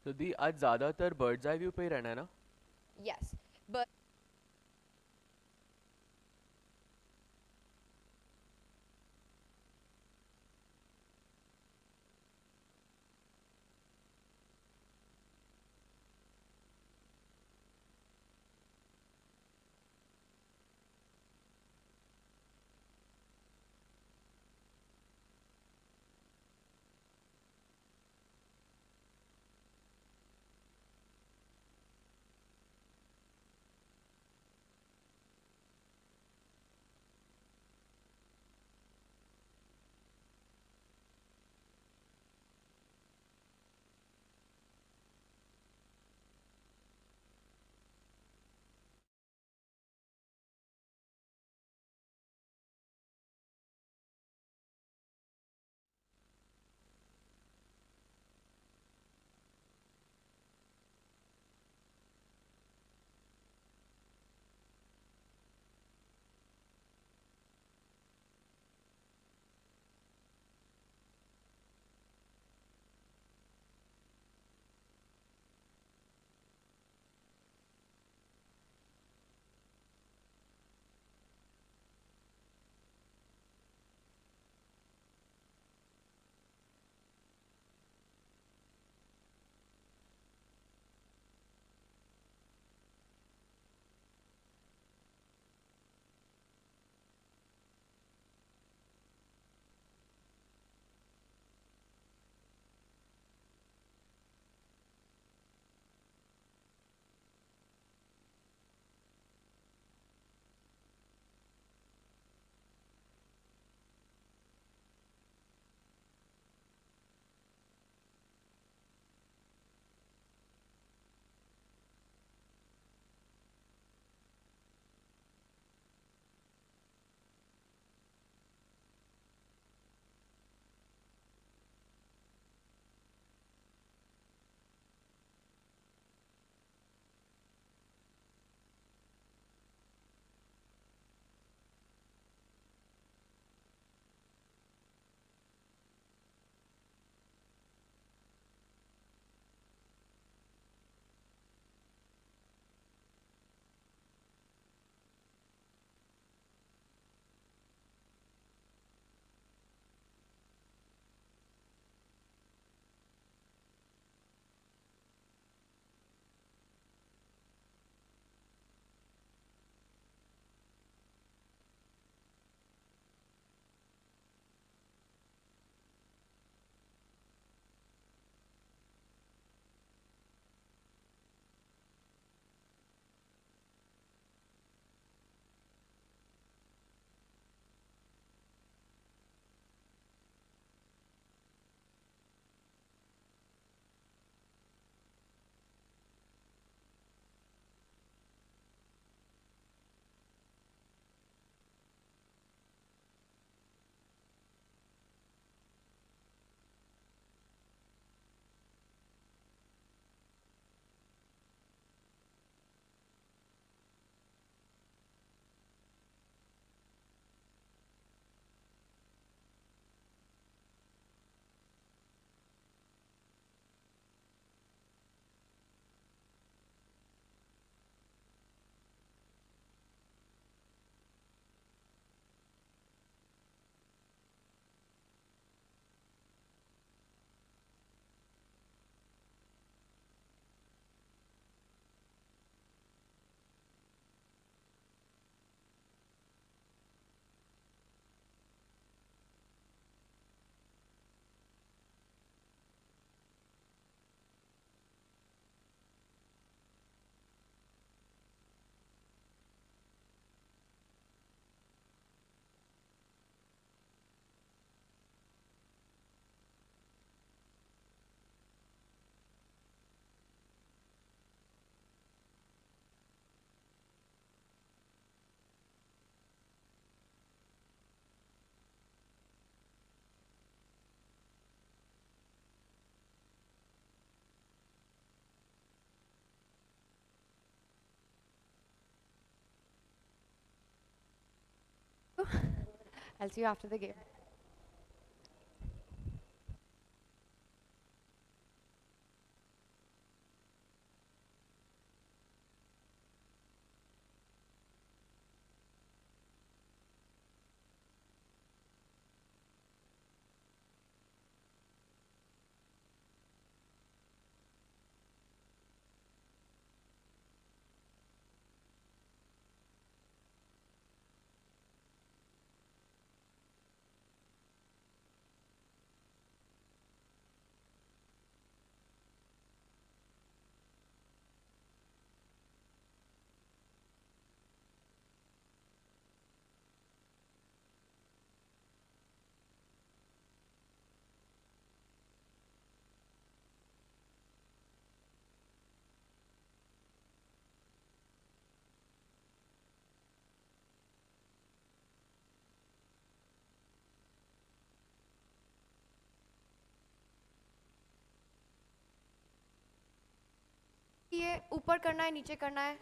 तो दी आज ज़्यादातर बर्ड्स आई व्यू पे ही रहना है ना? Yes, but I'll see you after the game. ऊपर करना है, नीचे करना है?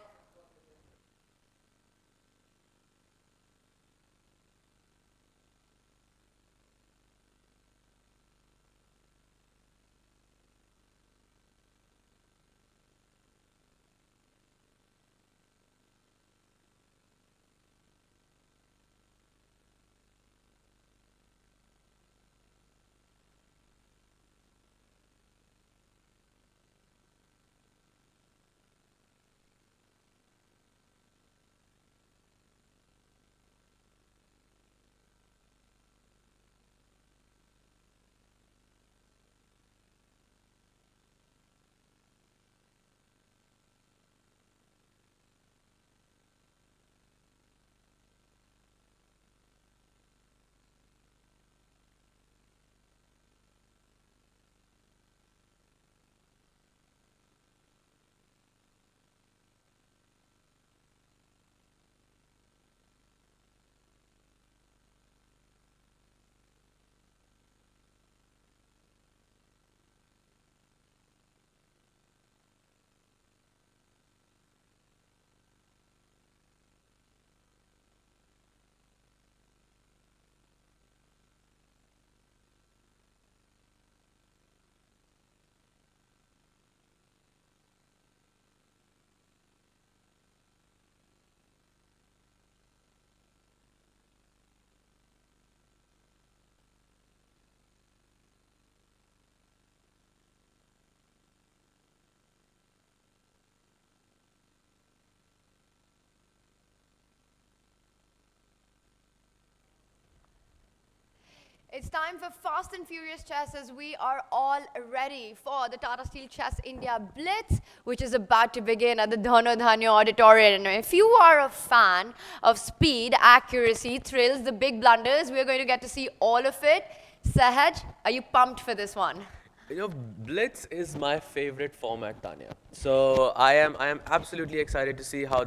It's time for Fast and Furious Chess as we are all ready for the Tata Steel Chess India Blitz, which is about to begin at the Dhono Dhanyo Auditorium. And if you are a fan of speed, accuracy, thrills, the big blunders, we're going to get to see all of it. Sahaj, are you pumped for this one? You know, Blitz is my favorite format, Tanya. So I am absolutely excited to see how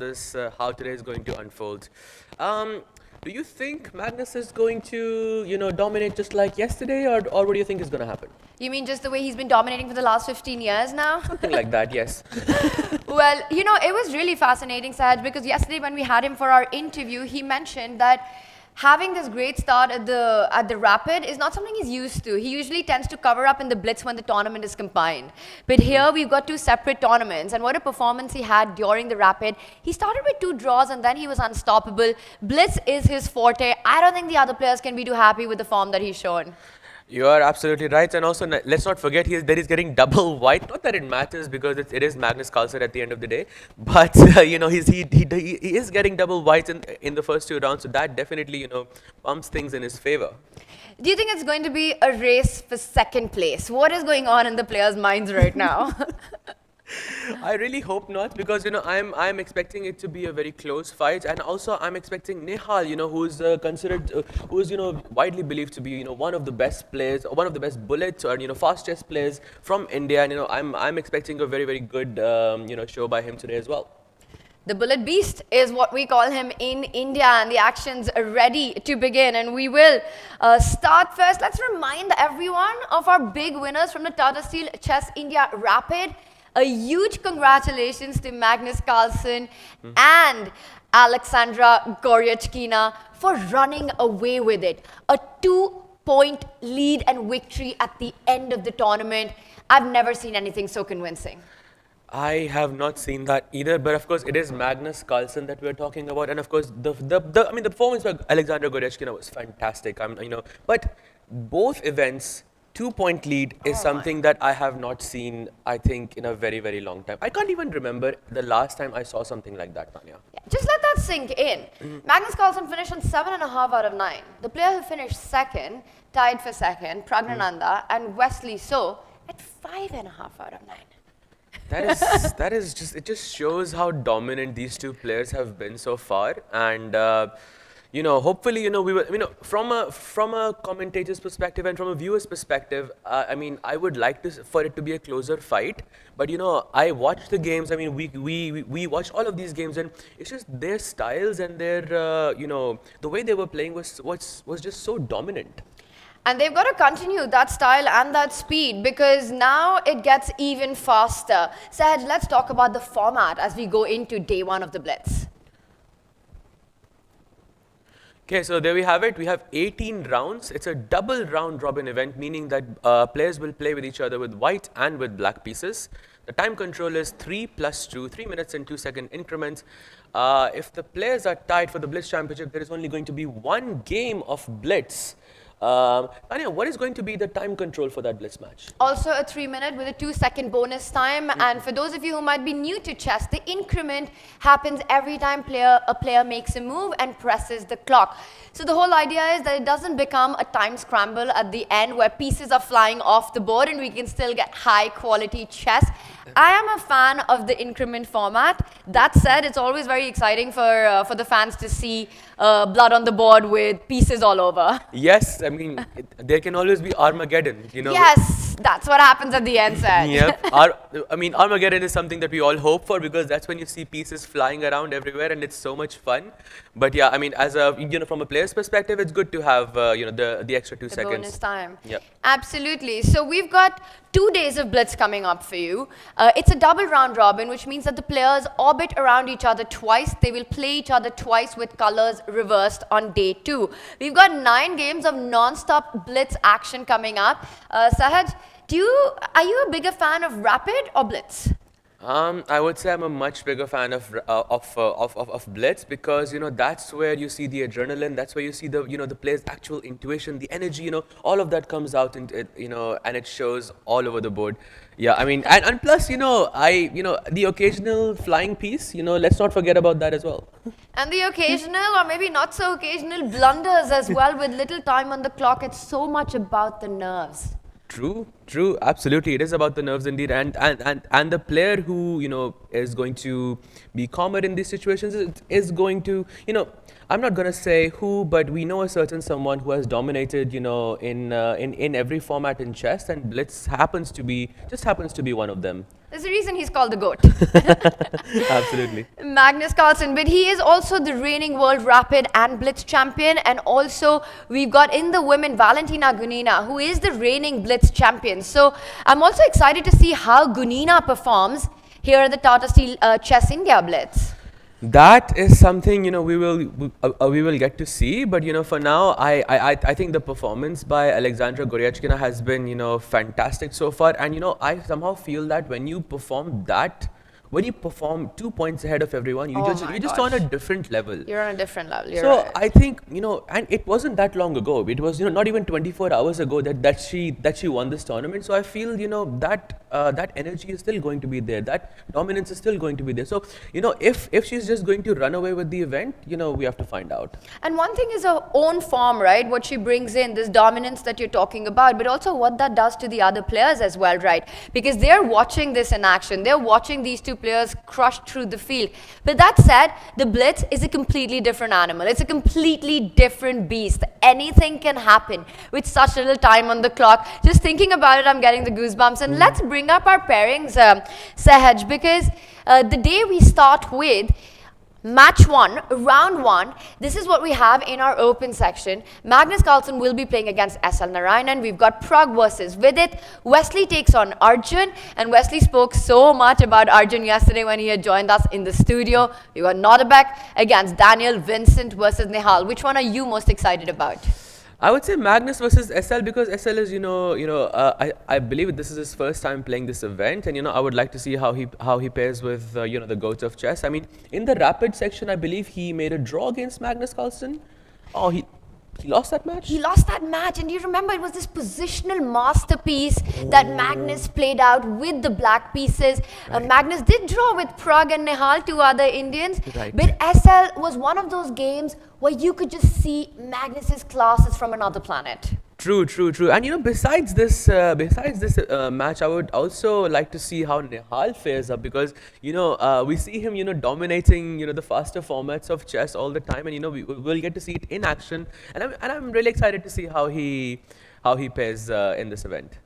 how today is going to unfold. Do you think Magnus is going to, dominate just like yesterday, or what do you think is going to happen? You mean just the way he's been dominating for the last 15 years now? Something like that, yes. Well, it was really fascinating, Sahaj, because yesterday when we had him for our interview, he mentioned that having this great start at the Rapid is not something he's used to. He usually tends to cover up in the Blitz when the tournament is combined. But here we've got two separate tournaments, and what a performance he had during the Rapid. He started with 2 draws and then he was unstoppable. Blitz is his forte. I don't think the other players can be too happy with the form that he's shown. You are absolutely right, and also let's not forget that he's getting double white. Not that it matters because it is Magnus Carlsen at the end of the day, but he is getting double whites in the first 2 rounds, so that definitely pumps things in his favor. Do you think it's going to be a race for second place? What is going on in the players' minds right now? I really hope not, because I'm expecting it to be a very close fight, and also I'm expecting Nehal, who's considered, who's widely believed to be one of the best players, one of the best bullets or fast chess players from India, and I'm expecting a very good show by him today as well. The Bullet Beast is what we call him in India, and the action's ready to begin. And we will start first. Let's remind everyone of our big winners from the Tata Steel Chess India Rapid. A huge congratulations to Magnus Carlsen and Aleksandra Goryachkina for running away with it. A 2-point lead and victory at the end of the tournament. I've never seen anything so convincing. I have not seen that either, but of course it is Magnus Carlsen that we're talking about, and of course the performance by Aleksandra Goryachkina was fantastic. But both events, 2-point lead is something that I have not seen, I think, in a very long time. I can't even remember the last time I saw something like that, Tanya. Yeah, just let that sink in. Magnus Carlsen finished on 7.5 out of 9. The player who finished second, tied for second, Pragg and Wesley So at 5.5 out of 9. That is just, it just shows how dominant these two players have been so far, and hopefully we will, from a commentator's perspective and from a viewer's perspective, I would like for it to be a closer fight, but I watched the games. I mean, we watched all of these games, and it's just their styles and their the way they were playing was just so dominant. And they've got to continue that style and that speed because now it gets even faster. Sahaj, let's talk about the format as we go into day one of the Blitz. Okay, so there we have it. We have 18 rounds. It's a double round robin event, meaning that players will play with each other with white and with black pieces. The time control is 3 plus 2, 3 minutes and 2 second increments. If the players are tied for the Blitz Championship, there is only going to be one game of Blitz. Tanya, what is going to be the time control for that Blitz match? Also a 3-minute with a 2-second bonus time. And for those of you who might be new to chess, the increment happens every time a player makes a move and presses the clock. So the whole idea is that it doesn't become a time scramble at the end where pieces are flying off the board and we can still get high quality chess. I am a fan of the increment format. That said, it's always very exciting for the fans to see blood on the board with pieces all over. Yes, I mean, there can always be Armageddon, you know. Yes, that's what happens at the end, Saj. Yep. I mean, Armageddon is something that we all hope for because that's when you see pieces flying around everywhere and it's so much fun. But yeah, I mean, as a, from a player's perspective, it's good to have, the extra 2 seconds. Bonus time. Yep. Absolutely. So we've got 2 days of Blitz coming up for you. It's a double round robin, which means that the players orbit around each other twice. They will play each other twice with colors reversed on day 2. We've got 9 games of non-stop Blitz action coming up. Sahaj, are you a bigger fan of Rapid or Blitz? I would say I'm a much bigger fan of Blitz because that's where you see the adrenaline. That's where you see the player's actual intuition, the energy. All of that comes out and it shows all over the board. Yeah, I mean, and plus the occasional flying piece. Let's not forget about that as well. And the occasional or maybe not so occasional blunders as well with little time on the clock. It's so much about the nerves. True, absolutely. It is about the nerves indeed, and the player who is going to be calmer in these situations is going to I'm not gonna say who, but we know a certain someone who has dominated in every format in chess, and Blitz happens to be one of them. There's a reason he's called the GOAT. Absolutely. Magnus Carlsen, but he is also the reigning world rapid and Blitz champion. And also we've got in the women Valentina Gunina, who is the reigning Blitz champion. So I'm also excited to see how Gunina performs here at the Tata Steel Chess India Blitz. That is something we will get to see, but for now I think the performance by Aleksandra Goryachkina has been fantastic so far, and I somehow feel that when you perform 2 points ahead of everyone, you're just on a different level. You're on a different level. You're so right. I think and it wasn't that long ago. It was not even 24 hours ago that she won this tournament. So I feel that energy is still going to be there. That dominance is still going to be there. So if she's just going to run away with the event, we have to find out. And one thing is her own form, right? What she brings in, this dominance that you're talking about, but also what that does to the other players as well, right? Because they're watching this in action. They're watching these two players crushed through the field. But that said, the Blitz is a completely different animal. It's a completely different beast. Anything can happen with such little time on the clock. Just thinking about it, I'm getting the goosebumps. And let's bring up our pairings, Sahaj, because the day we start with Match 1, round 1, this is what we have in our open section. Magnus Carlsen will be playing against SL Narayanan. We've got Pragg versus Vidit. Wesley takes on Arjun. And Wesley spoke so much about Arjun yesterday when he had joined us in the studio. We've got Nodirbek against Daniel, Vincent versus Nihal. Which one are you most excited about? I would say Magnus versus SL because SL is, I believe this is his first time playing this event, and I would like to see how he pairs with the goats of chess. I mean, in the rapid section, I believe he made a draw against Magnus Carlsen. Oh, he lost that match? He lost that match, and you remember it was this positional masterpiece that Magnus played out with the black pieces. Right. Magnus did draw with Pragg and Nihal, 2 other Indians, right. But SL was one of those games where you could just see Magnus's classes from another planet. True. And besides this match, I would also like to see how Nihal fares up because we see him dominating the faster formats of chess all the time, and we'll get to see it in action, and I'm really excited to see how he pairs in this event.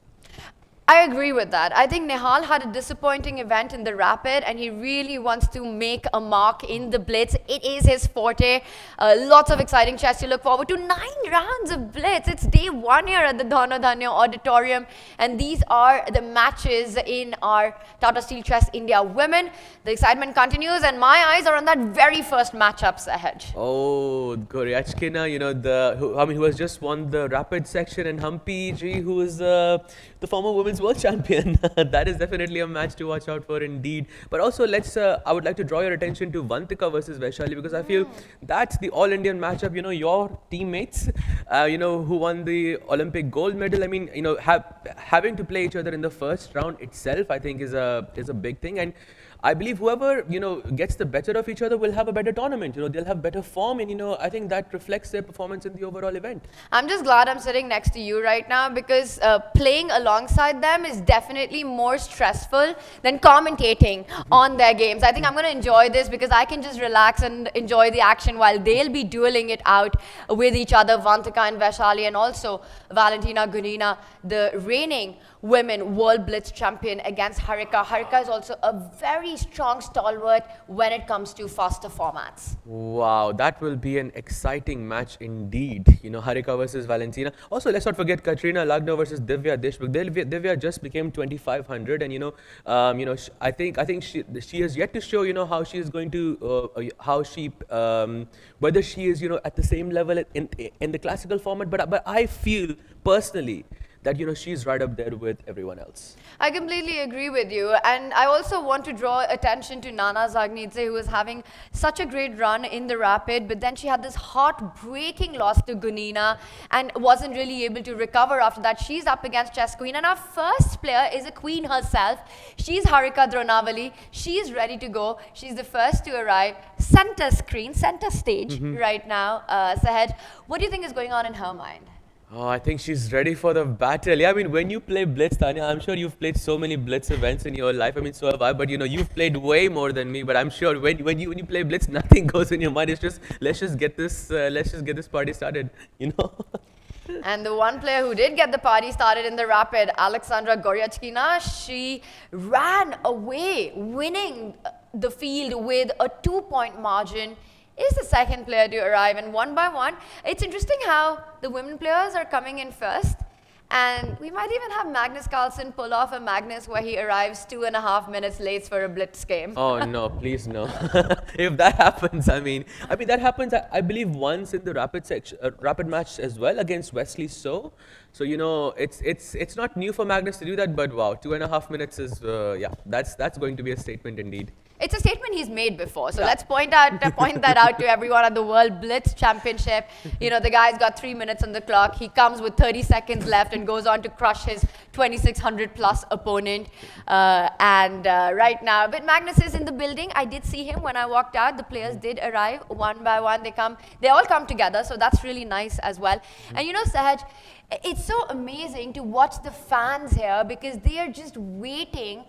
I agree with that. I think Nihal had a disappointing event in the Rapid and he really wants to make a mark in the Blitz. It is his forte. Lots of exciting chess to look forward to. 9 rounds of Blitz. It's day 1 here at the Dhono Dhanyo Auditorium. And these are the matches in our Tata Steel Chess India women. The excitement continues and my eyes are on that very first matchup ahead. Oh, Goryachkina, you know, who has just won the Rapid section, and Humpy G, who is the former women's world champion. That is definitely a match to watch out for indeed. But also, I would like to draw your attention to Vantika versus Vaishali, because I feel that's the all-Indian matchup. You know, your teammates, who won the Olympic gold medal. I mean, you know, having to play each other in the first round itself, I think is a big thing. And I believe whoever, you know, gets the better of each other will have a better tournament. You know, they'll have better form, and, you know, I think that reflects their performance in the overall event. I'm just glad I'm sitting next to you right now, because playing alongside them is definitely more stressful than commentating on their games. I think I'm going to enjoy this because I can just relax and enjoy the action while they'll be dueling it out with each other, Vantika and Vaishali, and also Valentina Gunina, the reigning women world blitz champion, against Harika. Harika is also a very strong stalwart when it comes to faster formats. Wow, that will be an exciting match indeed. You know, Harika versus Valentina. Also, let's not forget Katrina Lagno versus Divya Deshmukh. Divya just became 2500, and, you know, I think she has yet to show, you know, how she is going to whether she is, you know, at the same level in the classical format. But I feel personally that, you know, she's right up there with everyone else. I completely agree with you, and I also want to draw attention to Nana Zagnidze, who was having such a great run in the Rapid, but then she had this heartbreaking loss to Gunina and wasn't really able to recover after that. She's up against Chess Queen, and our first player is a queen herself. She's Harika Dronavali. She's ready to go. She's the first to arrive. Center stage right now. Sahed, what do you think is going on in her mind? Oh, I think she's ready for the battle. Yeah, I mean, when you play Blitz, Tanya, I'm sure you've played so many Blitz events in your life. I mean, so have I, but, you know, you've played way more than me. But I'm sure when you play Blitz, nothing goes in your mind. It's just, let's just get this party started, you know. And the one player who did get the party started in the Rapid, Aleksandra Goryachkina, she ran away, winning the field with a 2-point margin. Is the second player to arrive, and one by one, it's interesting how the women players are coming in first, and we might even have Magnus Carlsen pull off a Magnus where he arrives 2.5 minutes late for a Blitz game. Oh no, please no. If that happens, I mean that happens, I believe, once in the Rapid match as well against Wesley So. So, you know, it's not new for Magnus to do that, but wow, 2.5 minutes is that's going to be a statement indeed. It's a statement he's made before, so let's point that out to everyone at the World Blitz Championship. You know, the guy's got 3 minutes on the clock. He comes with 30 seconds left and goes on to crush his 2600 plus opponent. Right now, but Magnus is in the building. I did see him when I walked out. The players did arrive one by one. They all come together, so that's really nice as well. And, you know, Sahaj, it's so amazing to watch the fans here because they are just waiting.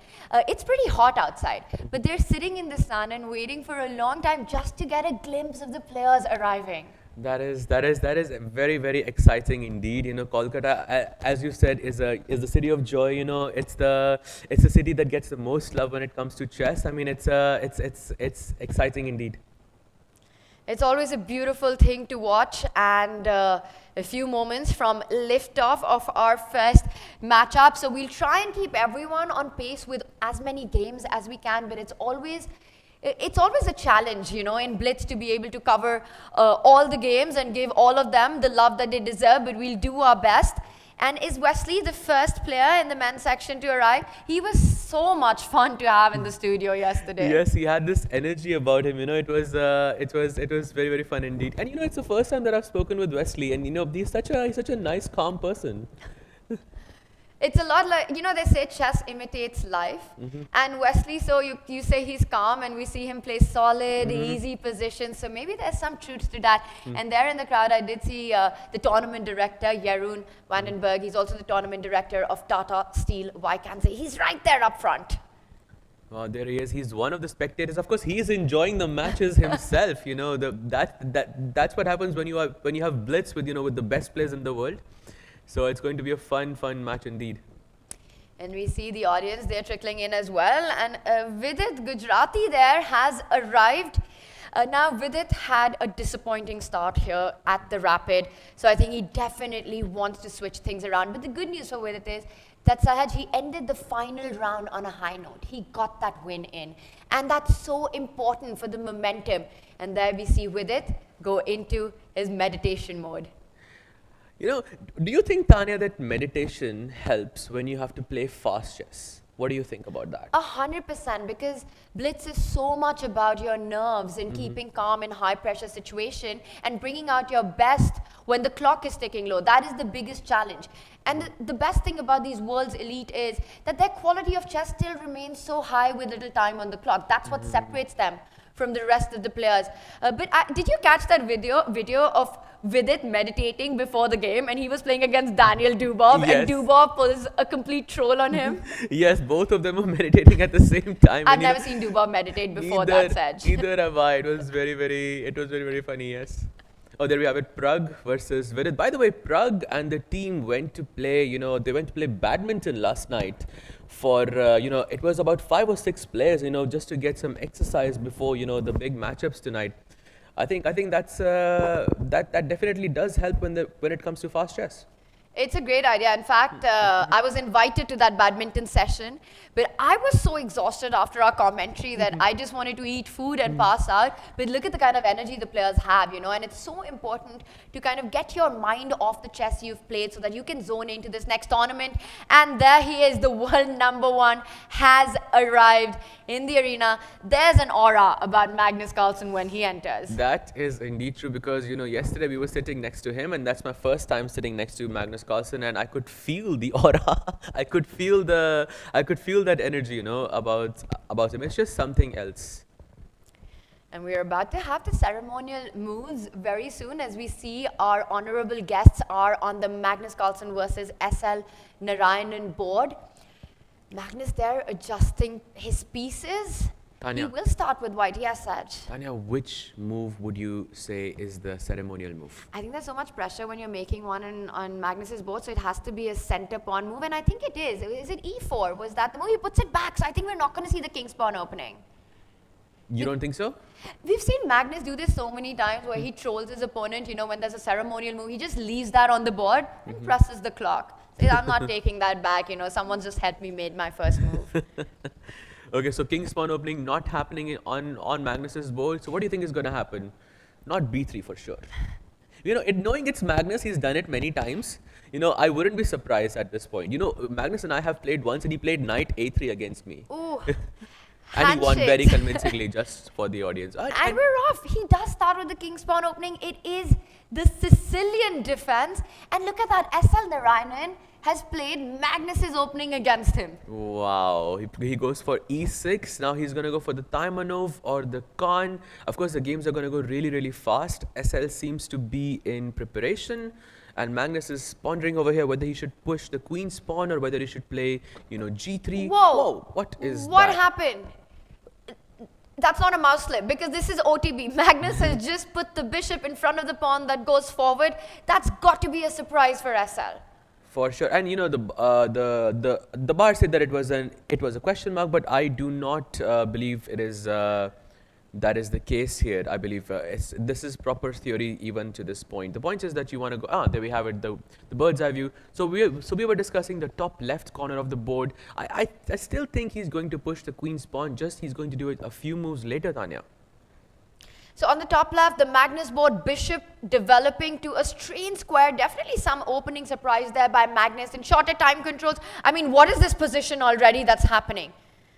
It's pretty hot outside, but they're sitting in the sun and waiting for a long time just to get a glimpse of the players arriving. That is very, very exciting indeed. You know, Kolkata, as you said, is the city of joy. You know, it's the city that gets the most love when it comes to chess. I mean, it's exciting indeed. It's always a beautiful thing to watch, and a few moments from liftoff of our first matchup. So we'll try and keep everyone on pace with as many games as we can, but it's always a challenge, you know, in Blitz to be able to cover all the games and give all of them the love that they deserve, but we'll do our best. And is Wesley the first player in the men's section to arrive? He was so much fun to have in the studio yesterday. Yes, he had this energy about him. You know, it was very, very fun indeed. And, you know, it's the first time that I've spoken with Wesley, and, you know, he's such a nice, calm person. It's a lot like, you know, they say chess imitates life. And Wesley, so you say he's calm, and we see him play solid, easy positions. So maybe there's some truth to that. And there in the crowd, I did see the tournament director, Jeroen Vandenberg. He's also the tournament director of Tata Steel Vaikansee. He's right there up front. Oh, there he is. He's one of the spectators. Of course, he's enjoying the matches himself. You know, that's what happens when you have Blitz with the best players in the world. So it's going to be a fun match indeed. And we see the audience, they're trickling in as well. And Vidit Gujarati there has arrived. Now, Vidit had a disappointing start here at the Rapid. So I think he definitely wants to switch things around. But the good news for Vidit is that Sahaj, he ended the final round on a high note. He got that win in. And that's so important for the momentum. And there we see Vidit go into his meditation mode. You know, do you think, Tanya, that meditation helps when you have to play fast chess? What do you think about that? 100%, because Blitz is so much about your nerves and keeping calm in high pressure situation and bringing out your best when the clock is ticking low. That is the biggest challenge. And the best thing about these world's elite is that their quality of chess still remains so high with little time on the clock. That's what separates them from the rest of the players. But did you catch that video of Vidit meditating before the game, and he was playing against Daniel Dubov, Yes. and Dubov was a complete troll on him? Yes, both of them were meditating at the same time. I've and, you never know, seen Dubov meditate before that, Saj. Neither have I. It was very funny, yes. Oh, there we have it, Pragg versus Vidit. By the way, Pragg and the team went to play, they went to play badminton last night for, it was about 5 or 6 players, just to get some exercise before, the big matchups tonight. I think that's that definitely does help when it comes to fast chess. It's a great idea. In fact, I was invited to that badminton session, but I was so exhausted after our commentary that I just wanted to eat food and pass out. But look at the kind of energy the players have, and it's so important to kind of get your mind off the chess you've played so that you can zone into this next tournament. And there he is, the world #1 has arrived in the arena. There's an aura about Magnus Carlsen when he enters. That is indeed true, because yesterday we were sitting next to him, and that's my first time sitting next to Magnus Carlsen, and I could feel the aura. I could feel that energy, about him. It's just something else. And we're about to have the ceremonial moves very soon, as we see our honorable guests are on the Magnus Carlsen versus SL Narayanan board. Magnus there adjusting his pieces. Tanya. He will start with white, yes, Saj. Tanya, which move would you say is the ceremonial move? I think there's so much pressure when you're making one on Magnus's board, so it has to be a center pawn move, and I think it is. Is it E4? Was that the move? He puts it back, so I think we're not going to see the king's pawn opening. You don't think so? We've seen Magnus do this so many times where he trolls his opponent, when there's a ceremonial move, he just leaves that on the board and presses the clock. Says, I'm not taking that back, someone's just helped me made my first move. Okay, so king's pawn opening not happening on Magnus's board. So what do you think is going to happen? Not b3 for sure. Knowing it's Magnus, he's done it many times. I wouldn't be surprised at this point. Magnus and I have played once, and he played knight a3 against me. Ooh. And he won very Handshakes. convincingly, just for the audience. And we're off. He does start with the king's pawn opening. It is the Sicilian defense. And look at that. SL Narayanan has played Magnus's opening against him. Wow, he goes for e6. Now he's going to go for the Taimanov or the Khan. Of course, the games are going to go really, really fast. SL seems to be in preparation. And Magnus is pondering over here whether he should push the queen's pawn or whether he should play, g3. Whoa. What is What that? happened? That's not a mouse slip, because this is OTB. Magnus has just put the bishop in front of the pawn that goes forward. That's got to be a surprise for SL. For sure. And the bar said that it was a question mark, but I do not believe it is that is the case here. I believe this is proper theory even to this point. The point is that you want to go, there we have it, the bird's eye view. So we were discussing the top left corner of the board. I still think he's going to push the queen's pawn, just he's going to do it a few moves later, Tanya. So on the top left, the Magnus board, bishop developing to a strange square. Definitely some opening surprise there by Magnus and shorter time controls. I mean, what is this position already that's happening?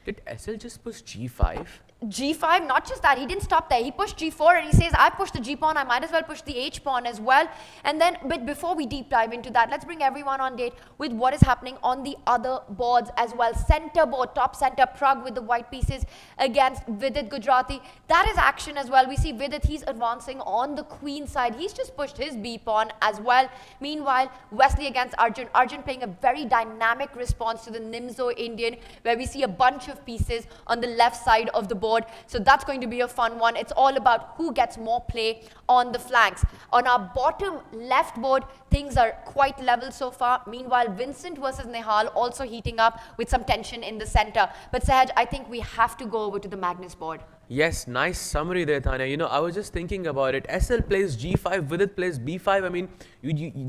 Did SL just push g5? G5, not just that, he didn't stop there. He pushed G4 and he says, I pushed the G pawn, I might as well push the H pawn as well. And then, but before we deep dive into that, let's bring everyone on date with what is happening on the other boards as well. Center board, top center, Pragg with the white pieces against Vidit Gujarati. That is action as well. We see Vidit, he's advancing on the queen side. He's just pushed his B pawn as well. Meanwhile, Wesley against Arjun. Arjun playing a very dynamic response to the Nimzo Indian, where we see a bunch of pieces on the left side of the board. So that's going to be a fun one. It's all about who gets more play on the flanks. On our bottom left board, things are quite level so far. Meanwhile, Vincent versus Nihal also heating up with some tension in the center. But Sahaj, I think we have to go over to the Magnus board. Yes, nice summary there, Tanya. You know, I was just thinking about it. SL plays G5, Vidit plays B5. I mean,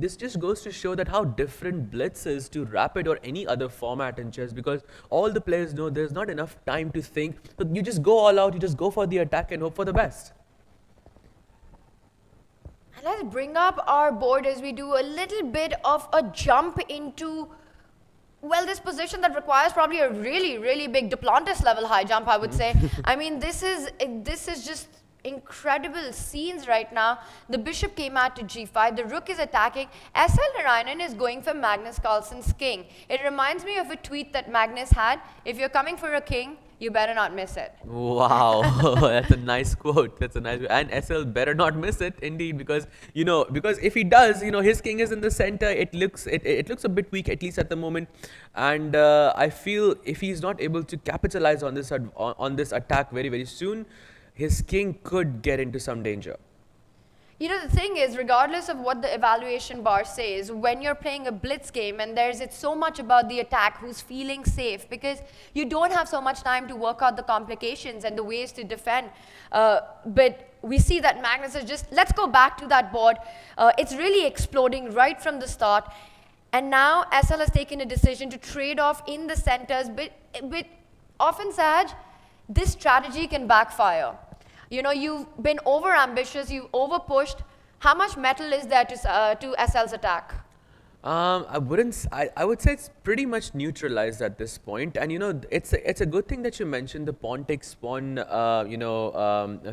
this just goes to show that how different Blitz is to Rapid or any other format in chess, because all the players know there's not enough time to think. So you just go all out, you just go for the attack and hope for the best. And let's bring up our board as we do a little bit of a jump into, well, this position that requires probably a really, really big Duplantis level high jump, I would say. I mean, this is just incredible scenes right now. The bishop came out to G5, the rook is attacking. SL Narayanan is going for Magnus Carlsen's king. It reminds me of a tweet that Magnus had: if you're coming for a king, you better not miss it. Wow, that's a nice quote. That's a nice, and SL better not miss it indeed, because because if he does, his king is in the center. It looks a bit weak, at least at the moment, and I feel if he's not able to capitalize on this attack very, very soon, his king could get into some danger. You know, the thing is, regardless of what the evaluation bar says, when you're playing a blitz game and it's so much about the attack, who's feeling safe, because you don't have so much time to work out the complications and the ways to defend. But we see that Magnus is just, let's go back to that board. It's really exploding right from the start. And now SL has taken a decision to trade off in the centers, but often, Sahaj, this strategy can backfire. You've been over-ambitious, you've over-pushed. How much metal is there to SL's attack? I would say it's pretty much neutralized at this point. And it's a good thing that you mentioned the pawn takes pawn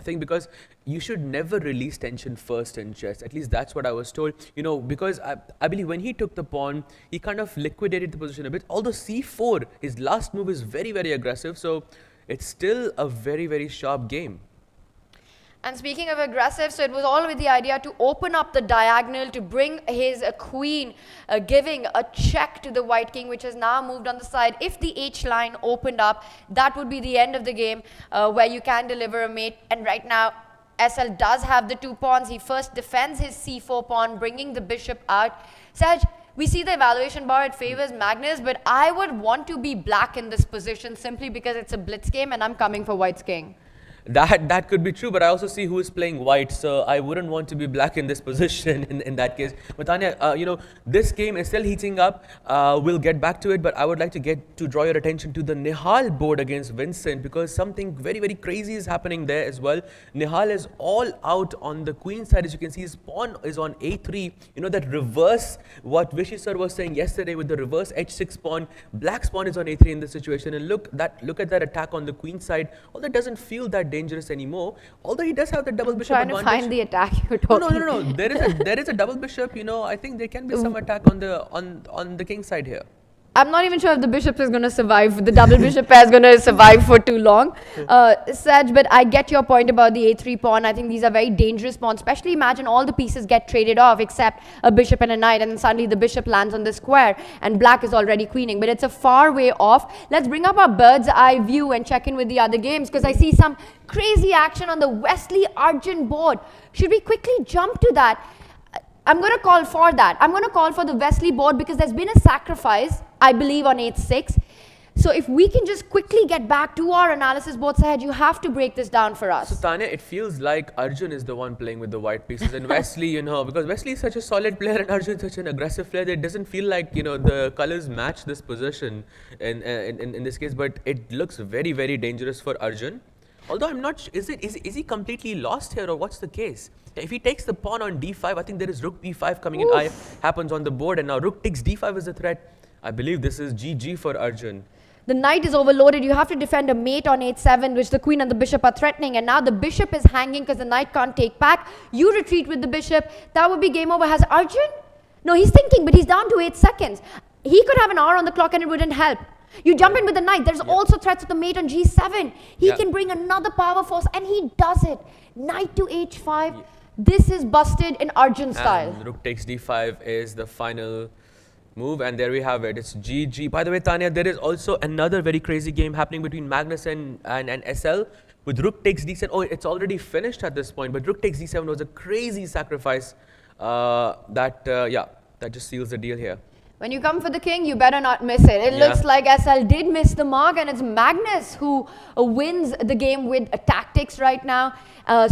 thing, because you should never release tension first in chess. At least that's what I was told. Because I believe when he took the pawn, he kind of liquidated the position a bit. Although C4, his last move is very, very aggressive. So it's still a very, very sharp game. And speaking of aggressive, so it was all with the idea to open up the diagonal to bring his queen, giving a check to the white king, which has now moved on the side. If the H line opened up, that would be the end of the game, where you can deliver a mate. And right now, SL does have the 2 pawns. He first defends his C4 pawn, bringing the bishop out. Saj, we see the evaluation bar, it favors Magnus, but I would want to be black in this position simply because it's a blitz game and I'm coming for white's king. That could be true, but I also see who is playing white, so I wouldn't want to be black in this position in that case. But Tanya, this game is still heating up. We'll get back to it, but I would like to draw your attention to the Nihal board against Vincent, because something very, very crazy is happening there as well. Nihal is all out on the queen side. As you can see, his pawn is on A3. That reverse, what Vishy sir was saying yesterday with the reverse H6 pawn. Black's pawn is on A3 in this situation, and look at that attack on the queen side. Although it doesn't feel that dangerous anymore, although he does have the double bishop advantage. Trying to find the attack you're talking. No. There is a double bishop. I think there can be some attack on the king side here. I'm not even sure if the bishop is going to survive. The double bishop pair is going to survive for too long, Saj. But I get your point about the A3 pawn. I think these are very dangerous pawns. Especially imagine all the pieces get traded off except a bishop and a knight, and then suddenly the bishop lands on the square, and black is already queening. But it's a far way off. Let's bring up our bird's eye view and check in with the other games, because I see some crazy action on the Wesley Arjun board. Should we quickly jump to that? I'm going to call for that. I'm going to call for the Wesley board because there's been a sacrifice, I believe, on H6. So if we can just quickly get back to our analysis board, Sahaj, you have to break this down for us. So Tanya, it feels like Arjun is the one playing with the white pieces, and Wesley, because Wesley is such a solid player and Arjun is such an aggressive player, it doesn't feel like, the colors match this position in this case, but it looks very, very dangerous for Arjun. Although I'm not sure, is he completely lost here, or what's the case? If he takes the pawn on d5, I think there is rook b5 coming in, happens on the board, and now rook takes d5 is a threat. I believe this is GG for Arjun. The knight is overloaded. You have to defend a mate on h7, which the queen and the bishop are threatening, and now the bishop is hanging because the knight can't take back. You retreat with the bishop. That would be game over. Has Arjun? No, he's thinking, but he's down to 8 seconds. He could have an hour on the clock and it wouldn't help. You jump in with the knight. There's also threats with the mate on g7. He can bring another power force, and he does it. Knight to h5. This is busted in Arjun style. And rook takes d5 is the final move, and there we have it. It's GG. By the way, Tanya, there is also another very crazy game happening between Magnus and SL with Rook takes D7. Oh, it's already finished at this point, but Rook takes D7 was a crazy sacrifice that just seals the deal here. When you come for the king, you better not miss it. It looks like SL did miss the mark, and it's Magnus who wins the game with tactics right now.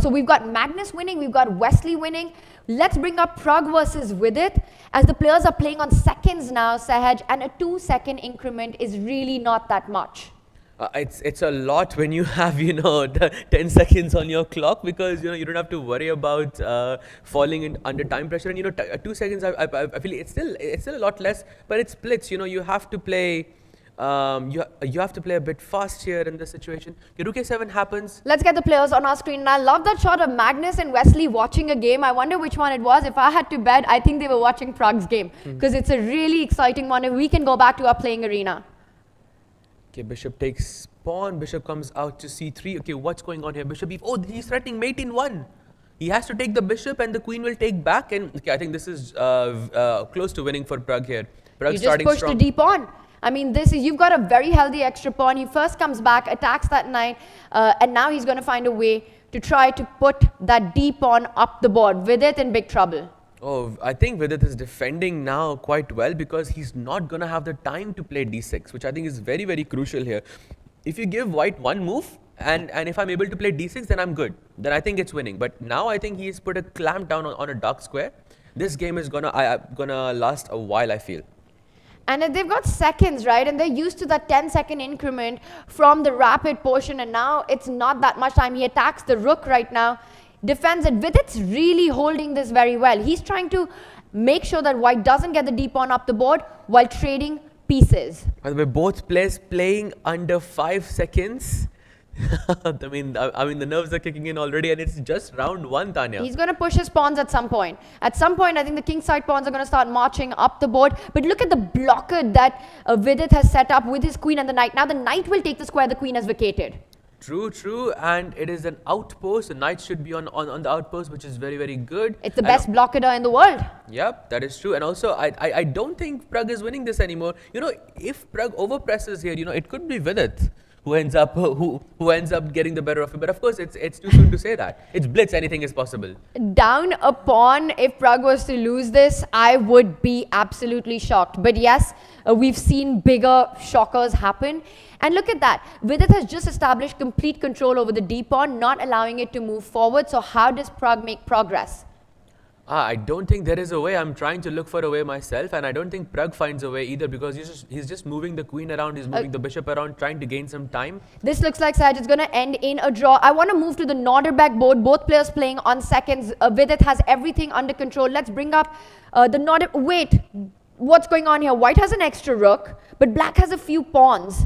So we've got Magnus winning, we've got Wesley winning. Let's bring up Pragg versus Vidit, as the players are playing on seconds now, Sahaj, and a 2-second increment is really not that much. It's a lot when you have, the 10 seconds on your clock, because, you don't have to worry about falling under time pressure. And, 2 seconds, I feel it's still a lot less, but it's Blitz. You have to play, you have to play a bit fast here in this situation. Rook A7 happens. Let's get the players on our screen. And I love that shot of Magnus and Wesley watching a game. I wonder which one it was. If I had to bet, I think they were watching Pragg's game, because it's a really exciting one. If we can go back to our playing arena. Okay, bishop takes pawn, bishop comes out to c3. Okay, what's going on here? Bishop e4. Oh, he's threatening mate in 1. He has to take the bishop and the queen will take back. And okay, I think this is close to winning for Pragg here. Pragg you just push the d pawn. I mean, you've got a very healthy extra pawn. He first comes back, attacks that knight, and now he's going to find a way to try to put that d pawn up the board. Vidit in big trouble. Oh, I think Vidit is defending now quite well, because he's not going to have the time to play d6, which I think is very, very crucial here. If you give white one move, and if I'm able to play d6, then I'm good. Then I think it's winning. But now I think he's put a clamp down on a dark square. This game is gonna last a while, I feel. And they've got seconds, right? And they're used to that 10-second increment from the rapid portion, and now it's not that much time. He attacks the rook right now. Defends it. Vidit's really holding this very well. He's trying to make sure that white doesn't get the d pawn up the board while trading pieces. By the way, both players playing under 5 seconds. I mean, the nerves are kicking in already, and it's just round 1, Tanya. He's going to push his pawns at some point. At some point, I think the kingside pawns are going to start marching up the board. But look at the blockade that Vidit has set up with his queen and the knight. Now the knight will take the square the queen has vacated. True, and it is an outpost. The knight should be on the outpost, which is very, very good. It's the best blockader in the world. Yep, that is true. And also, I don't think Pragg is winning this anymore. If Pragg overpresses here, it could be Vidit who ends up getting the better of it. But of course, it's too soon to say that. It's Blitz. Anything is possible. Down a pawn, if Pragg was to lose this, I would be absolutely shocked. But yes, we've seen bigger shockers happen. And look at that. Vidit has just established complete control over the d pawn, not allowing it to move forward. So how does Pragg make progress? I don't think there is a way. I'm trying to look for a way myself, and I don't think Pragg finds a way either, because he's just moving the queen around, he's moving the bishop around, trying to gain some time. This looks like, Saj, it's going to end in a draw. I want to move to the Nodirbek board. Both players playing on seconds. Vidit has everything under control. Let's bring up the Nodirbek. Wait, what's going on here? White has an extra rook, but black has a few pawns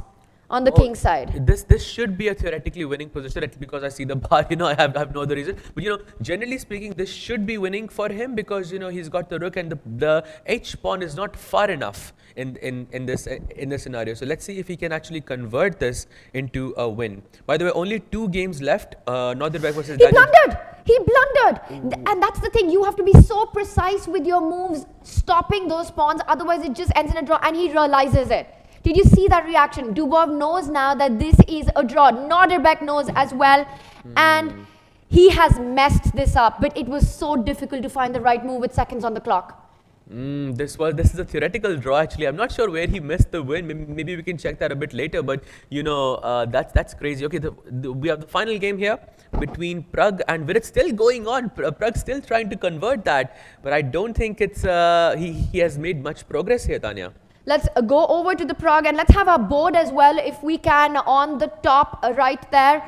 on the king side. This should be a theoretically winning position, because I see the bar, I have no other reason. But generally speaking, this should be winning for him, because he's got the rook, and the h pawn is not far enough in this scenario. So let's see if he can actually convert this into a win. By the way, only 2 games left. Nodirbek versus He blundered. And that's the thing. You have to be so precise with your moves, stopping those pawns. Otherwise, it just ends in a draw, and he realizes it. Did you see that reaction? Dubov knows now that this is a draw. Nodirbek knows as well. And he has messed this up. But it was so difficult to find the right move with seconds on the clock. This is a theoretical draw, actually. I'm not sure where he missed the win. Maybe we can check that a bit later. But, that's crazy. Okay, we have the final game here between Pragg and Vidit. Still going on. Pragg still trying to convert that. But I don't think it's he has made much progress here, Tanya. Let's go over to the Pragg, and let's have our board as well, if we can, on the top right there.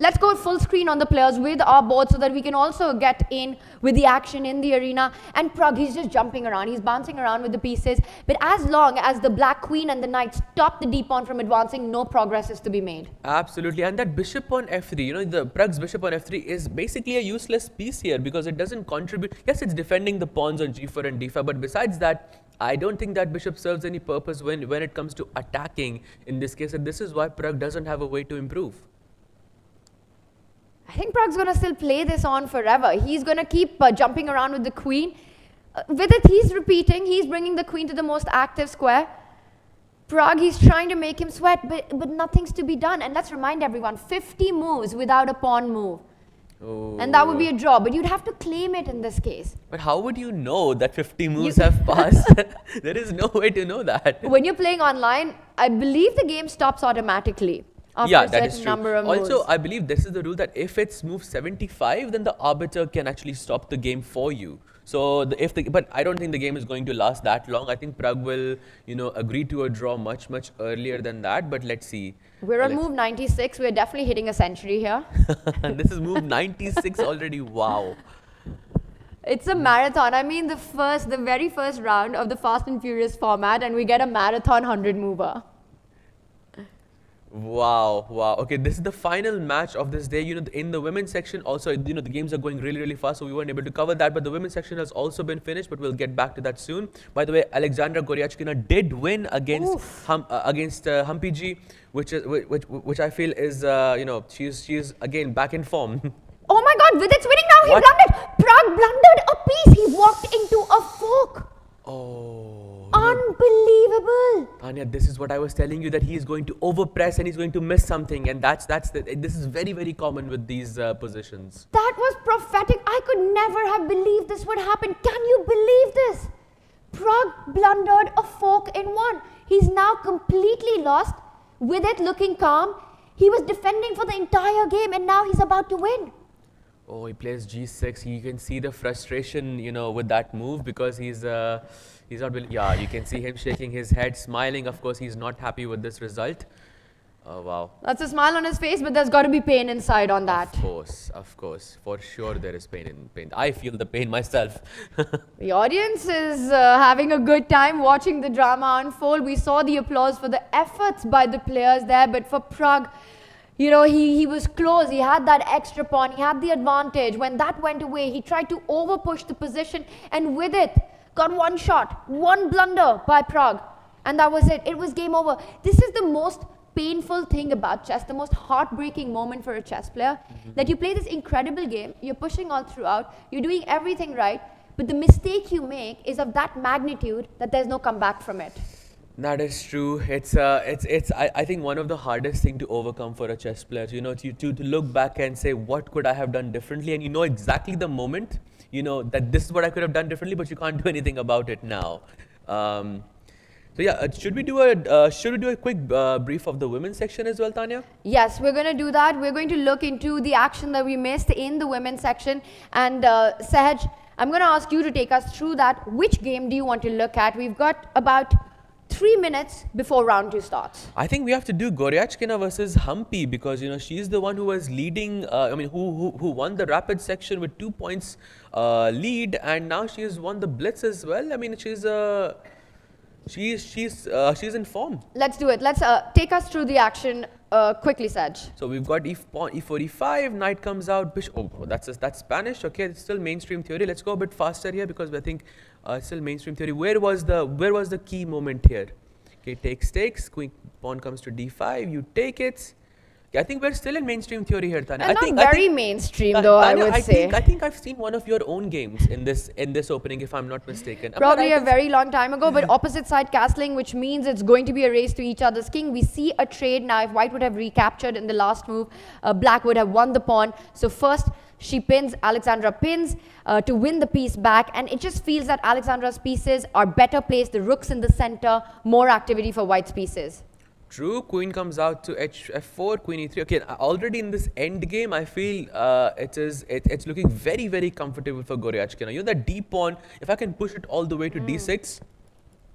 Let's go full screen on the players with our board, so that we can also get in with the action in the arena. And Pragg, he's just jumping around. He's bouncing around with the pieces. But as long as the black queen and the knight stop the d pawn from advancing, no progress is to be made. Absolutely. And that bishop on f3, the Pragg's bishop on f3 is basically a useless piece here, because it doesn't contribute. Yes, it's defending the pawns on g4 and d5, but besides that, I don't think that bishop serves any purpose when it comes to attacking in this case. And this is why Pragg doesn't have a way to improve. I think Pragg's going to still play this on forever. He's going to keep jumping around with the queen. Vidit, he's repeating. He's bringing the queen to the most active square. Pragg, he's trying to make him sweat, but nothing's to be done. And let's remind everyone, 50 moves without a pawn move. Oh. And that would be a draw, but you'd have to claim it in this case. But how would you know that 50 moves have passed? There is no way to know that. When you're playing online, I believe the game stops automatically after a certain number of moves. Also, I believe this is the rule that if it's move 75, then the arbiter can actually stop the game for you. So but I don't think the game is going to last that long. I think Pragg will, agree to a draw much earlier than that. But let's see. We're on move 96. We're definitely hitting a century here. And this is move 96 already. Wow. It's a marathon. I mean, the very first round of the Fast and Furious format, and we get a marathon 100 mover. Wow. Okay, this is the final match of this day. In the women's section also, the games are going really fast, so we weren't able to cover that. But the women's section has also been finished, but we'll get back to that soon. By the way, Aleksandra Goryachkina did win against Humpy G, which I feel is she's again back in form. Oh my God, Vidit's winning now. He blundered. Pragg blundered a piece. He walked into a fork. Oh. Unbelievable. Tanya, this is what I was telling you, that he is going to overpress and he's going to miss something, and this is very common with these positions. That was prophetic. I could never have believed this would happen. Can you believe this? Pragg blundered a fork in one. He's now completely lost. With it looking calm, he was defending for the entire game, and now he's about to win. Oh, he plays G6. You can see the frustration, with that move, because he's not really, you can see him shaking his head, smiling. Of course, he's not happy with this result. Oh, wow. That's a smile on his face, but there's got to be pain inside on that. Of course. For sure there is pain. I feel the pain myself. The audience is having a good time watching the drama unfold. We saw the applause for the efforts by the players there, but for Pragg, he was close. He had that extra pawn. He had the advantage. When that went away, he tried to overpush the position, and with it, got one shot, one blunder by Pragg, and that was it. It was game over. This is the most painful thing about chess, the most heartbreaking moment for a chess player, that you play this incredible game, you're pushing all throughout, you're doing everything right, but the mistake you make is of that magnitude that there's no comeback from it. That is true. I think one of the hardest thing to overcome for a chess player, to look back and say, what could I have done differently? And exactly the moment, that this is what I could have done differently, but you can't do anything about it now. So yeah, should we do a quick brief of the women's section as well, Tanya? Yes, we're going to do that. We're going to look into the action that we missed in the women's section. And Sahaj, I'm going to ask you to take us through that. Which game do you want to look at? We've got about 3 minutes before round 2 starts. I think we have to do Goryachkina versus Humpy, because she's the one who was leading. Who won the rapid section with 2 points lead, and now she has won the Blitz as well. I mean, she's in form. Let's do it. Let's take us through the action quickly, Saj. So we've got e45, knight comes out, bishop. Oh, that's Spanish. Okay, it's still mainstream theory. Let's go a bit faster here, because I think it's still mainstream theory. Where was the key moment here? Okay, takes, queen pawn comes to d5. You take it. I think we're still in mainstream theory here, Tanya. Not very mainstream, though, Tanya, I would say. I think I've seen one of your own games in this opening, if I'm not mistaken. Probably a very long time ago, but opposite side castling, which means it's going to be a race to each other's king. We see a trade now. If White would have recaptured in the last move, Black would have won the pawn. So first, she pins, Alexandra pins to win the piece back, and it just feels that Alexandra's pieces are better placed, the rook's in the center, more activity for White's pieces. True, queen comes out to f4, queen e3. Okay, already in this end game, I feel it's looking very comfortable for Goryachkina. That d pawn, if I can push it all the way to d6.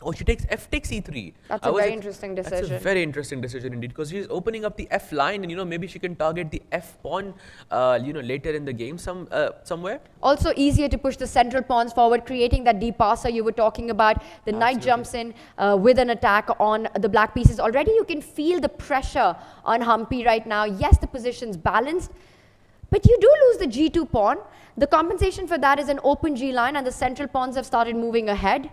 Oh, she takes f takes e3. That's a very interesting decision. That's a very interesting decision indeed, because she's opening up the f line, and maybe she can target the f pawn later in the game somewhere. Also easier to push the central pawns forward, creating that deep passer you were talking about. The knight jumps in with an attack on the black pieces. Already you can feel the pressure on Humpy right now. Yes, the position's balanced, but you do lose the g2 pawn. The compensation for that is an open g line, and the central pawns have started moving ahead.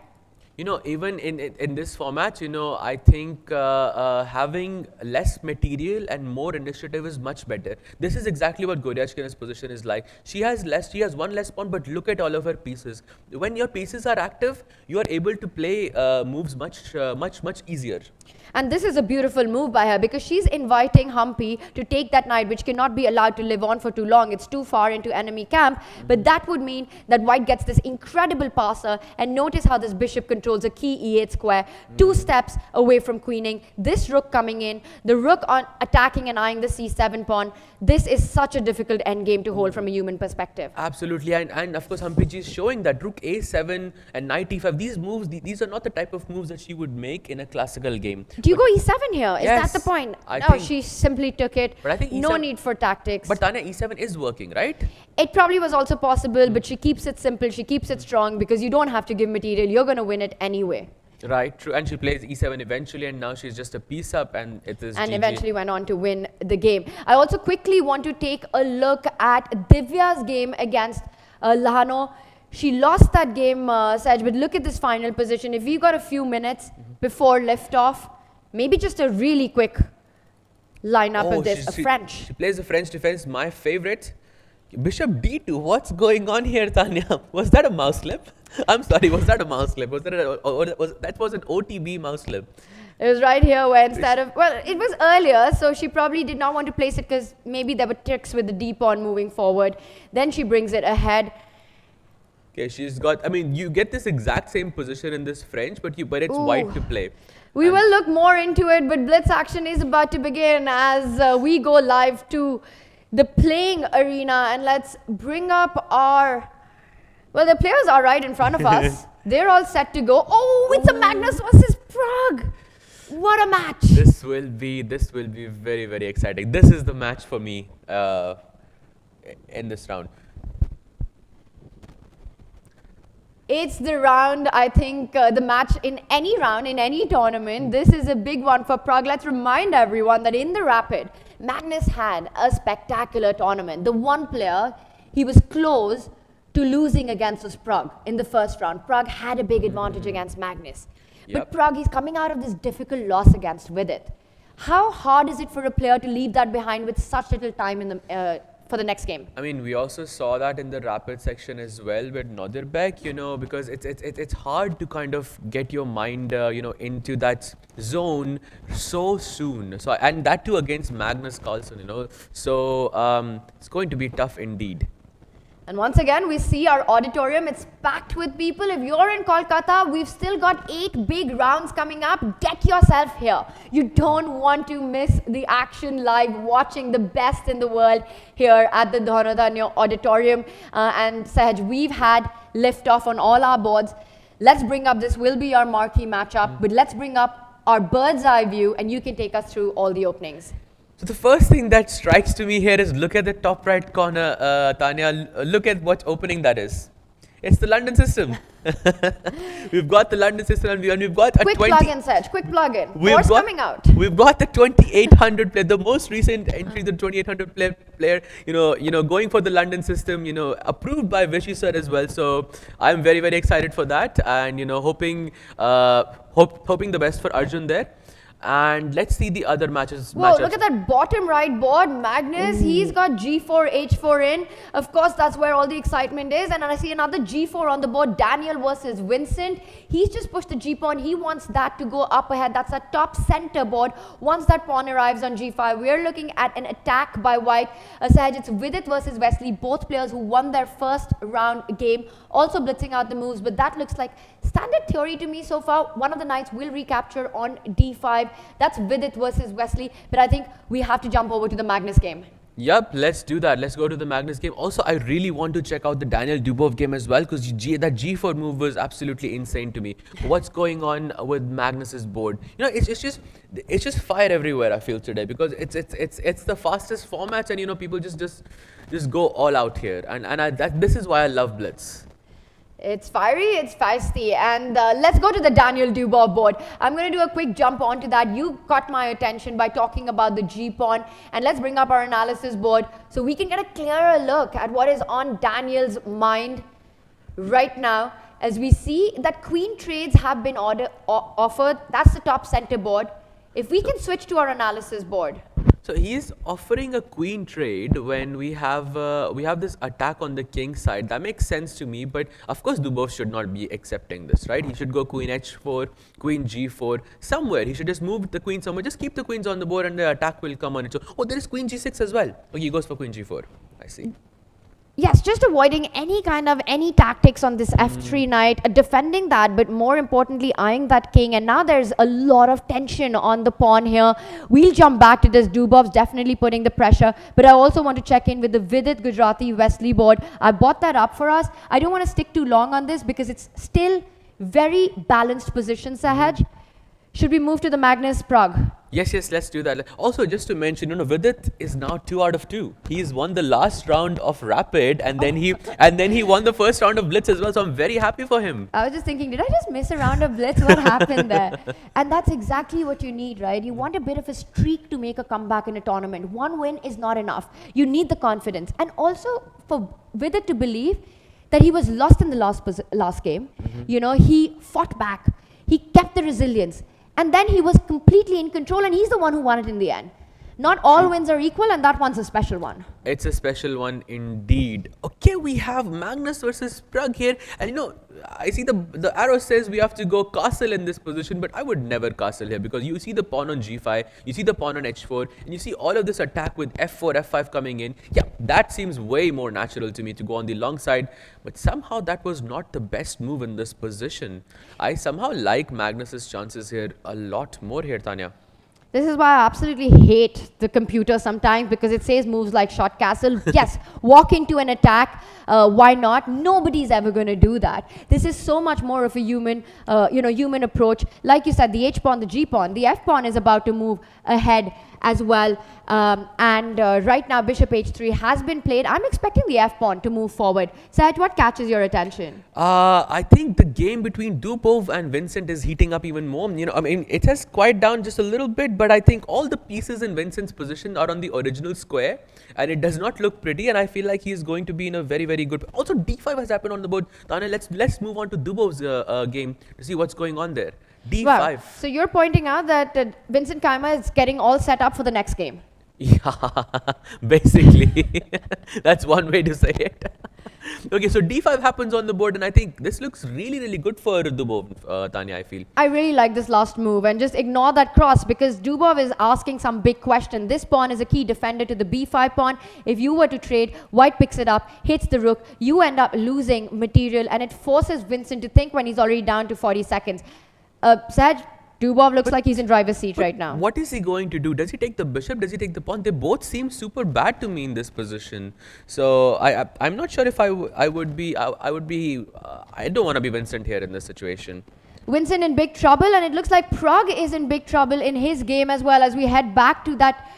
even in this format, I think having less material and more initiative is much better. This is exactly what Goryachkina's position is like. She has one less pawn, but look at all of her pieces. When your pieces are active, you are able to play moves much easier. And this is a beautiful move by her because she's inviting Humpy to take that knight, which cannot be allowed to live on for too long. It's too far into enemy camp. But that would mean that white gets this incredible passer. And notice how this bishop controls a key e8 square, 2 steps away from queening. This rook coming in, the rook on attacking and eyeing the c7 pawn. This is such a difficult endgame to hold from a human perspective. Absolutely, and of course Humpy is showing that rook a7 and knight e5. These moves, these are not the type of moves that she would make in a classical game. Do you go e7 here? Is Yes, that the point? I No, think- she simply took it. But I think no E7 need for tactics. But Tanya, e7 is working, right? It probably was also possible, but she keeps it simple. She keeps it strong because you don't have to give material. You're going to win it anyway. Right, true. And she plays e7 eventually, and now she's just a piece up, and it is And GG. eventually went on to win the game. I also quickly want to take a look at Divya's game against Dhono. She lost that game, Saj, but look at this final position. If we've got a few minutes before liftoff, maybe just a really quick lineup of this, a French. She plays the French defense, my favorite. Bishop d2, what's going on here, Tanya? Was that a mouse slip? I'm sorry, was that a mouse slip? Was that that was an OTB mouse slip? It was right here where instead of, well, it was earlier, so she probably did not want to place it because maybe there were tricks with the d pawn moving forward. Then she brings it ahead. Okay, she's got, I mean, you get this exact same position in this French, but it's Ooh. white to play. We And- will look more into it, but Blitz action is about to begin as we go live to the playing arena. And let's bring up our, well, the players are right in front of us. They're all set to go. Oh, it's a Magnus versus Pragg. What a match. This will be very, very exciting. This is the match for me in this round. It's the round, I think, the match in any round, in any tournament. This is a big one for Pragg. Let's remind everyone that in the Rapid, Magnus had a spectacular tournament. The one player, he was close to losing against was Pragg in the first round. Pragg had a big advantage against Magnus. But Yep. Pragg, he's coming out of this difficult loss against Vidit. How hard is it for a player to leave that behind with such little time in the, for the next game? I mean, we also saw that in the rapid section as well with Nodirbek, because it's hard to kind of get your mind, into that zone so soon. So, and that too against Magnus Carlsen, So it's going to be tough indeed. And once again, we see our auditorium. It's packed with people. If you're in Kolkata, we've still got 8 big rounds coming up. Get yourself here. You don't want to miss the action live, watching the best in the world here at the Dhono Dhanyo Auditorium. And Sahaj, we've had liftoff on all our boards. Let's bring up, this will be our marquee matchup, but let's bring up our bird's eye view and you can take us through all the openings. So the first thing that strikes to me here is look at the top right corner, Tanya. Look at what opening that is. It's the London system. We've got the London system and we've got a Quick 20... plug-in, Saj. Quick plug-in. What's coming out? We've got the 2800 player, the most recent entry, the 2800 player, going for the London system, approved by Vishy sir as well. So I'm very, very excited for that and, hoping the best for Arjun there. And let's see the other matches. Whoa, look at that bottom right board. Magnus, he's got G4, H4 in. Of course, that's where all the excitement is. And I see another G4 on the board. Daniel versus Vincent. He's just pushed the G pawn. He wants that to go up ahead. That's a top center board. Once that pawn arrives on G5, we're looking at an attack by white. Sahaj, it's Vidit versus Wesley. Both players who won their first round game. Also blitzing out the moves. But that looks like standard theory to me so far. One of the knights will recapture on D5. That's Vidit versus Wesley, but I think we have to jump over to the Magnus game. Yep, let's do that. Let's go to the Magnus game. Also, I really want to check out the Daniel Dubov game as well because that G4 move was absolutely insane to me. What's going on with Magnus's board? It's just fire everywhere. I feel today because it's the fastest format and people just go all out here and this is why I love Blitz. It's fiery, it's feisty, and let's go to the Daniel Dubov board. I'm going to do a quick jump onto that. You caught my attention by talking about the G-pawn, and let's bring up our analysis board so we can get a clearer look at what is on Daniel's mind right now. as we see that queen trades have been offered. That's the top center board. If we can switch to our analysis board. So he's offering a queen trade when we have this attack on the king side. That makes sense to me, but of course Dubov should not be accepting this, right? He should go queen h4, queen g4, somewhere. He should just move the queen somewhere. Just keep the queens on the board and the attack will come on its own. Oh, there is queen g6 as well. Okay, he goes for queen g4. I see. Yes, just avoiding any tactics on this f3 knight, defending that, but more importantly, eyeing that king. And now there's a lot of tension on the pawn here. We'll jump back to this. Dubov's definitely putting the pressure, but I also want to check in with the Vidit Gujarati Wesley board. I bought that up for us. I don't want to stick too long on this because it's still very balanced position, Sahaj. Should we move to the Magnus Pragg? Yes, let's do that. Also, just to mention, Vidit is now 2 out of 2. He's won the last round of Rapid, and then he won the first round of Blitz as well. So I'm very happy for him. I was just thinking, did I just miss a round of Blitz? What happened there? And that's exactly what you need, right? You want a bit of a streak to make a comeback in a tournament. One win is not enough. You need the confidence, and also for Vidit to believe that he was lost in the last game. He fought back. He kept the resilience. And then he was completely in control, and he's the one who won it in the end. Not all wins are equal, and that one's a special one. It's a special one indeed. Okay, we have Magnus versus Pragg here. And I see the arrow says we have to go castle in this position, but I would never castle here because you see the pawn on g5, you see the pawn on h4, and you see all of this attack with f4, f5 coming in. Yeah, that seems way more natural to me to go on the long side, but somehow that was not the best move in this position. I somehow like Magnus's chances here a lot more here, Tanya. This is why I absolutely hate the computer sometimes, because it says moves like short castle. Yes, walk into an attack. Why not? Nobody's ever going to do that. This is so much more of a human approach. Like you said, the h pawn, the g pawn, the f pawn is about to move ahead as well. Right now, bishop h3 has been played. I'm expecting the f pawn to move forward. Sahaj, what catches your attention? I think the game between Dubov and Vincent is heating up even more. It has quieted down just a little bit, but I think all the pieces in Vincent's position are on the original square, and it does not look pretty, and I feel like he's going to be in a very, very good... Also, d5 has happened on the board. Tanya, let's move on to Dubov's game to see what's going on there. d5. Wow. So you're pointing out that Vincent Kayama is getting all set up for the next game. Yeah, basically. That's one way to say it. Okay, so d5 happens on the board, and I think this looks really, really good for Dubov, Tanya, I feel. I really like this last move, and just ignore that cross because Dubov is asking some big question. This pawn is a key defender to the b5 pawn. If you were to trade, white picks it up, hits the rook, you end up losing material, and it forces Vincent to think when he's already down to 40 seconds. Saj, Dubov looks like he's in driver's seat right now. What is he going to do? Does he take the bishop? Does he take the pawn? They both seem super bad to me in this position. So I'm not sure if I don't want to be Vincent here in this situation. Vincent in big trouble, and it looks like Pragg is in big trouble in his game as well, as we head back to that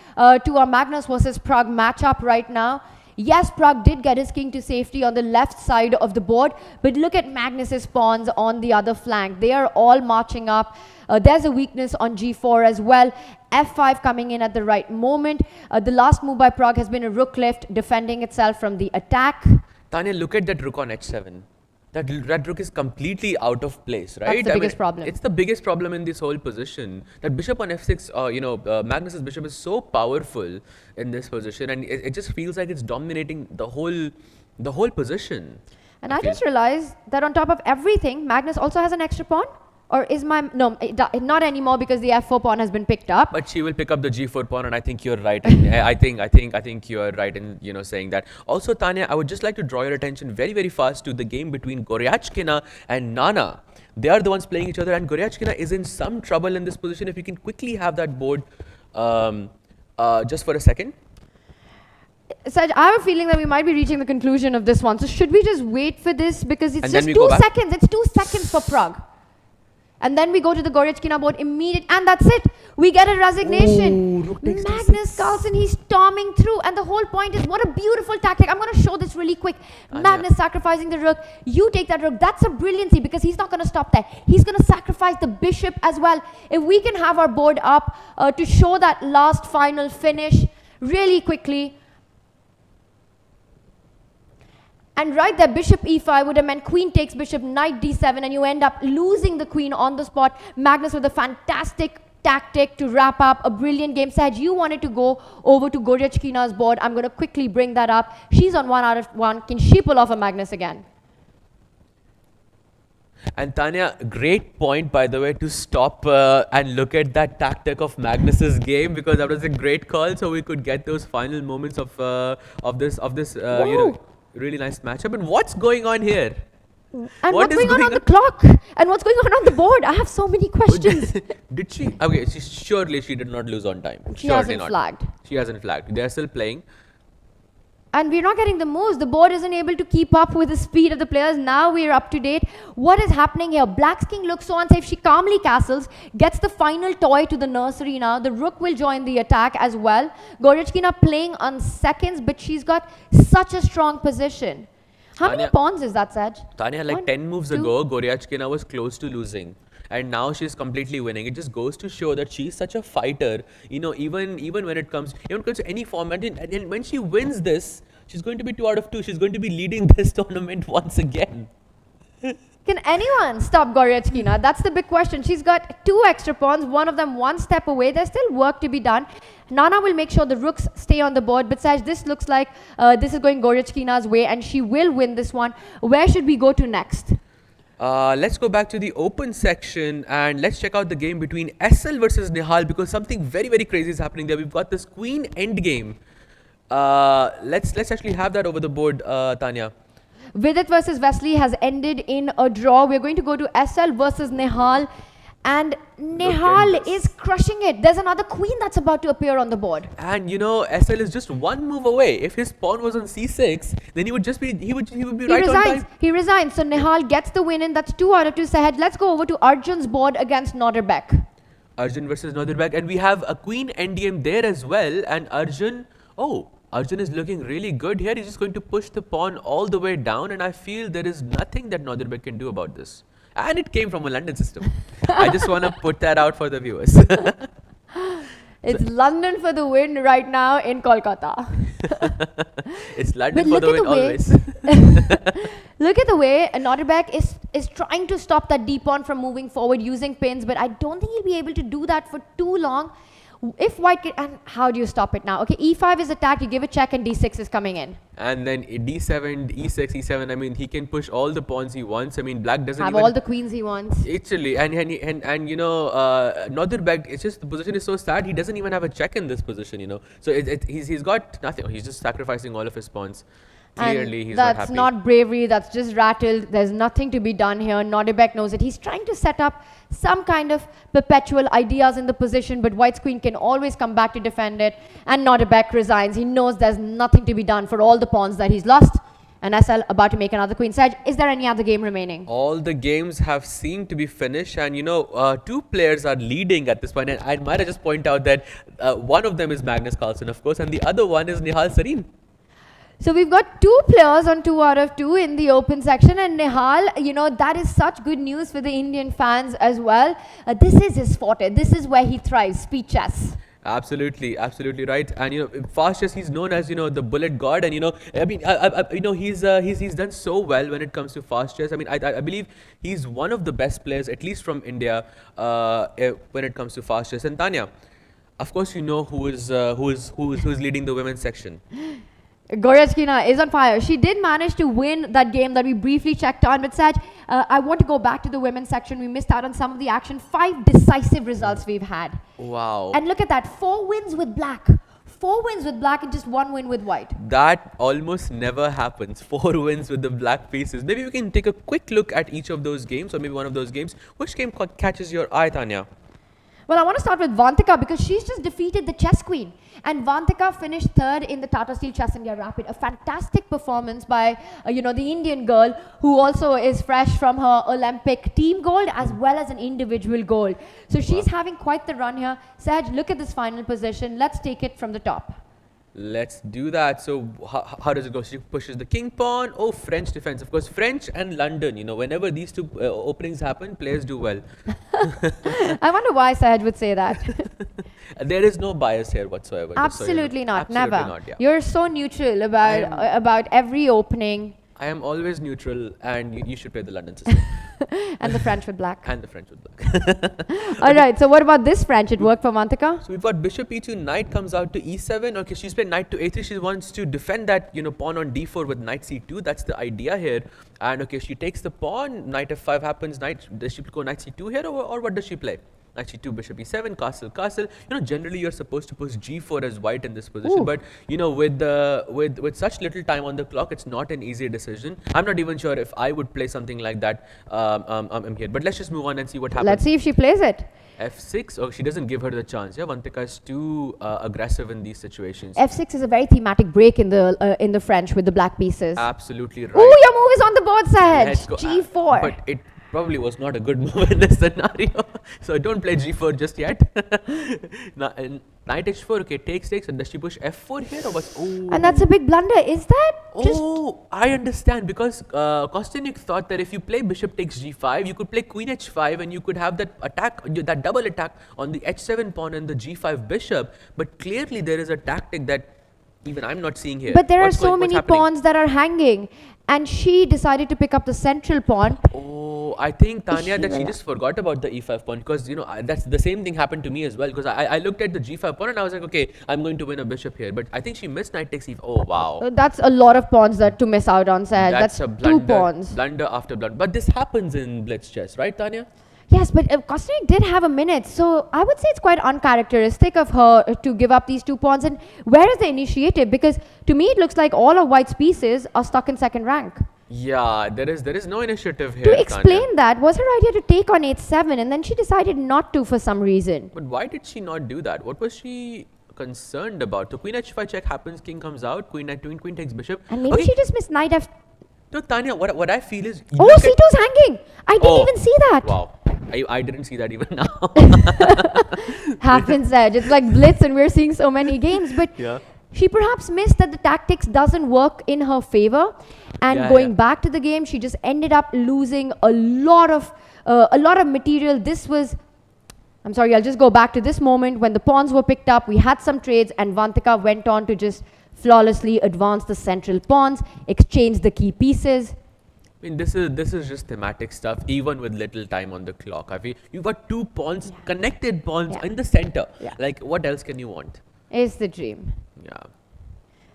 to our Magnus versus Pragg matchup right now. Yes, Pragg did get his king to safety on the left side of the board, but look at Magnus's pawns on the other flank. They are all marching up. There's a weakness on g4 as well. f5 coming in at the right moment. The last move by Pragg has been a rook lift, defending itself from the attack. Tanya, look at that rook on h7. That rook is completely out of place, right? That's the biggest problem. It's the biggest problem in this whole position. That bishop on f6, Magnus's bishop is so powerful in this position, and it just feels like it's dominating the whole position. And I just realized that on top of everything, Magnus also has an extra pawn. Or is my... No, not anymore because the f4 pawn has been picked up. But she will pick up the g4 pawn, and I think you're right. I think you're right in saying that. Also, Tanya, I would just like to draw your attention very, very fast to the game between Goryachkina and Nana. They are the ones playing each other, and Goryachkina is in some trouble in this position. If you can quickly have that board just for a second. Saj, I have a feeling that we might be reaching the conclusion of this one. So should we just wait for this? Because it's just 2 seconds. It's 2 seconds for Pragg. And then we go to the Goryachkina board immediate, and that's it. We get a resignation. Ooh, Magnus Carlsen, he's storming through, and the whole point is what a beautiful tactic. I'm going to show this really quick. Magnus sacrificing the rook. You take that rook. That's a brilliancy because he's not going to stop there. He's going to sacrifice the bishop as well. If we can have our board up to show that last final finish really quickly. And right there, bishop e5 would have meant queen takes bishop, knight d7, and you end up losing the queen on the spot. Magnus with a fantastic tactic to wrap up a brilliant game. Sahaj, you wanted to go over to Goryachkina's board. I'm going to quickly bring that up. She's on 1 out of 1. Can she pull off a Magnus again? And Tanya, great point, by the way, to stop and look at that tactic of Magnus's game, because that was a great call. So we could get those final moments of this really nice matchup. And what's going on here? And what's going on the clock? And what's going on the board? I have so many questions. Did she? Okay, surely she did not lose on time. She hasn't flagged. She hasn't flagged. They are still playing. And we're not getting the moves. The board isn't able to keep up with the speed of the players. Now we're up to date. What is happening here? Black's king looks so unsafe. She calmly castles, gets the final toy to the nursery now. The rook will join the attack as well. Goryachkina playing on seconds, but she's got such a strong position. How many pawns is that, Saj? Tanya, like 10 moves ago, Goryachkina was close to losing. And now she's completely winning. It just goes to show that she's such a fighter. You know, even when it comes to any format, and when she wins this, she's going to be 2 out of 2. She's going to be leading this tournament once again. Can anyone stop Goryachkina? That's the big question. She's got 2 extra pawns, one of them 1 step away. There's still work to be done. Nana will make sure the rooks stay on the board. But Saj, this looks like this is going Goryachkina's way, and she will win this one. Where should we go to next? Let's go back to the open section and let's check out the game between SL versus Nihal, because something very, very crazy is happening there. We've got this queen endgame. Let's actually have that over the board, Tanya. Vidit versus Wesley has ended in a draw. We're going to go to SL versus Nihal. And Nihal is crushing it. There's another queen that's about to appear on the board. And you know, SL is just 1 move away. If his pawn was on c6, then he would be right on time. He resigns. So Nihal gets the win in. That's 2 out of 2. Sahaj, let's go over to Arjun's board against Nodirbek. Arjun versus Nodirbek, and we have a queen endgame there as well. And Arjun is looking really good here. He's just going to push the pawn all the way down, and I feel there is nothing that Nodirbek can do about this. And it came from a London system. I just want to put that out for the viewers. It's London for the win right now in Kolkata. It's London for the win always. Look at the way Nodirbek is trying to stop that d-pawn from moving forward using pins, but I don't think he'll be able to do that for too long. If white can, and how do you stop it now? Okay, e5 is attacked, you give a check, and d6 is coming in. And then d7, e6, e7. I mean, he can push all the pawns he wants. I mean, black doesn't have even all the queens he wants. Actually, and you know, Nodirbek, it's just the position is so sad. He doesn't even have a check in this position. You know, so he's got nothing. He's just sacrificing all of his pawns. Clearly, he's not happy. That's not bravery, that's just rattled. There's nothing to be done here. Nodirbek knows it. He's trying to set up some kind of perpetual ideas in the position, but White's queen can always come back to defend it. And Nodirbek resigns. He knows there's nothing to be done for all the pawns that he's lost. And SL about to make another queen. Saj, is there any other game remaining? All the games have seemed to be finished, and you know, 2 players are leading at this point. And I might just point out that one of them is Magnus Carlsen, of course, and the other one is Nihal Sarin. So we've got 2 players on 2 out of 2 in the open section, and Nihal, you know, that is such good news for the Indian fans as well. This is his forte. This is where he thrives, speed chess. Absolutely, absolutely right. And you know, fast chess, he's known as, you know, the bullet god. And you know, I mean, you know, he's done so well when it comes to fast chess. I mean, I believe he's one of the best players, at least from India, when it comes to fast chess. And Tanya, of course, you know who is leading the women's section. Goryachkina is on fire. She did manage to win that game that we briefly checked on. But Saj, I want to go back to the women's section. We missed out on some of the action. 5 decisive results we've had. Wow. And look at that. 4 wins with black. 4 wins with black and just 1 win with white. That almost never happens. 4 wins with the black pieces. Maybe we can take a quick look at each of those games, or maybe one of those games. Which game catches your eye, Tanya? Well, I want to start with Vantika because she's just defeated the chess queen. And Vantika finished 3rd in the Tata Steel Chess India Rapid. A fantastic performance by, you know, the Indian girl who also is fresh from her Olympic team gold as well as an individual gold. So she's having quite the run here. Saj, look at this final position. Let's take it from the top. Let's do that. So how does it go? She pushes the king pawn. Oh, French defense. Of course, French and London. You know, whenever these 2 openings happen, players do well. I wonder why Sahaj would say that. There is no bias here whatsoever. Absolutely not. Absolutely Never. not, yeah. You're so neutral about every opening. I am always neutral, and you should play the London system. And the French with black. And the French with black. All right, so what about this French? It worked for Vantika? So we've got bishop e2, knight comes out to e7. Okay, she's played knight to a3. She wants to defend that, pawn on d4 with knight c2. That's the idea here. And okay, she takes the pawn, knight f5 happens, does she go knight c2 here, or what does she play? Knight c2, bishop e7, castle, castle. Generally you're supposed to push g4 as white in this position. Ooh. But, with such little time on the clock, it's not an easy decision. I'm not even sure if I would play something like that here. But let's just move on and see what happens. Let's see if she plays it. f6. Oh, she doesn't give her the chance. Yeah, Vantika is too aggressive in these situations. f6 is a very thematic break in the French with the black pieces. Absolutely right. Oh, your move is on the board side. Let's go. g4. But it probably was not a good move in this scenario. So don't play g4 just yet. Knight h4. Okay, takes. And does she push f4 here or what's? Oh. And that's a big blunder. Is that just? Oh, I understand, because Kosteniuk thought that if you play bishop takes g5, you could play queen h5 and you could have that attack, that double attack on the h7 pawn and the g5 bishop. But clearly there is a tactic that even I'm not seeing here. But there are What's so many happening? pawns that are hanging, and she decided to pick up the central pawn. Oh, I think, Tanya, that she Really? just forgot about the e5 pawn, because that's the same thing happened to me as well, because I looked at the g5 pawn and I was like, okay, I'm going to win a bishop here, but I think she missed knight takes e5. Oh wow, That's a lot of pawns that to miss out on, Sahaj. That's a blunder, two pawns. blunder after blunder. But this happens in Blitz chess, right, Tanya? Yes, but Kosteniuk did have a minute, so I would say it's quite uncharacteristic of her to give up these two pawns. And where is the initiative? Because to me, it looks like all of White's pieces are stuck in second rank. Yeah, there is no initiative here. To explain Tanya. that, was her idea to take on h7, and then she decided not to for some reason. But why did she not do that? What was she concerned about? So queen h5 check happens, king comes out, queen knight, queen takes bishop. And maybe she just missed knight f. No, Tanya, what I feel is... Oh, look c2 is hanging. I didn't even see that. Wow. I didn't see that even now. Happens, Sahaj. It's like Blitz, and we're seeing so many games. But Yeah. she perhaps missed that the tactics doesn't work in her favor. And Yeah, going yeah. back to the game, she just ended up losing a lot of material. This was... I'm sorry, I'll just go back to this moment when the pawns were picked up. We had some trades, and Vantika went on to just flawlessly advance the central pawns, exchange the key pieces. I mean, this is just thematic stuff, even with little time on the clock. I feel you've got two pawns, connected pawns Yeah. in the center. Yeah. Like, what else can you want? Is the dream. Yeah.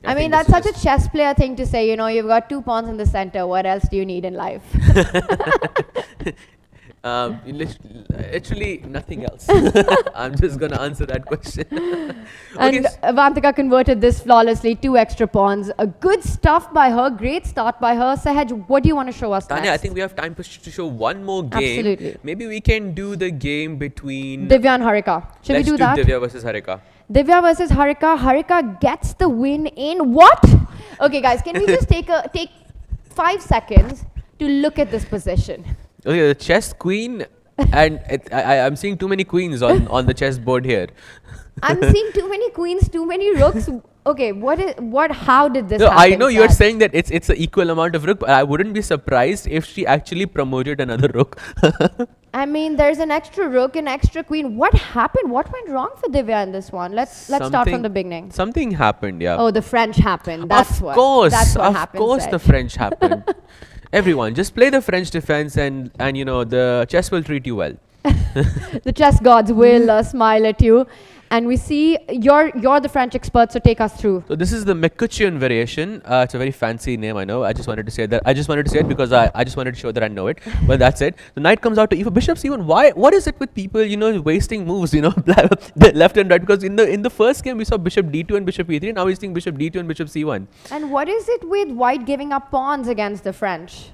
I mean, think that's this such is a chess player thing to say, you've got two pawns in the center. What else do you need in life? Literally nothing else. I'm just gonna answer that question. And Vantika converted this flawlessly, 2 extra pawns. A good stuff by her, great start by her. Sahaj, what do you want to show us Tanya, I next? think we have time to show one more game. Absolutely. Maybe we can do the game between... Divya and Harika. Should Let's we do that? Divya versus Harika. Divya versus Harika. Harika gets the win in what? Okay, guys, can we just take 5 seconds to look at this position? Okay, the chess queen, and I'm seeing too many queens on the chessboard here. I'm seeing too many queens, too many rooks. Okay, how did this No, happen? I know you're Saj? saying that it's an equal amount of rook, but I wouldn't be surprised if she actually promoted another rook. I mean, there's an extra rook, an extra queen. What happened? What went wrong for Divya in this one? Let's start from the beginning. Something happened, yeah. Oh, the French happened. That's of what. course, That's what of happened. course, Saj. the French happened. Everyone, just play the French defense, and the chess will treat you well. The chess gods will smile at you. And we see you're the French expert, so take us through. So this is the McCutcheon variation. It's a very fancy name, I know. I just wanted to say that. I just wanted to say it because I just wanted to show that I know it. But that's it. The knight comes out to e4. Bishop c1. Why? What is it with people, wasting moves, left and right? Because in the first game we saw bishop d2 and bishop e3. Now we're seeing bishop d2 and bishop c1. And what is it with White giving up pawns against the French?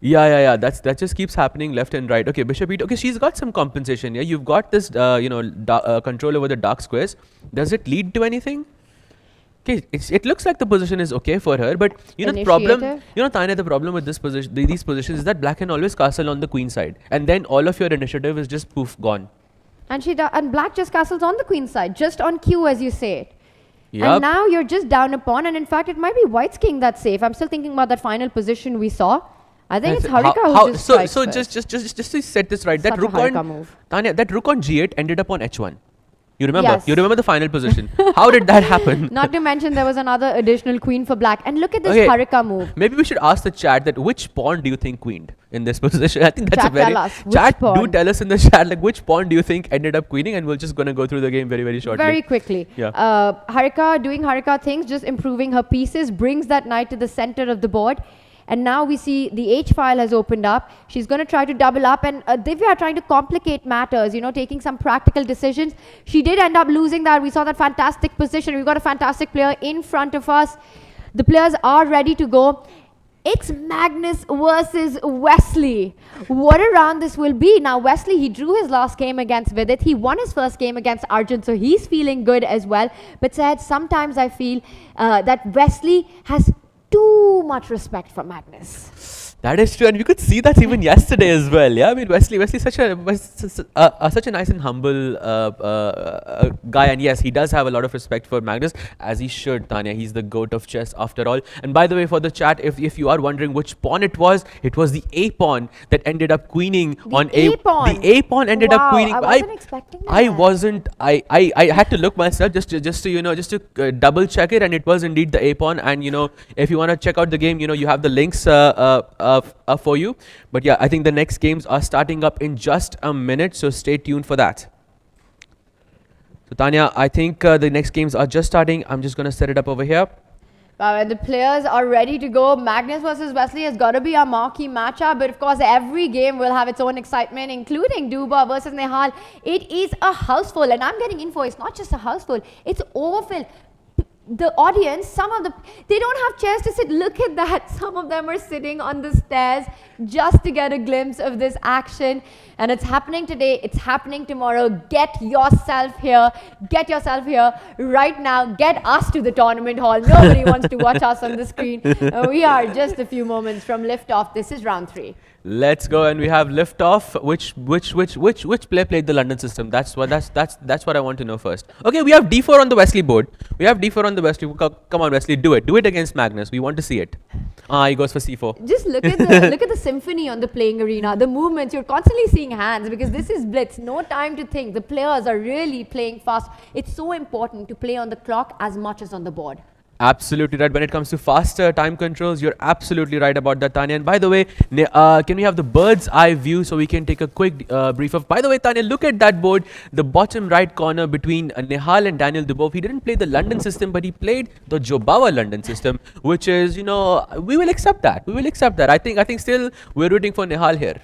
Yeah. That just keeps happening left and right. Okay, bishop e2. Okay, she's got some compensation. Yeah, you've got this, control over the dark squares. Does it lead to anything? Okay, it looks like the position is okay for her, but the problem, Tanya, the problem with this position, these positions is that black can always castle on the queen side, and then all of your initiative is just poof gone. And black just castles on the queen side, just on cue as you say it. Yep. And now you're just down a pawn, and in fact, it might be White's king that's safe. I'm still thinking about that final position we saw. I think it's Harika who just strikes so first. just to set this right, that Such a rook Harika on move. Tanya, that rook on g8 ended up on h1. You remember? Yes. You remember the final position. How did that happen? Not to mention there was another additional queen for black. And look at this Okay. Harika move. Maybe we should ask the chat that which pawn do you think queened in this position? I think that's Chat, a very... tell us, which Chat, do pawn? tell us in the chat like which pawn do you think ended up queening, and we're just going to go through the game very, very shortly. Very quickly. Yeah. Harika doing Harika things, just improving her pieces, brings that knight to the center of the board. And now we see the H file has opened up. She's going to try to double up, and Divya trying to complicate matters, you know, taking some practical decisions. She did end up losing that. We saw that fantastic position. We've got a fantastic player in front of us. The players are ready to go. It's Magnus versus Wesley. What a round this will be. Now, Wesley, he drew his last game against Vidit. He won his first game against Arjun, so he's feeling good as well. But Syed, sometimes I feel that Wesley has too much respect for Magnus. That is true, and you could see that even yesterday as well. Yeah, I mean Wesley's such a nice and humble guy, and yes, he does have a lot of respect for Magnus, as he should. Tanya, he's the goat of chess after all. And by the way, for the chat, if you are wondering which pawn it was the A pawn that ended up queening on A. The A pawn ended up queening. I wasn't expecting that. I wasn't. I had to look myself just to double check it, and it was indeed the A pawn. And you know, if you want to check out the game, you know, you have the links for you. But yeah, I think the next games are starting up in just a minute, so stay tuned for that. So Tanya, I think the next games are just starting. I'm just going to set it up over here. And the players are ready to go. Magnus versus Wesley has got to be our marquee matchup. But of course, every game will have its own excitement, including Duba versus Nehal. It is a houseful, and I'm getting info. It's not just a houseful, it's overfill. The audience, they don't have chairs to sit. Look at that. Some of them are sitting on the stairs just to get a glimpse of this action. And it's happening today. It's happening tomorrow. Get yourself here. Get yourself here right now. Get us to the tournament hall. Nobody wants to watch us on the screen. We are just a few moments from liftoff. This is round 3. Let's go, and we have liftoff. Which player played the London system? That's what I want to know first. Okay, we have D4 on the Wesley board. We have D4 on the Wesley. Come on, Wesley, do it. Do it against Magnus. We want to see it. He goes for C4. Just look at the look at the symphony on the playing arena. The movements, you're constantly seeing hands because this is Blitz. No time to think. The players are really playing fast. It's so important to play on the clock as much as on the board. Absolutely right. When it comes to faster time controls, you're absolutely right about that, Tanya. And by the way, can we have the bird's eye view so we can take a quick brief of... By the way, Tanya, look at that board, the bottom right corner between Nehal and Daniel Dubov. He didn't play the London system, but he played the Jobawa London system, which is, you know, we will accept that. We will accept that. I think still we're rooting for Nehal here.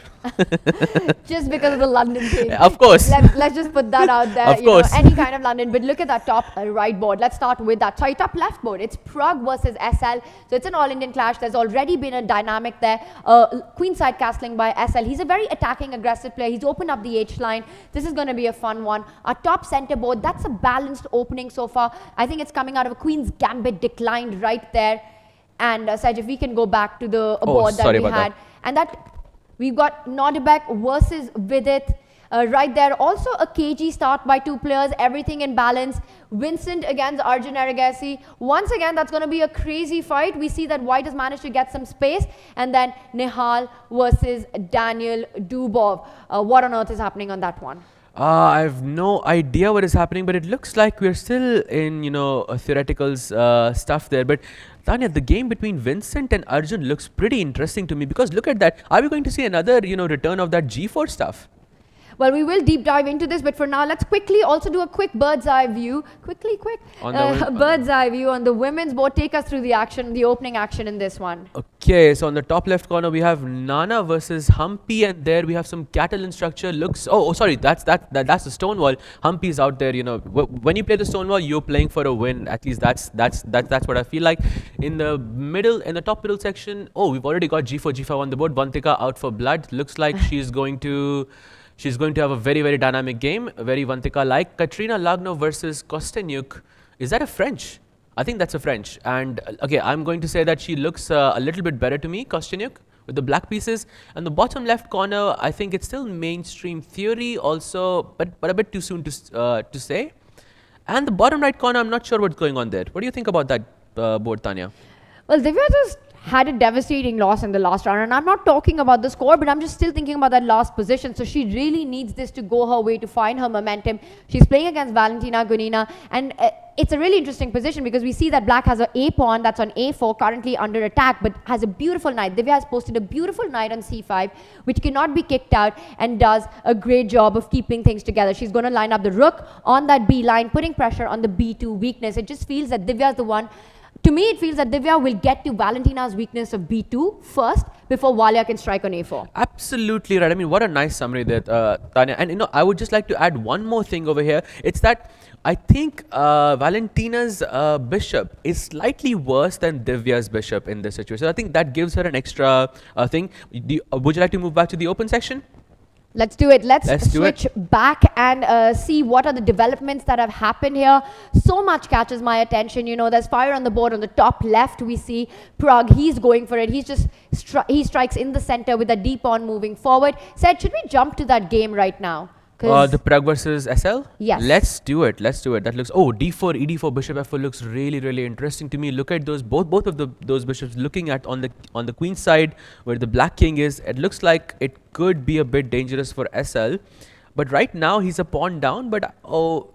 Just because of the London thing. Of course. Let's just put that out there. Of course. Know, any kind of London. But look at that top right board. Let's start with that. Sorry, top left board. It's Pragg versus SL. So it's an all-Indian clash. There's already been a dynamic there. Queenside castling by SL. He's a very attacking, aggressive player. He's opened up the H line. This is going to be a fun one. Our top center board, that's a balanced opening so far. I think it's coming out of a Queen's Gambit declined right there. And Saj, if we can go back to the board that we had. And that we've got Nodirbek versus Vidit. Right there, also a KG start by 2 players, everything in balance. Vincent against Arjun Erigaisi. Once again, that's going to be a crazy fight. We see that White has managed to get some space. And then Nehal versus Daniel Dubov. What on earth is happening on that one? I have no idea what is happening, but it looks like we're still in, you know, theoretical stuff there. But Tanya, the game between Vincent and Arjun looks pretty interesting to me because look at that. Are we going to see another, you know, return of that G4 stuff? Well, we will deep dive into this, but for now, let's quickly also do a quick bird's eye view. Quick. Bird's eye view on the women's board. Take us through the action, the opening action in this one. Okay, so on the top left corner, we have Nana versus Humpy, and there we have some Catalan structure. Looks, sorry, that's the Stonewall. Humpy's out there, you know. When you play the Stonewall, you're playing for a win. At least that's what I feel like. In the middle, in the top middle section, we've already got G4, G5 on the board. Vantika out for blood. Looks like she's going to have a very, very dynamic game, very Vantika-like. Katrina Lagno versus Kosteniuk. Is that a French? I think that's a French. And okay, I'm going to say that she looks a little bit better to me, Kosteniuk, with the black pieces. And the bottom left corner, I think it's still mainstream theory also, but a bit too soon to say. And the bottom right corner, I'm not sure what's going on there. What do you think about that board, Tanya? Well, Divya just had a devastating loss in the last round. And I'm not talking about the score, but I'm just still thinking about that last position. So she really needs this to go her way to find her momentum. She's playing against Valentina Gunina, and it's a really interesting position because we see that black has an A pawn that's on A4, currently under attack, but has a beautiful knight. Divya has posted a beautiful knight on C5, which cannot be kicked out, and does a great job of keeping things together. She's going to line up the rook on that B line, putting pressure on the B2 weakness. It just feels that Divya is the one. To me, it feels that Divya will get to Valentina's weakness of B2 first before Walia can strike on A4. Absolutely right. I mean, what a nice summary there, Tanya. And I would just like to add one more thing over here. It's that I think Valentina's bishop is slightly worse than Divya's bishop in this situation. I think that gives her an extra thing. Would you like to move back to the open section? Let's do it. Let's switch back and see what are the developments that have happened here. So much catches my attention. There's fire on the board. On the top left, we see Pragg. He's going for it. He's just he strikes in the center with a D pawn moving forward. Said, should we jump to that game right now? The Pragg versus SL? Yes. Let's do it. That looks, D4, E4, bishop F4 looks really, really interesting to me. Look at those, both of those bishops looking at on the queen side where the black king is. It looks like it could be a bit dangerous for SL. But right now he's a pawn down, but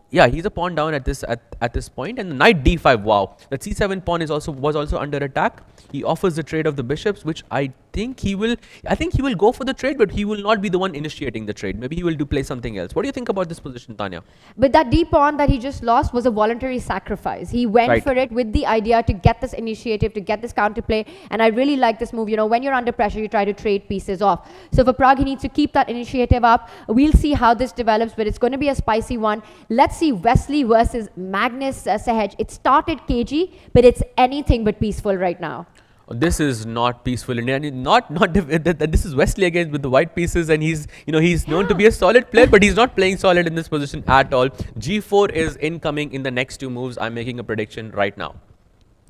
he's a pawn down at this point. And the knight D5, wow. That C7 pawn was also under attack. He offers the trade of the bishops, which I think he will go for the trade, but he will not be the one initiating the trade. Maybe he will play something else. What do you think about this position, Tanya? But that D pawn that he just lost was a voluntary sacrifice. He went for it with the idea to get this initiative, to get this counterplay. And I really like this move. When you're under pressure, you try to trade pieces off. So for Pragg, he needs to keep that initiative up. We'll see how this develops, but it's going to be a spicy one. Let's see Wesley versus Magnus Sahej. It started cagey, but it's anything but peaceful right now. This is not peaceful, and this is Wesley again with the white pieces, and he's known to be a solid player, but he's not playing solid in this position at all. G4 is incoming in the next two moves. I'm making a prediction right now.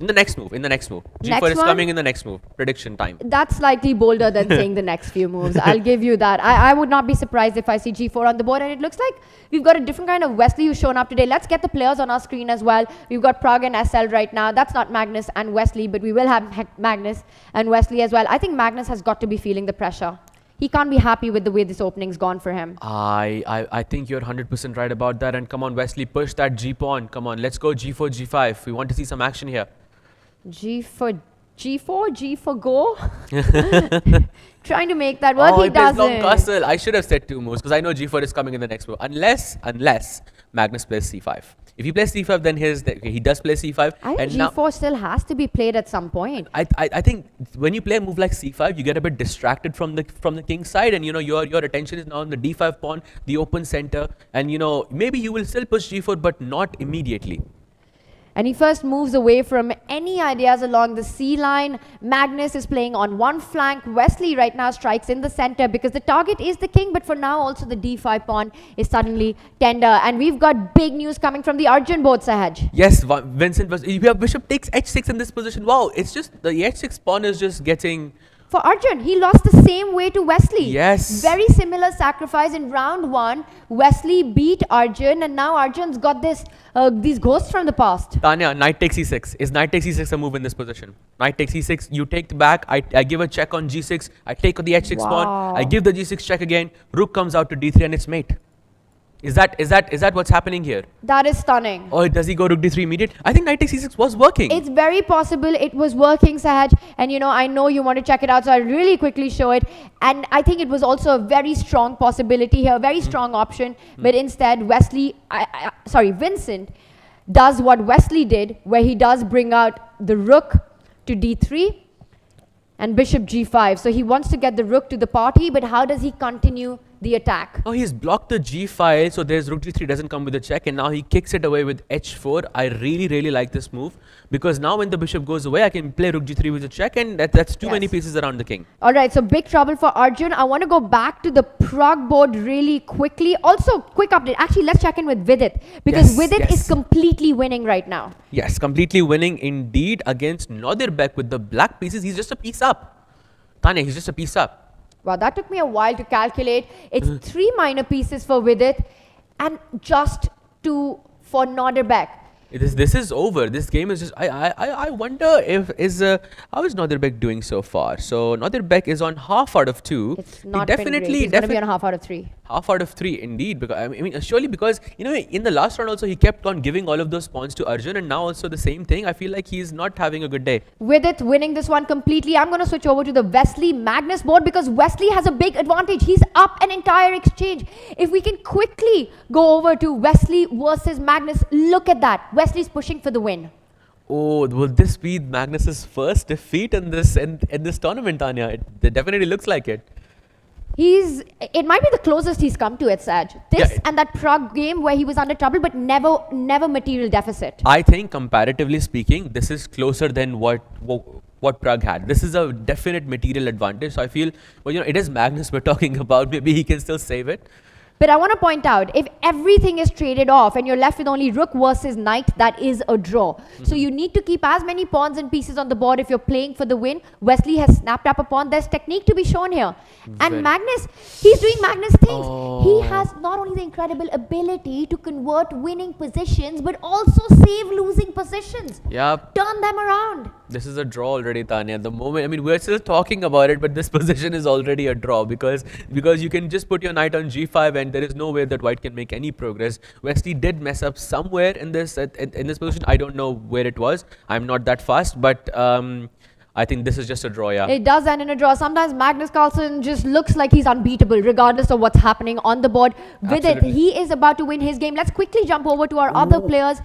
In the next move. G4 is coming in the next move. Prediction time. That's slightly bolder than saying the next few moves. I'll give you that. I would not be surprised if I see G4 on the board. And it looks like we've got a different kind of Wesley who's shown up today. Let's get the players on our screen as well. We've got Pragg and SL right now. That's not Magnus and Wesley, but we will have Magnus and Wesley as well. I think Magnus has got to be feeling the pressure. He can't be happy with the way this opening's gone for him. I think you're 100% right about that. And come on, Wesley, push that G pawn. Come on, let's go G4, G5. We want to see some action here. G for go. Trying to make that work. He doesn't. Long castle. I should have said two moves because I know G4 is coming in the next move. Unless Magnus plays C5. If he plays C5, then he does play C5. I think G4 still has to be played at some point. I think when you play a move like C5, you get a bit distracted from the king's side, and your attention is now on the D5 pawn, the open center, and maybe you will still push G4, but not immediately. And he first moves away from any ideas along the C line. Magnus is playing on one flank. Wesley right now strikes in the center because the target is the king, but for now also the D5 pawn is suddenly tender. And we've got big news coming from the Arjun board, Sahaj. Yes, Vincent, we have bishop takes h6 in this position. Wow, it's just the h6 pawn is just getting... For Arjun, he lost the same way to Wesley. Yes. Very similar sacrifice in round one. Wesley beat Arjun, and now Arjun's got these ghosts from the past. Tanya, knight takes e6. Is knight takes e6 a move in this position? Knight takes e6, you take the back, I give a check on g6, I take the h6 pawn, I give the g6 check again, rook comes out to d3 and it's mate. Is that what's happening here? That is stunning. Or does he go rook d3 immediate? I think knight takes e6 was working. It's very possible it was working, Sahaj. And I know you want to check it out, so I'll really quickly show it. And I think it was also a very strong possibility here, a very strong option. But instead, Vincent does what Wesley did, where he does bring out the rook to d3 and bishop g5. So he wants to get the rook to the party, but how does he continue the attack? Oh, he's blocked the g file, so there's rook g3 doesn't come with a check, and now he kicks it away with h4. I really like this move because now when the bishop goes away, I can play rook g3 with a check, and that's too many pieces around the king. All right, so big trouble for Arjun. I want to go back to the Pragg board really quickly. Also, quick update. Actually, let's check in with Vidit because Vidit is completely winning right now. Yes, completely winning indeed against Nodirbek with the black pieces. He's just a piece up. Tanya, he's just a piece up. Wow, that took me a while to calculate. It's 3 minor pieces for Vidit and just 2 for Nodirbek. This is over. This game is just. I wonder if how is Nodirbek doing so far? So Nodirbek is on half out of 2. It's He not been great. He's going to be on half out of 3. Half out of 3 indeed, because I mean surely, because in the last round also he kept on giving all of those pawns to Arjun, and now also the same thing. I feel like he's not having a good day. Vidit winning this one completely. I'm going to switch over to the Wesley Magnus board because Wesley has a big advantage. He's up an entire exchange. If we can quickly go over to Wesley versus Magnus, look at that. Wesley's pushing for the win. Oh, will this be Magnus's first defeat in this tournament, Tanya? It definitely looks like it. It might be the closest he's come to it, Saj. This and that Pragg game where he was under trouble but never material deficit. I think comparatively speaking, this is closer than what Pragg had. This is a definite material advantage. So I feel, well, it is Magnus we're talking about. Maybe he can still save it. But I want to point out, if everything is traded off and you're left with only rook versus knight, that is a draw. So you need to keep as many pawns and pieces on the board if you're playing for the win. Wesley has snapped up a pawn. There's technique to be shown here. And Magnus, he's doing Magnus things. He has not only the incredible ability to convert winning positions, but also save losing positions. Yep. Turn them around. This is a draw already, Tanya. At the moment, I mean, we're still talking about it, but this position is already a draw because you can just put your knight on g5 and there is no way that white can make any progress. Wesley did mess up somewhere in this position. I don't know where it was. I'm not that fast, but I think this is just a draw, yeah. It does end in a draw. Sometimes Magnus Carlsen just looks like he's unbeatable regardless of what's happening on the board. Vidit, he is about to win his game. Let's quickly jump over to our other players.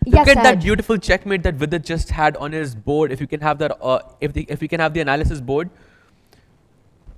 Look at that beautiful checkmate that Vidit just had on his board. If you can have that, if we can have the analysis board,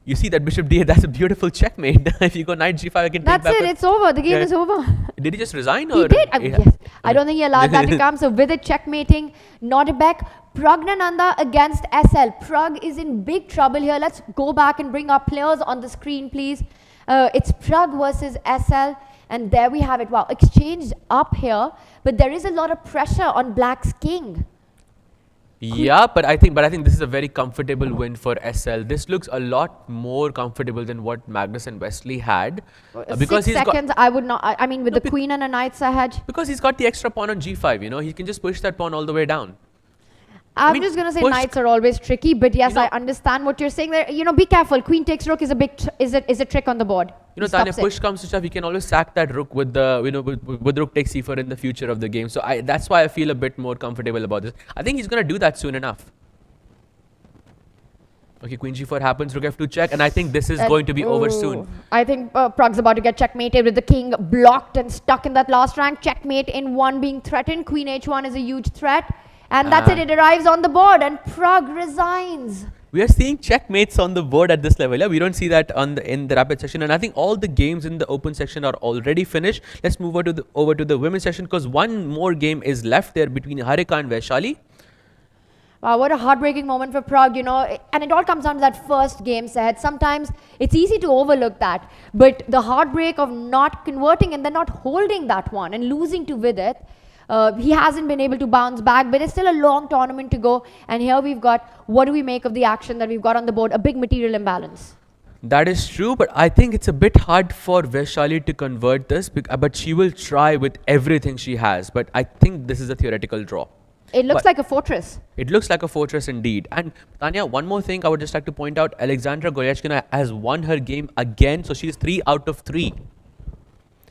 you see that bishop d8. That's a beautiful checkmate. If you go knight g5, I can take back. That's it. It's over. The game is over. Did he just resign? He did. Yes. I don't think he allowed that to come. So Vidit checkmating Nodirbek. Pragnananda against SL. Pragg is in big trouble here. Let's go back and bring our players on the screen, please. It's Pragg versus SL. And there we have it. Wow, exchanged up here, but there is a lot of pressure on Black's king. Yeah, but I think this is a very comfortable win for SL. This looks a lot more comfortable than what Magnus and Wesley had. Because 6 seconds, I would not. I mean, with the queen and a knight's ahead. Because he's got the extra pawn on g5. He can just push that pawn all the way down. I'm just gonna say knights are always tricky, but yes, I understand what you're saying there. Be careful. Queen takes rook is a big is a trick on the board. Tanya, push comes to shove, you can always sack that rook with the with rook takes c4 in the future of the game. So that's why I feel a bit more comfortable about this. I think he's gonna do that soon enough. Okay, queen g4 happens, rook f2 check, and I think this is going to be over soon. I think Pragg's about to get checkmated with the king blocked and stuck in that last rank. Checkmate in 1 being threatened. Queen h1 is a huge threat. And that's it. It arrives on the board and Pragg resigns. We are seeing checkmates on the board at this level. Yeah? We don't see that in the rapid section. And I think all the games in the open section are already finished. Let's move over to the women's section because one more game is left there between Harika and Vaishali. Wow, what a heartbreaking moment for Pragg, and it all comes down to that first game set. Sometimes it's easy to overlook that, but the heartbreak of not converting and then not holding that one and losing to Vidit. He hasn't been able to bounce back, but it's still a long tournament to go. And here we've got, what do we make of the action that we've got on the board? A big material imbalance. That is true, but I think it's a bit hard for Vaishali to convert this, but she will try with everything she has. But I think this is a theoretical draw. It looks like a fortress. It looks like a fortress indeed. And Tanya, one more thing I would just like to point out, Aleksandra Goryachkina has won her game again. So she's 3 out of 3.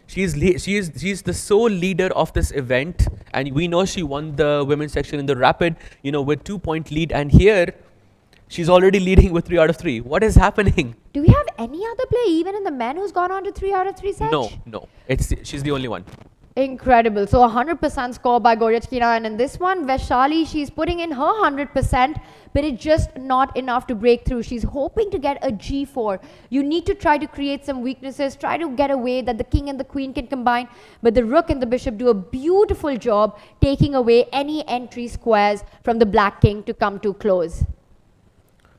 She's the sole leader of this event, and we know she won the women's section in the rapid, with 2-point lead. And here, she's already leading with 3 out of 3. What is happening? Do we have any other player, even in the men, who's gone on to 3 out of 3 sets? No. She's the only one. Incredible. So 100% score by Goryachkina, and in this one, Vaishali, she's putting in her 100%, but it's just not enough to break through. She's hoping to get a g4. You need to try to create some weaknesses, try to get a way that the king and the queen can combine, but the rook and the bishop do a beautiful job taking away any entry squares from the black king to come too close.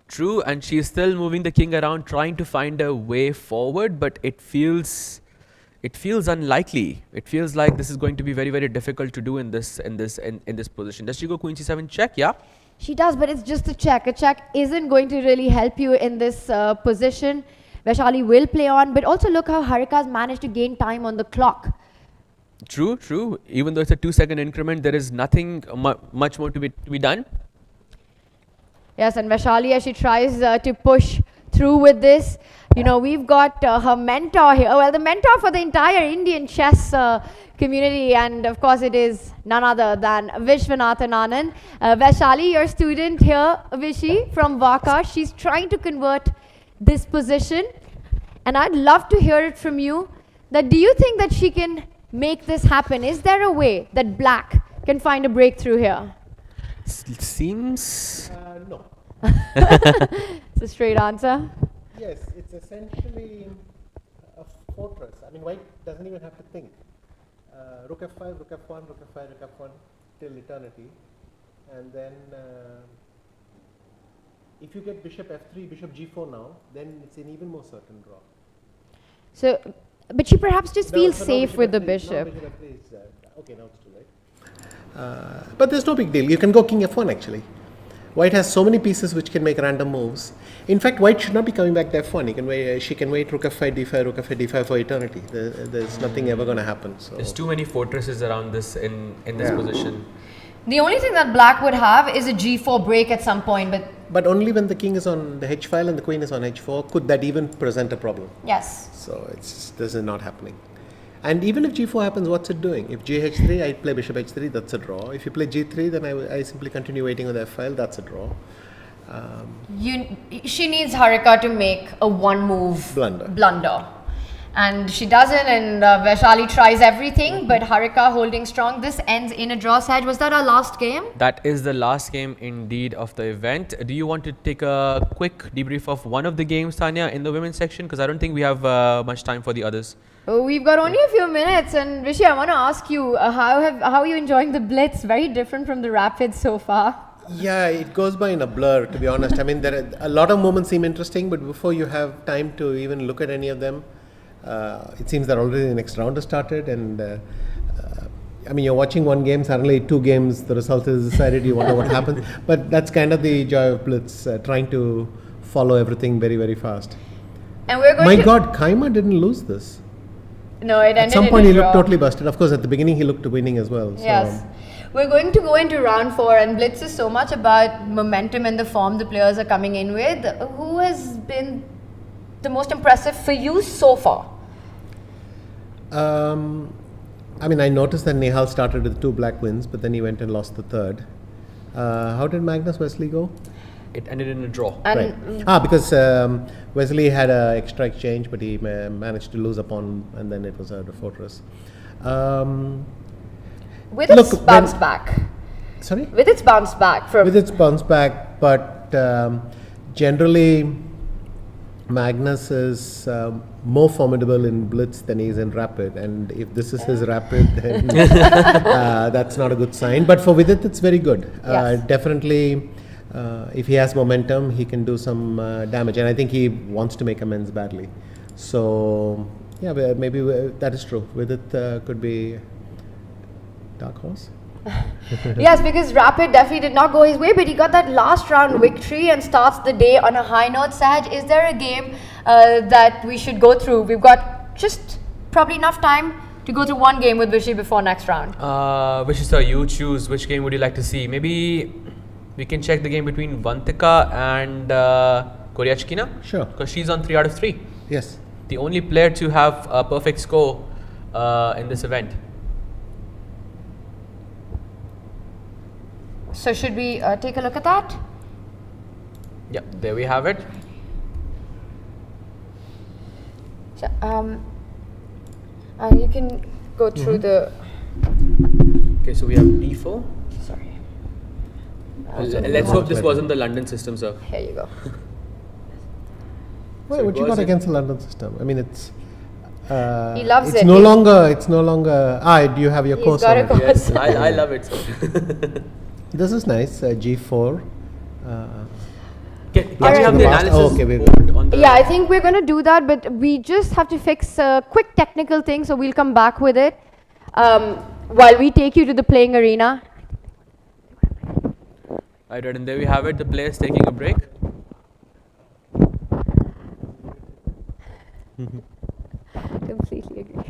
True, and she's still moving the king around, trying to find a way forward, but it feels unlikely. It feels like this is going to be very, very difficult to do in this position. Does she go queen c7 check? Yeah. She does, but it's just a check. A check isn't going to really help you in this position. Vaishali will play on, but also look how Harika's managed to gain time on the clock. True, true. Even though it's a 2-second increment, there is nothing much more to be done. Yes, and Vaishali, as she tries to push through with this, you know, we've got her mentor here. Well, the mentor for the entire Indian chess community, and of course, it is none other than Vishwanathan Anand. Vaishali, your student here, Vishi from Vaka, she's trying to convert this position, and I'd love to hear it from you. That do you think that she can make this happen? Is there a way that Black can find a breakthrough here? Seems. No. It's a straight answer. Yes, it's essentially a fortress. I mean, white doesn't even have to think. Rook f5, rook f1, rook f5, rook f1 till eternity. And then if you get bishop f3, bishop g4 now, then it's an even more certain draw. So, but she perhaps just feels So safe with the Now bishop. bishop f3 is, okay, now it's too late. But there's no big deal. You can go king f1 actually. White has so many pieces which can make random moves. In fact, white should not be coming back to f1. He can wait, she can wait rook f5, d5, rook f5, d5 for eternity. There's nothing ever going to happen. So. There's too many fortresses around this in this position. The only thing that Black would have is a g4 break at some point, But only when the king is on the h file and the queen is on h4 could that even present a problem. yes. So this is not happening. And even if g4 happens, what's it doing? If gh3, I play bishop h3, that's a draw. If you play g3, then I simply continue waiting on the f file, that's a draw. She needs Harika to make a one-move Blunder. And she doesn't, and Vaishali tries everything, but Harika holding strong. This ends in a draw side. Was that our last game? That is the last game indeed of the event. Do you want to take a quick debrief of one of the games, Tanya, in the women's section? Because I don't think we have much time for the others. Oh, we've got only a few minutes, and Rishi, I want to ask you, how are you enjoying the Blitz? Very different from the Rapid so far. Yeah, it goes by in a blur, to be honest. I mean, there are a lot of moments seem interesting, but before you have time to even look at any of them, it seems that already the next round has started, and I mean, you're watching one game, suddenly 2 games, the result is decided, you wonder what happens. But that's kind of the joy of Blitz, trying to follow everything very, very fast. And we're going My God, Kaima didn't lose this. No, it ended At some in point a he draw. looked totally busted. Of course, at the beginning he looked winning as well. So. Yes. We're going to go into round 4, and Blitz is so much about momentum and the form the players are coming in with. Who has been the most impressive for you so far? I mean, I noticed that Nehal started with 2 black wins, but then he went and lost the third. How did Magnus Wesley go? It ended in a draw. And Right. Because Wesley had an extra exchange, but he managed to lose a pawn, and then it was a fortress. with its bounce back. Sorry? With its bounce back. From With its bounce back, but generally Magnus is more formidable in Blitz than he is in Rapid, and if this is his Rapid, then that's not a good sign. But for Vidit, it's very good. Yes. Definitely, if he has momentum, he can do some damage, and I think he wants to make amends badly. So, yeah, maybe that is true. Vidit could be dark horse. Yes, because Rapid definitely did not go his way, but he got that last round victory and starts the day on a high note. Saj, is there a game that we should go through? We've got just probably enough time to go through one game with Vishy before next round. Vishy sir, you choose which game would you like to see. Maybe we can check the game between Vantika and Goryachkina. Sure. Because she's on 3 out of 3. Yes. The only player to have a perfect score in this event. So should we take a look at that? Yeah, there we have it. So, you can go through the. Okay, so we have D4. Sorry. Let's hope this wasn't the London system, sir. Here you go. Well, So what you was got it- against the London system? I mean, it's. He loves it's it. No longer. It's no longer. Do you have your He's course got on a it? course. Yes, I love it, sir. This is nice. G4. Can Alright. we have the analysis Okay, we're board on the... Yeah, I think we're going to do that, but we just have to fix a quick technical thing, so we'll come back with it while we take you to the playing arena. Right, and there we have it. The players taking a break. Completely agree.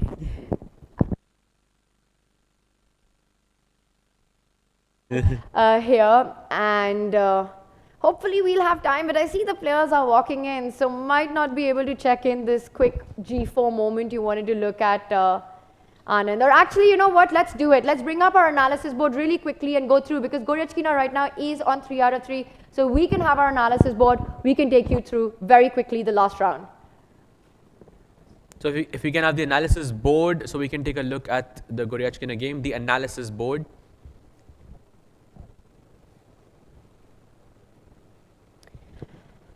here, and hopefully we'll have time. But I see the players are walking in, so might not be able to check in this quick G4 moment you wanted to look at, Anand. Or actually, you know what? Let's do it. Let's bring up our analysis board really quickly and go through, because Goryachkina right now is on 3 out of 3. So we can have our analysis board. We can take you through very quickly the last round. So if we can have the analysis board, so we can take a look at the Goryachkina game, the analysis board.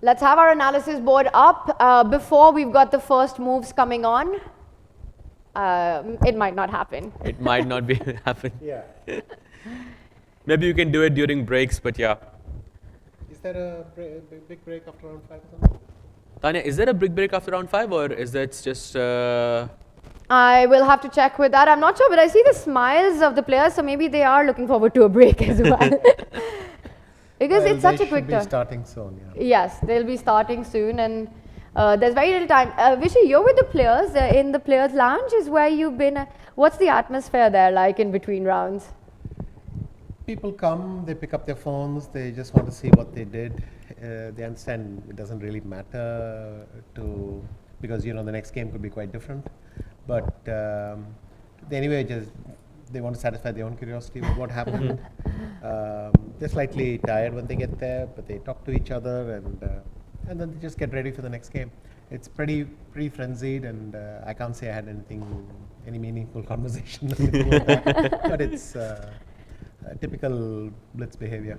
Let's have our analysis board up. Before we've got the first moves coming on. It might not happen. It might not be happen. Yeah. Maybe you can do it during breaks, but yeah. Is there a big break after round 5 or something? Tanya, is there a big break after round 5, or is that just... I will have to check with that. I'm not sure, but I see the smiles of the players, so maybe they are looking forward to a break as well. Because it's such a quick turn. They should be starting soon, yeah. Yes, they'll be starting soon, and there's very little time. Vishy, you're with the players in the players' lounge is where you've been. What's the atmosphere there like in between rounds? People come, they pick up their phones, they just want to see what they did. They understand it doesn't really matter because you know the next game could be quite different. But they anyway they want to satisfy their own curiosity with what happened. They're slightly tired when they get there, but they talk to each other and then they just get ready for the next game. It's pretty frenzied, and I can't say I had any meaningful conversation or anything like that. But it's typical Blitz behavior.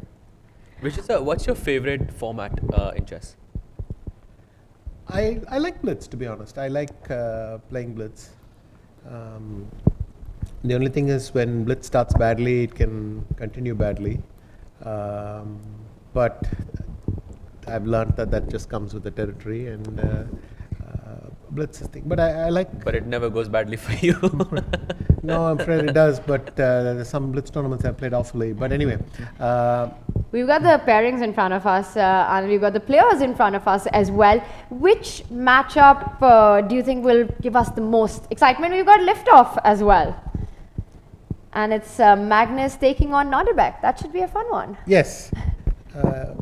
What's your favorite format in chess? I like Blitz, to be honest. I like playing Blitz. The only thing is when Blitz starts badly, it can continue badly. But I've learned that just comes with the territory, and Blitz is thing. But I like... But it never goes badly for you. No, I'm afraid it does, but there's some Blitz tournaments I've played awfully. But anyway. We've got the pairings in front of us, and we've got the players in front of us as well. Which matchup do you think will give us the most excitement? We've got liftoff as well. And it's Magnus taking on Nodirbek. That should be a fun one. Yes.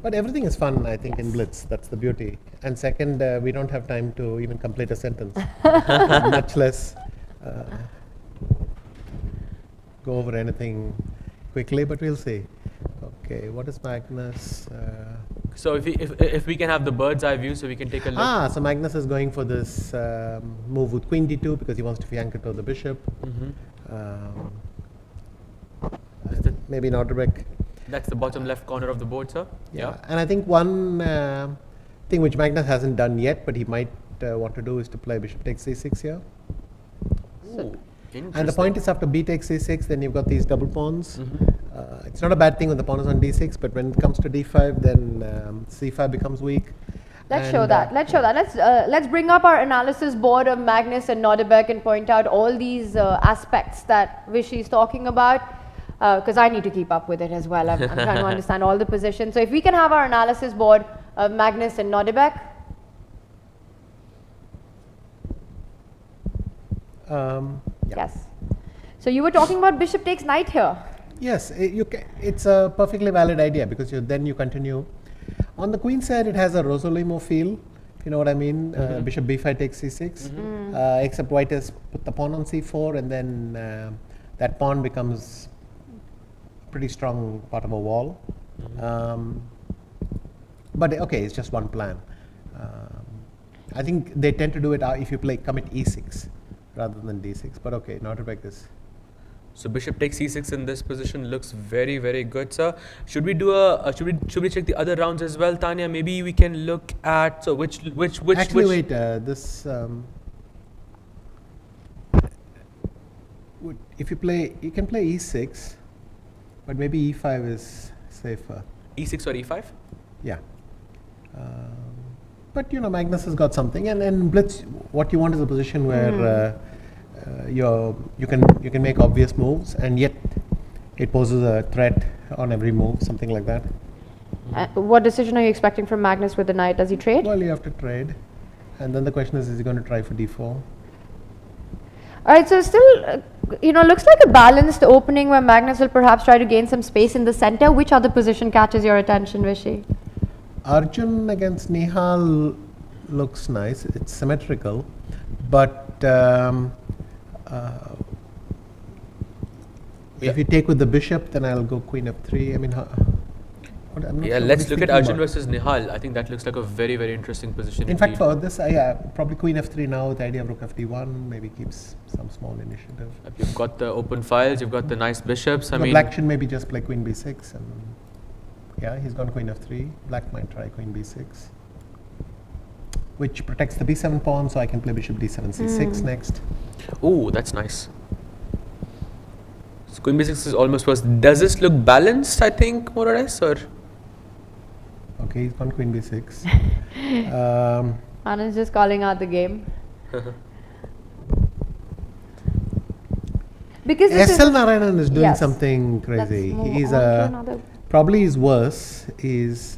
But everything is fun, I think, in Blitz. That's the beauty. And second, we don't have time to even complete a sentence, much less go over anything quickly, but we'll see. Okay, what is Magnus? So if we can have the bird's eye view, so we can take a look. So Magnus is going for this move with Queen D2 because he wants to fianchetto the bishop. Maybe Nodirbek. That's the bottom left corner of the board, sir. Yeah. And I think one thing which Magnus hasn't done yet, but he might want to do, is to play bishop takes c6 here. Ooh, and the point is, after b takes c6, then you've got these double pawns. It's not a bad thing when the pawn is on d6, but when it comes to d5, then c5 becomes weak. Let's show that. Let's bring up our analysis board of Magnus and Nodirbek and point out all these aspects that Vishy is talking about. Because I need to keep up with it as well. I'm trying to understand all the positions. So if we can have our analysis board of Magnus and Nodirbek. Yes. So you were talking about bishop takes knight here. Yes, it's a perfectly valid idea, because then you continue. On the queen side, it has a Rosolimo feel, if you know what I mean. Bishop b5 takes c6, except white has put the pawn on c4, and then that pawn becomes pretty strong part of a wall. But okay, it's just one plan. I think they tend to do it if you play commit e6 rather than d6. But okay, Nodirbek is. So bishop takes c6 in this position looks very, very good, sir. Should we do should we check the other rounds as well, Tanya? Maybe we can look at which. Actually, wait. This. If you can play e6. But maybe e5 is safer. e6 or e5? Yeah. But you know, Magnus has got something, and Blitz, what you want is a position where you can make obvious moves, and yet it poses a threat on every move, something like that. What decision are you expecting from Magnus with the knight? Does he trade? Well, you have to trade, and then the question is he going to try for d4? All right, so still, looks like a balanced opening where Magnus will perhaps try to gain some space in the center. Which other position catches your attention, Vishy? Arjun against Nihal looks nice. It's symmetrical, but if you take with the bishop, then I'll go queen f3. I mean, yeah, let's look at Arjun versus Nihal. I think that looks like a very, very interesting position. In fact, for this, probably queen f3 now with the idea of rook fd1 maybe keeps some small initiative. You've got the open files, you've got the nice bishops. I mean, black should maybe just play queen b6, and yeah, he's gone queen f3. Black might try queen b6, which protects the b7 pawn, so I can play bishop d7 c6 next. Oh, that's nice. So queen b6 is almost worse. Does this look balanced, I think, more or less, or? Okay, he's gone queen b6. Anand's just calling out the game. Because SL Narayanan is doing yes, something crazy. He's another. Probably his worse is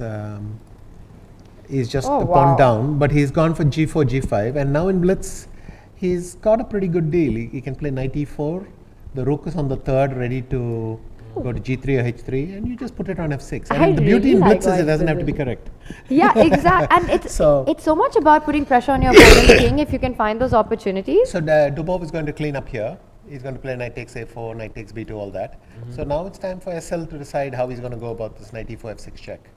just the pawn down, but he's gone for g4, g5, and now in Blitz, he's got a pretty good deal. He can play knight e4. The rook is on the third, ready to go to g3 or h3, and you just put it on f6. And the beauty in Blitz is it doesn't have to be correct. Yeah, exactly. And it's so much about putting pressure on your opponent's king if you can find those opportunities. So Dubov is going to clean up here. He's going to play knight takes a4, knight takes b2, all that. So now it's time for SL to decide how he's going to go about this knight e4, f6 check.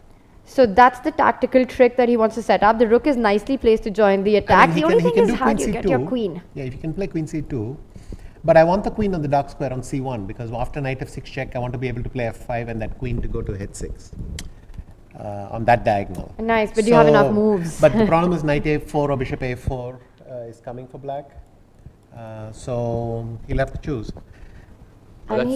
So that's the tactical trick that he wants to set up. The rook is nicely placed to join the attack. The only thing is how do you get your queen? Yeah, if you can play queen c2. But I want the queen on the dark square on c1, because after knight f6 check, I want to be able to play f5 and that queen to go to h6 on that diagonal. Nice, but do you have enough moves? But the problem is knight a4 or bishop a4 is coming for black. So he'll have to choose.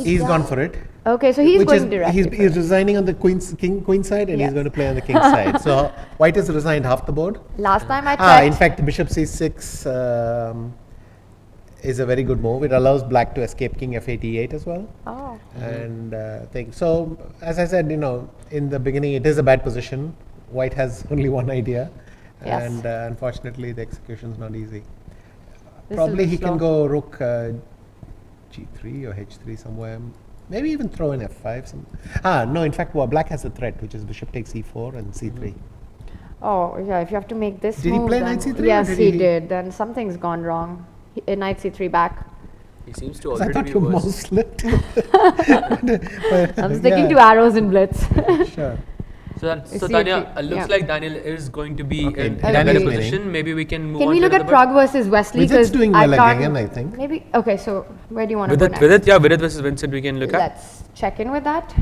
He's gone for it. Okay, so he's going direct. He's resigning on the queen side, and he's going to play on the king side. So white has resigned half the board. Last time I checked. In fact, bishop c6 is a very good move. It allows black to escape king f8 e8 as well. Oh. And so as I said, in the beginning, it is a bad position. White has only one idea, and unfortunately, the execution is not easy. Probably he can go rook g3 or h3 somewhere. Maybe even throw in f5. No, in fact, black has a threat, which is bishop takes e4 and c3. Oh, yeah, if you have to make this Did move. He play knight c3? Yes, he did. Then something's gone wrong. Knight c3 back. He seems to already I thought be your worse. mouse slipped. I'm sticking to arrows in Blitz. Sure. So Tanya, looks like Daniel is going to be in a Daniel better is position. winning. Maybe we can move Can on we to look at another Pragg versus Wesley? Vidit's doing well again, I think. Maybe. Okay, so where do you want to go next? Vidit versus Vincent we can look at. Let's check in with that.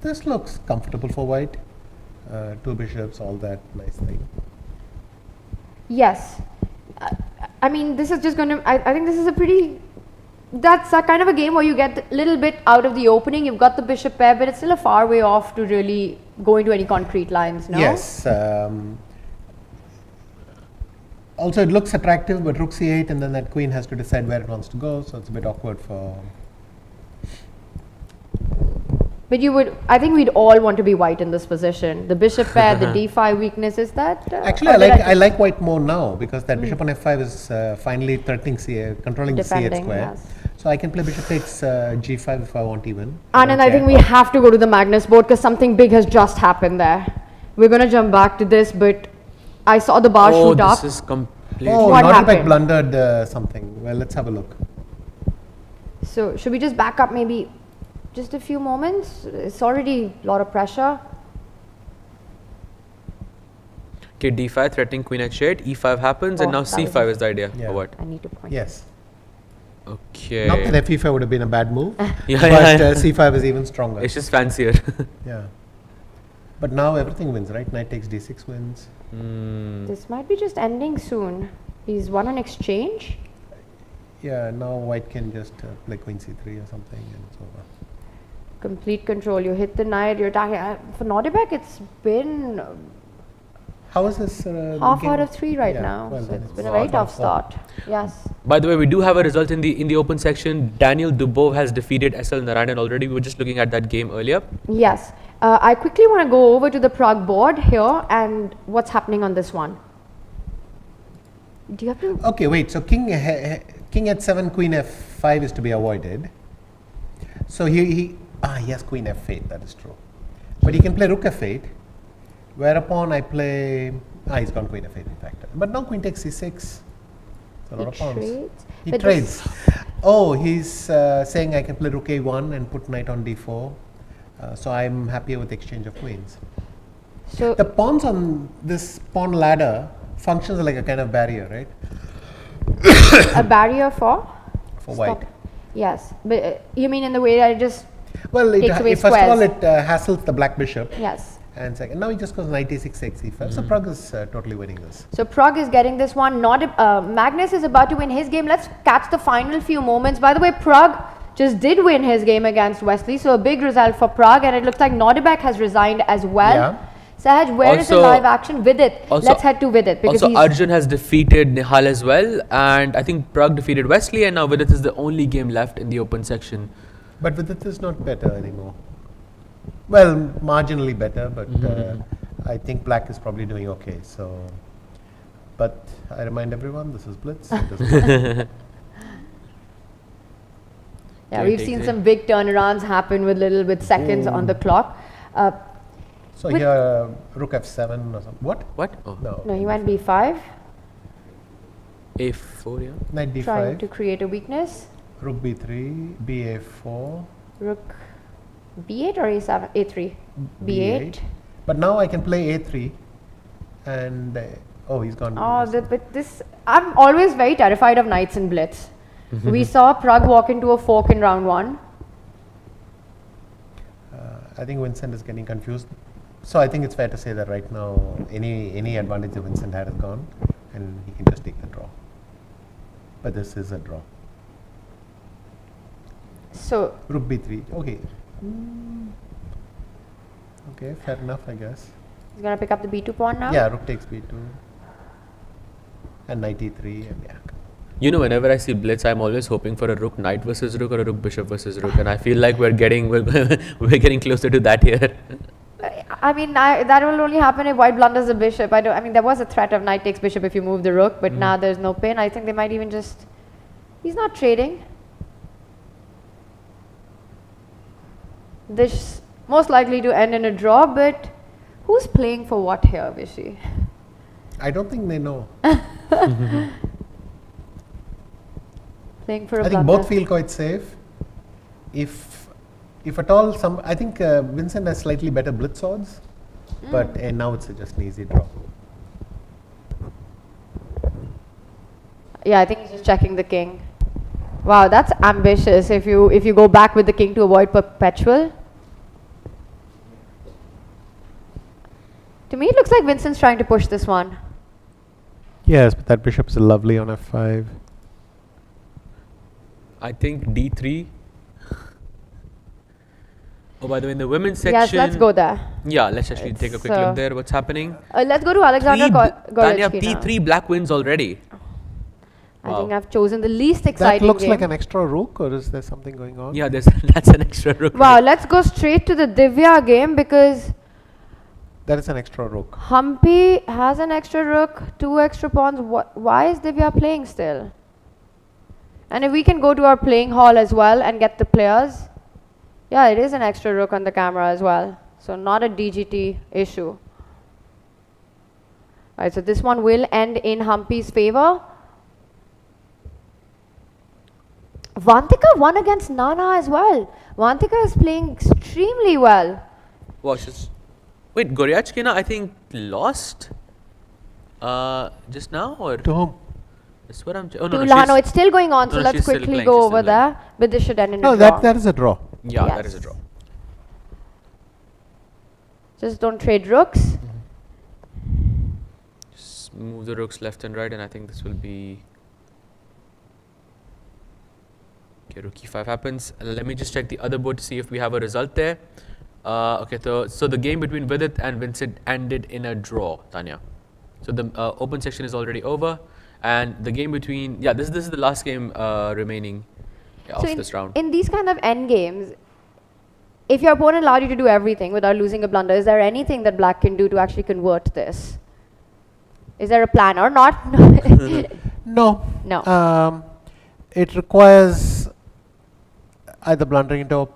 This looks comfortable for white. Two bishops, all that nice thing. Yes. I mean, this is just going to, I think this is a pretty, that's a kind of a game where you get a little bit out of the opening. You've got the bishop pair, but it's still a far way off to really go into any concrete lines, no? Yes. Also, it looks attractive, but rook c8, and then that queen has to decide where it wants to go, so it's a bit awkward for... But I think we'd all want to be white in this position. The bishop pair, the d5 weakness, is that? Actually, I like white more now, because that bishop on f5 is finally threatening controlling the c8 square. Yes. So I can play bishop takes g5 if I want even. Anand, I think we have to go to the Magnus board because something big has just happened there. We're going to jump back to this, but I saw the bar shoot up. This is completely... What Nodirbek happened? blundered something. Well, let's have a look. So should we just back up maybe just a few moments? It's already a lot of pressure. Okay, d5 threatening queen h8, e5 happens, and now c5 is the idea. Yeah. Or what? I need to point. Yes. Okay. Not that f5 would have been a bad move, Yeah, but c5 is even stronger. It's just fancier. Yeah. But now everything wins, right? Knight takes d6 wins. This might be just ending soon. He's won an exchange. Yeah, now white can just play queen c3 or something, and it's over. Complete control. You hit the knight, you're attacking. For Nodirbek, it's been How is this half game? out of 3 right Yeah, now. well, So then it's it's been a very half out of tough 4. start. Yes. By the way, we do have a result in the open section. Daniel Dubov has defeated SL Narayanan already. We were just looking at that game earlier. Yes. I quickly want to go over to the Pragg board here and what's happening on this one. Do you have to? Okay, wait. So king King h7, queen f5 is to be avoided. So he has queen f8, that is true. But he can play rook f8, whereupon I play, he's gone queen f8 in fact. But now queen takes c6. It's a lot of pawns. He But trades. Oh, he's saying I can play rook a1 and put knight on d4. So I'm happier with exchange of queens. So The pawns on this pawn ladder functions like a kind of barrier, right? a barrier for? For Stop. white. Yes, but you mean in the way that it just Well, takes away first of all, squares. it hassles the black bishop. Yes. And second, now he just goes knight a6, x e5. So Pragg is totally winning this. So Pragg is getting this one. Magnus is about to win his game. Let's catch the final few moments. By the way, Pragg just did win his game against Wesley, so a big result for Pragg, and it looks like Nodirbek has resigned as well. Yeah. Sahaj, where is the Also- live action? Vidit. also- Let's head to Vidit because Also, he's Arjun has defeated Nihal as well, and I think Pragg defeated Wesley, and now Vidit is the only game left in the open section. But Vidit is not better anymore. Well, marginally better, but I think black is probably doing okay. So, but I remind everyone, this is Blitz. It doesn't yeah, we've seen some big turnarounds happen with seconds on the clock. So With- here, rook f7 or something. What? What? Oh, No. No, he went b5, a4, yeah. Knight trying to d5, create a weakness. rook b3, ba4, Rook b8 or a7? a3. b8. But now I can play a3, and oh, he's gone. But this, I'm always very terrified of knights in Blitz. We saw Pragg walk into a fork in round 1. I think Vincent is getting confused. So I think it's fair to say that right now any advantage that Vincent had is gone, and he can just take the draw. But this is a draw. So Rook b3. Okay. Okay, fair enough, I guess. he's gonna pick up the b2 pawn now. Yeah, rook takes b2, and knight e3, and yeah. You know, whenever I see Blitz, I'm always hoping for a rook knight versus rook or a rook bishop versus rook, and I feel like we're getting getting closer to that here. I mean, that will only happen if white blunders the bishop. I mean, there was a threat of knight takes bishop if you move the rook, but now there's no pin. I think they might even just. He's not trading. This most likely to end in a draw, but who's playing for what here, Vishy? I don't think they know. Playing for a I think blunder. both feel quite safe. If at all, I think Vincent has slightly better blitz odds, but now it's just an easy draw. Yeah, I think he's just checking the king. Wow, that's ambitious. If you go back with the king to avoid perpetual. To me, it looks like Vincent's trying to push this one. Yes, but that bishop's lovely on f5. I think d3. Oh, by the way, in the women's section. Yes, let's go there. Yeah, let's actually take a quick So- look there. What's happening? Let's go to Aleksandra Tanya, Goryachkina. p3 black wins already. I think Wow. I've chosen the least That exciting looks game. like an extra rook, or is there something going on? Yeah, that's an extra rook. Wow, let's go straight to the Divya game because That is an extra rook. Humpy has an extra rook, 2 extra pawns. Why is Divya playing still? And if we can go to our playing hall as well and get the players. Yeah, it is an extra rook on the camera as well. So not a DGT issue. Alright, so this one will end in Humpy's favor. Vantika won against Nana as well. Vantika is playing extremely well. Watch this. Wait, Goryachkina, I think, lost just now, or To whom? that's what I'm. To Oh no, Lano, she's- it's still going on, so no, let's she's still quickly playing, go she's over still playing. there. But this should end in No, a draw. that is a draw. yeah, that is a Yes. draw. Just don't trade rooks. Just move the rooks left and right, and I think this will be. Okay, rook e5 happens. Let me just check the other board to see if we have a result there. Okay, so the game between Vidit and Vincent ended in a draw, Tanya. So the open section is already over, and the game between this is the last game remaining of So this round. in these kind of end games, if your opponent allowed you to do everything without losing a blunder, is there anything that black can do to actually convert this? Is there a plan or not? No. No. it requires either blundering into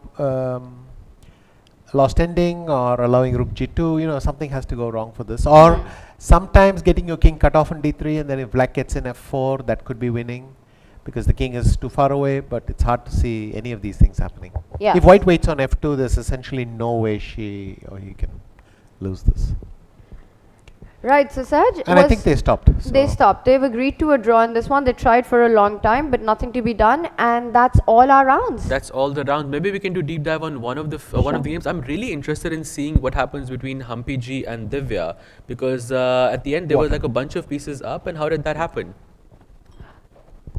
lost ending or allowing rook g2. You know, something has to go wrong for this. Or sometimes getting your king cut off on d3, and then if black gets in f4, that could be winning because the king is too far away. But it's hard to see any of these things happening. Yeah. If white waits on f2, there's essentially no way she or he can lose this. Right, so Saj, And I think they stopped. they so- stopped. They've agreed to a draw in this one. They tried for a long time, but nothing to be done, and that's all our rounds. That's all the rounds. Maybe we can do deep dive on one of the games. I'm really interested in seeing what happens between Humpy G and Divya because at the end there was like a bunch of pieces up, and how did that happen?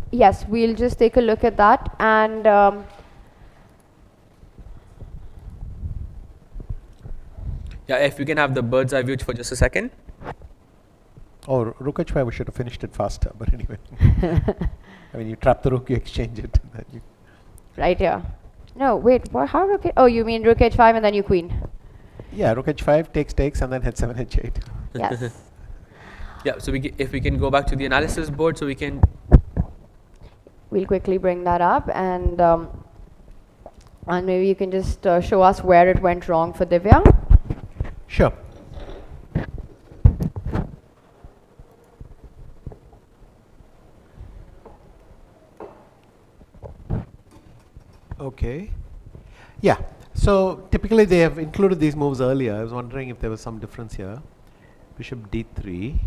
Yes, we'll just take a look at that, and Yeah, if we can have the bird's eye view for just a second. Oh, rook h5, we should have finished it faster. But anyway, I mean, you trap the rook, you exchange it. And then you right here. No, wait, what, how rook? Oh, you mean rook h5 and then you queen? yeah, rook h5 takes, and then h7 h8. Yes. Yeah, so if we can go back to the analysis board, so we can. We'll quickly bring that up, and maybe you can just show us where it went wrong for Divya. Sure. Okay. Yeah. So typically they have included these moves earlier. I was wondering if there was some difference here. Bishop d3.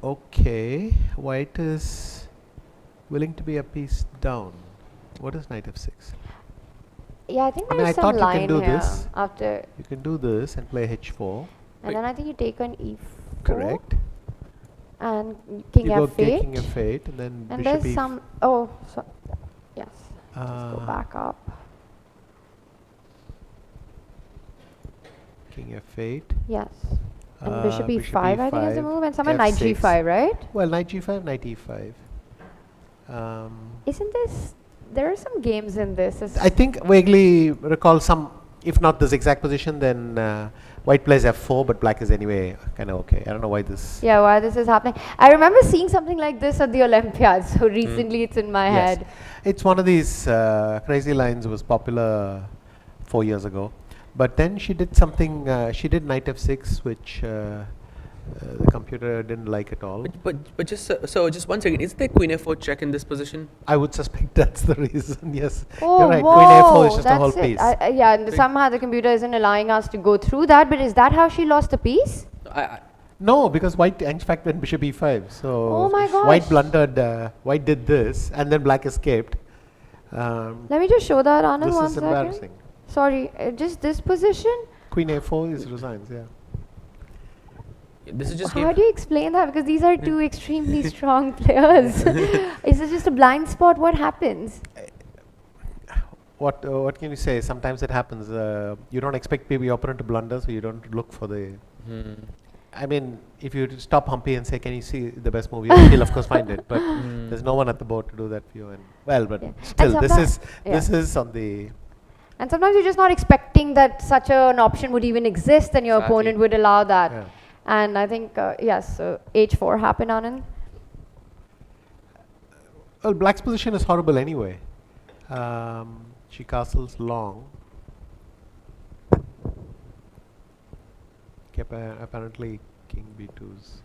Okay. White is willing to be a piece down. What is knight f6? Yeah, I think I mean, there's I some thought you line can do here this. after, You can do this and play h4. and then I think you take on e4. Correct. And king You go f8. king f8 and then And bishop there's some. Oh, so yes. Just go Uh, back up. king f8. Yes. And bishop e5, bishop I think is the e5, move, and someone knight f6. g5, right? Well, knight g5, knight e5. Isn't this? There are some games in this. I think vaguely recall some, if not this exact position, then white plays f4, but black is anyway kind of okay. I don't know why this. Yeah, why this is happening. I remember seeing something like this at the Olympiad, so recently it's in my Yes. head. It's one of these crazy lines was popular 4 years ago. But then she did something, she did knight f6, which the computer didn't like at all. But just so just one second, is there queen f4 check in this position? I would suspect that's the reason, yes. Oh, You're right, whoa, queen a4 is just a whole that's it. piece. Yeah, and somehow the computer isn't allowing us to go through that, but is that how she lost the piece? No, because white in fact went bishop e5. So Oh my white gosh. blundered, white did this, and then black escaped. Let me just show that, Anand, This one is second. embarrassing. Sorry, just this position? Queen a4 is resigns, yeah. This is just How do you explain that? Because these are two extremely strong players. Is this just a blind spot? What happens? What can you say? Sometimes it happens. You don't expect maybe your opponent to blunder, so you don't look for the. I mean, if you stop Humpy and say, "Can you see the best movie?" He'll of course find it, but there's no one at the board to do that for you. And well, but Yeah. still, And this is on the. And sometimes you're just not expecting that such an option would even exist, and your Exactly. opponent would allow that. Yeah. And I think, yes, so h4 happened, Anand. Well, black's position is horrible anyway. She castles long. Apparently, king b2's.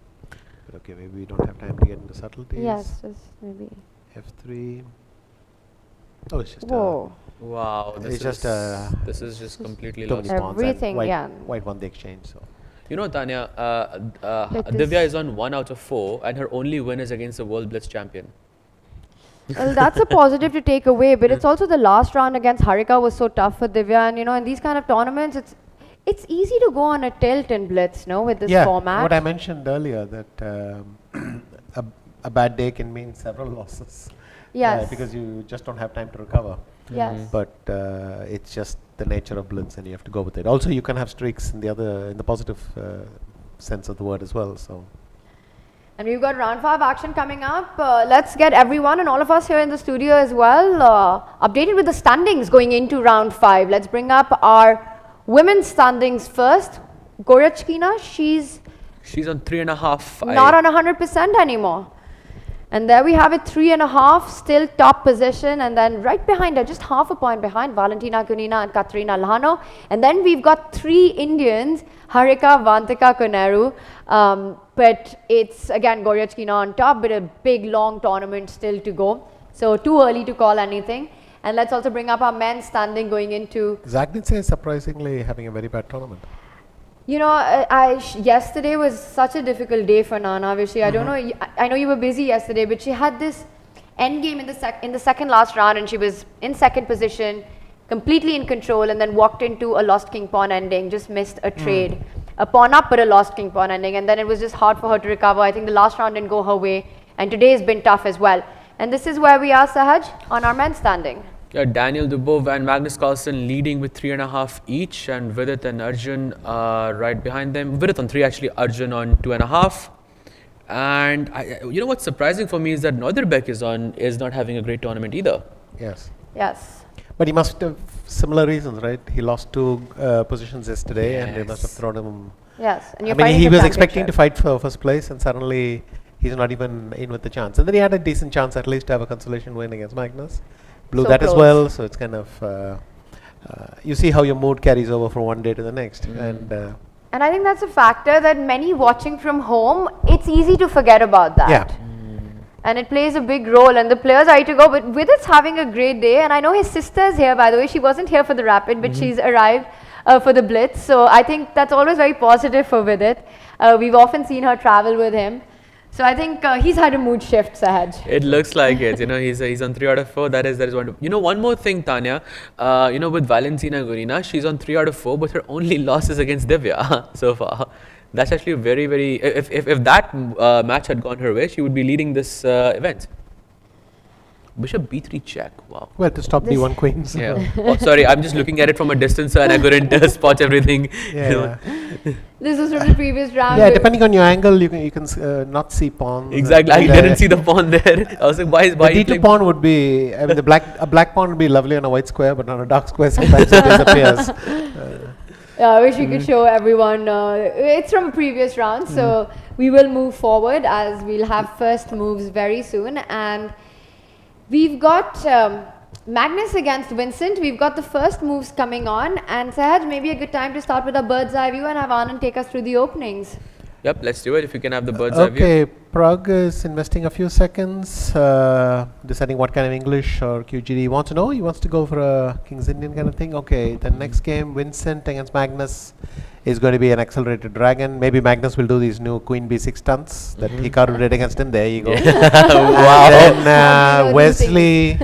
But okay, maybe we don't have time to get into subtleties. Yes, just maybe. f3. Oh, it's just Whoa. wow. It's just, this is just completely too lost. many pawns and Everything, white, yeah. white won the exchange. So You know, Tanya, Like Divya this. is on 1 out of 4, and her only win is against the World Blitz champion. Well, that's a positive to take away, but it's also the last round against Harika was so tough for Divya, and in these kind of tournaments, it's easy to go on a tilt in Blitz, no, with this yeah, format. what I mentioned earlier that a bad day can mean several losses. Yes. Because you just don't have time to recover. Yes. But it's just the nature of Blitz, and you have to go with it. Also, you can have streaks in the positive sense of the word as well. So. And we've got round 5 action coming up. Let's get everyone and all of us here in the studio as well updated with the standings going into round 5. Let's bring up our women's standings first. Goryachkina, she's She's on 3.5. not on 100% anymore. And there we have it, 3.5, still top position. And then right behind her, just half a point behind, Valentina Kunina and Katerina Lhano. And then we've got 3 Indians, Harika, Vantika, Koneru. But it's, again, Goryachkina on top, but a big, long tournament still to go. So too early to call anything. And let's also bring up our men's standing going into... Zagnitze is surprisingly having a very bad tournament. You know, yesterday was such a difficult day for Nana Vishy. I don't know, I know you were busy yesterday, but she had this end game in the second last round, and she was in second position, completely in control, and then walked into a lost king pawn ending, just missed a trade. A pawn up, but a lost king pawn ending, and then it was just hard for her to recover. I think the last round didn't go her way, and today has been tough as well. And this is where we are, Sahaj, on our men's standing. Yeah, Daniel Dubov and Magnus Carlsen leading with 3.5 each, and Vidit and Arjun right behind them. Vidit on 3, actually, Arjun on 2.5. And you know what's surprising for me is that Nodirbek is not having a great tournament either. Yes. Yes. But he must have similar reasons, right? He lost 2 positions yesterday, and they must have thrown him. Yes. And I you're mean, fighting he for was expecting to championship. fight for first place, and suddenly he's not even in with the chance. And then he had a decent chance at least to have a consolation win against Magnus. Blew So that as close. well, so it's kind of you see how your mood carries over from one day to the next. And I think that's a factor that many watching from home, it's easy to forget about that. yeah, And it plays a big role, and the players are to go. But Vidit's having a great day, and I know his sister's here, by the way. She wasn't here for the Rapid, but she's arrived for the Blitz. So I think that's always very positive for Vidit. We've often seen her travel with him. So I think he's had a mood shift, Sahaj. It looks like it. You know, he's on 3 out of 4. That is wonderful. You know, one more thing, Tanya. You know, with Valentina Gurina, she's on 3 out of 4, but her only loss is against Divya so far. That's actually very, very. If that match had gone her way, she would be leading this event. Bishop b3 check. Wow. well, to stop This- D1 queens. Yeah. Oh, sorry, I'm just looking at it from a distance, and I couldn't spot everything. Yeah, You know. yeah. This was from the previous round. Yeah, depending on your angle, you can not see pawns. Exactly. I didn't see the pawn there. I was like, why is The he D2 playing- pawn would be, I mean, a black pawn would be lovely on a white square, but on a dark square sometimes it disappears. I wish we could show everyone. It's from a previous round, so we will move forward as we'll have first moves very soon. And we've got Magnus against Vincent. We've got the first moves coming on. And Sahaj, maybe a good time to start with a bird's eye view and have Anand take us through the openings. Yep, let's do it. If you can have the bird's eye view. Okay, Pragg is investing a few seconds, deciding what kind of English or QGD he wants to know. He wants to go for a King's Indian kind of thing. Okay, the next game, Vincent against Magnus, is going to be an accelerated dragon. Maybe Magnus will do these new Queen B6 stunts that Hikaru did against him. There you go. Wow. And then Those are Wesley.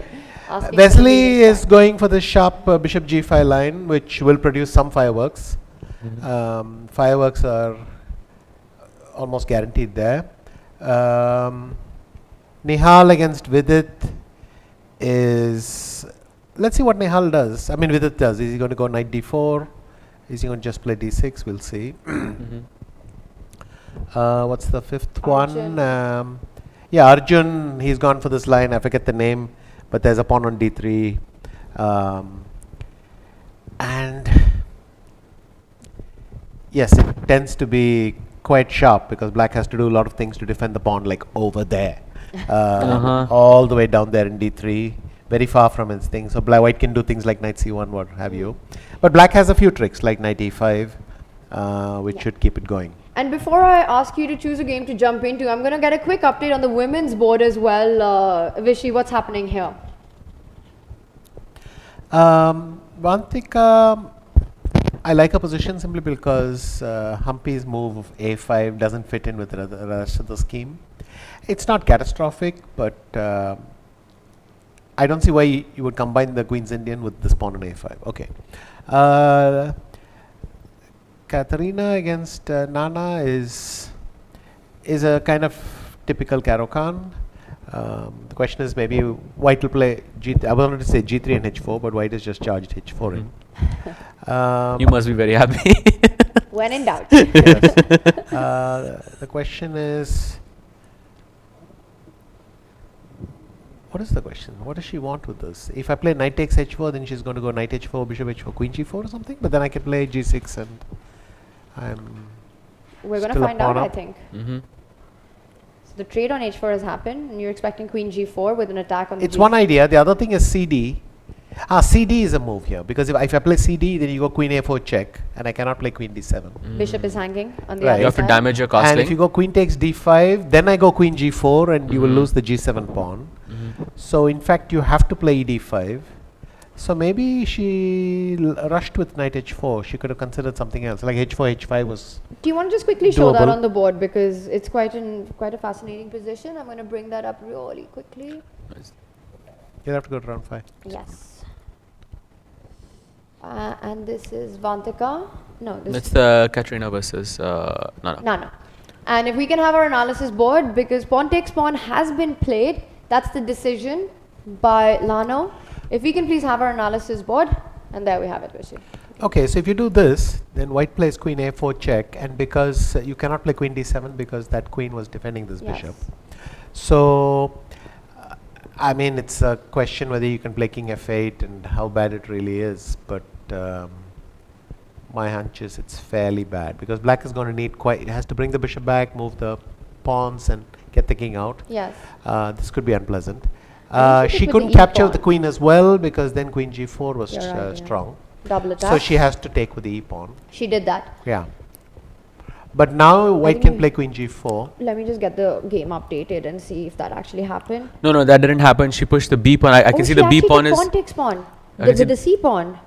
Asking Wesley for the is going for the sharp Bishop G5 line, which will produce some fireworks. Fireworks are almost guaranteed there. Nihal against Vidit is. Let's see what Nihal does. I mean, Vidit does. Is he going to go knight d4? Is he going to just play d6? We'll see. What's the fifth Arjun. one? Yeah, Arjun. He's gone for this line. I forget the name, but there's a pawn on d3. And yes, it tends to be quite sharp because black has to do a lot of things to defend the pawn, like over there, all the way down there in d3, very far from its thing. So white can do things like knight c1, what have you. But black has a few tricks like knight e5, which should keep it going. And before I ask you to choose a game to jump into, I'm going to get a quick update on the women's board as well. Vishy, what's happening here? Vantika, I like her position simply because Humpy's move of a5 doesn't fit in with the rest of the scheme. It's not catastrophic, but I don't see why you would combine the Queen's Indian with this pawn on a5. Okay. Katerina against Nana is a kind of typical Caro-Kann. The question is maybe white will play G3. I wanted to say G3 and H4, but white is just charged H4 in. You must be very happy. When in doubt. Yes. The question is, what is the question? What does she want with this? If I play knight takes H4, then she's going to go knight H4, bishop H4, queen G4 or something. But then I can play G6 and I'm We're going to still a find out, pawn I up. think. So the trade on h4 has happened, and you're expecting queen g4 with an attack on the It's one idea. The other thing is CD. CD is a move here because if I play CD, then you go queen a4 check, and I cannot play queen d7. Bishop is hanging on the Right. other You have to side. damage your And if castling. you go queen takes d5, then I go queen g4, and you will lose the g7 pawn. So in fact, you have to play d5. So maybe she rushed with knight h4. She could have considered something else, like h4, h5 was. Do you want to just quickly show that Doable. on the board, because it's quite a fascinating position. I'm going to bring that up really quickly. You'll have to go to round 5. Yes. And this is Vantika. No, this That's the Katrina versus Nana. No. And if we can have our analysis board, because pawn takes pawn has been played, that's the decision by Lano. If we can please have our analysis board, and there we have it, Vishy. Okay, so if you do this, then white plays queen a4 check, and because you cannot play queen d7 because that queen was defending this Yes. bishop. So, I mean, it's a question whether you can play king f8 and how bad it really is, but my hunch is it's fairly bad because black is going to need it has to bring the bishop back, move the pawns, and get the king out. Yes. This could be unpleasant. I think she She did couldn't with the capture e-pawn. the queen as well because then queen g4 was You're right, yeah. strong. Double attack. So she has to take with the e-pawn. She did that. Yeah. But now white think can we- play queen g4. Let me just get the game updated and see if that actually happened. No, that didn't happen. She pushed the B pawn. I can see she the B actually pawn did is. pawn takes pawn. I can see With the c pawn.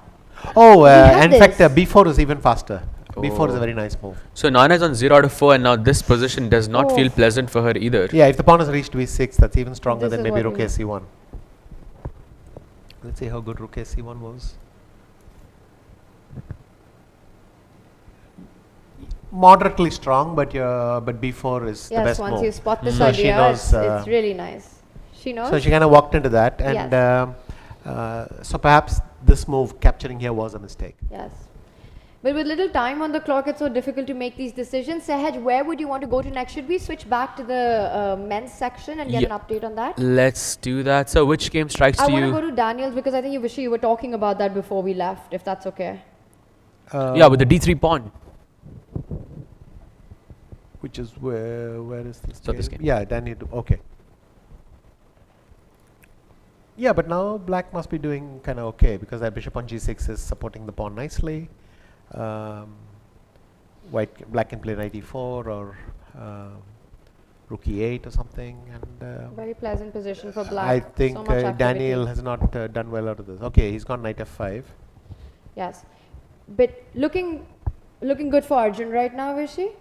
Oh, have and in fact, this. b4 is even faster. b4 is a Oh. very nice move. So Nana is on 0 out of 4, and now this position does not feel Oh. pleasant for her either. Yeah, if the pawn has reached b6, that's even stronger This than is maybe what rook we a c1. Let's see how good rook a c1 was. Moderately strong, but b4 is the Yes, best once move. you spot this So she idea, knows, it's really nice. She knows? So she kind of walked into that, and Yes. so perhaps this move capturing here was a mistake. Yes. But with little time on the clock, it's so difficult to make these decisions. Sahaj, where would you want to go to next? Should we switch back to the men's section and get Yeah. an update on that? Let's do that. So which game strikes I to want to you? go to Daniel's because I think you were talking about that before we left, if that's okay. Yeah, with the D3 pawn. Which is where is this? So this game. Yeah, Daniel. Okay. Yeah, but now black must be doing kind of okay because that bishop on g6 is supporting the pawn nicely. Black can play knight e4 or rook e8 or something, and Very pleasant position for black. I think so much activity. Daniel has not done well out of this. Okay, he's gone knight f5. Yes. But looking good for Arjun right now, Vishy?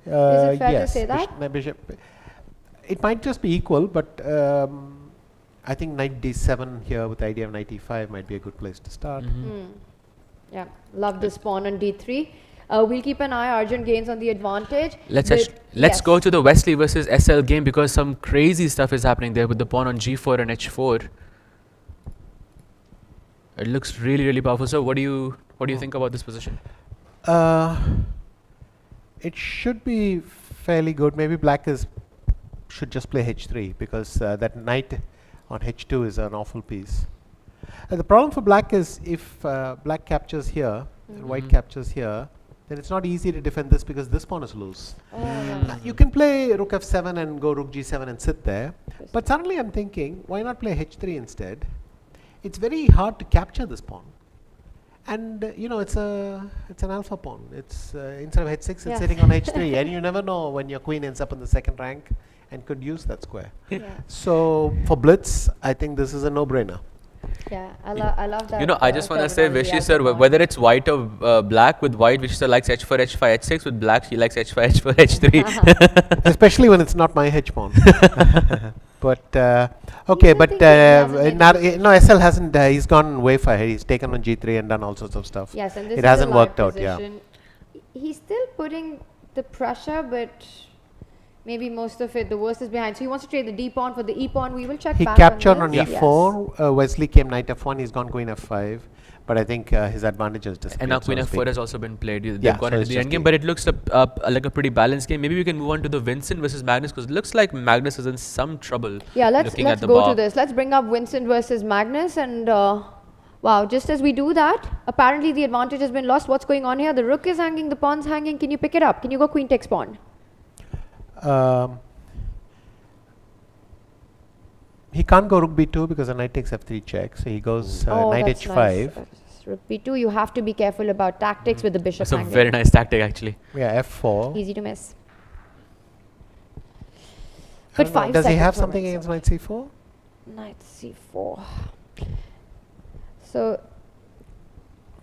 it fair to yes, say that? bishop. It might just be equal, but I think knight d7 here with the idea of knight e5 might be a good place to start. Yeah, love this pawn on d3. We'll keep an eye. Arjun gains on the advantage. Let's But let's yes. go to the Wesley versus SL game because some crazy stuff is happening there with the pawn on g4 and h4. It looks really, really powerful. So what do you think about this position? It should be fairly good. Maybe black should just play h3 because that knight on h2 is an awful piece. The problem for black is if black captures here and white captures here, then it's not easy to defend this because this pawn is loose. You can play rook f7 and go rook g7 and sit there, but suddenly I'm thinking, why not play h3 instead? It's very hard to capture this pawn. And you know, it's an alpha pawn. It's instead of h6, it's Yeah. sitting on h3, and you never know when your queen ends up in the second rank and could use that square. Yeah, So for Blitz, I think this is a no-brainer. yeah. I love that. You know, I just want to say, terminology, Vishy alpha sir, pawn. whether it's white or black, with white, Vishy sir likes h4, h5, h6. With black, she likes h5, h4, h3. Especially when it's not my h pawn. But okay, I but think he hasn't made no, SL hasn't. He's gone way far ahead. He's taken on g3 and done all sorts of stuff. Yes, and this It is a hasn't live worked out. Yeah. position. He's still putting the pressure, but maybe most of it, the worst is behind. So he wants to trade the d pawn for the e pawn. We will check He back captured on this. e4. Wesley came knight f1. He's gone queen f5. But I think his advantage has disappeared. And now so queen to f4 speak. has also been played. They've Yeah, gone so into it's the just endgame, the- but it looks like a pretty balanced game. Maybe we can move on to the Vincent versus Magnus because it looks like Magnus is in some trouble. Yeah, let's looking at the go bar. to this. Let's bring up Vincent versus Magnus, and wow, just as we do that, apparently the advantage has been lost. What's going on here? The rook is hanging, the pawn's hanging. Can you pick it up? Can you go queen takes pawn? He can't go rook b2 because the knight takes f3 check. So he goes knight that's h5. nice. Rook b2. You have to be careful about tactics with the bishop That's a hanging. very nice tactic, actually. Yeah, f4. Easy to miss. But 5 Does he seconds have for something Vincent. against knight c4? Knight c4. So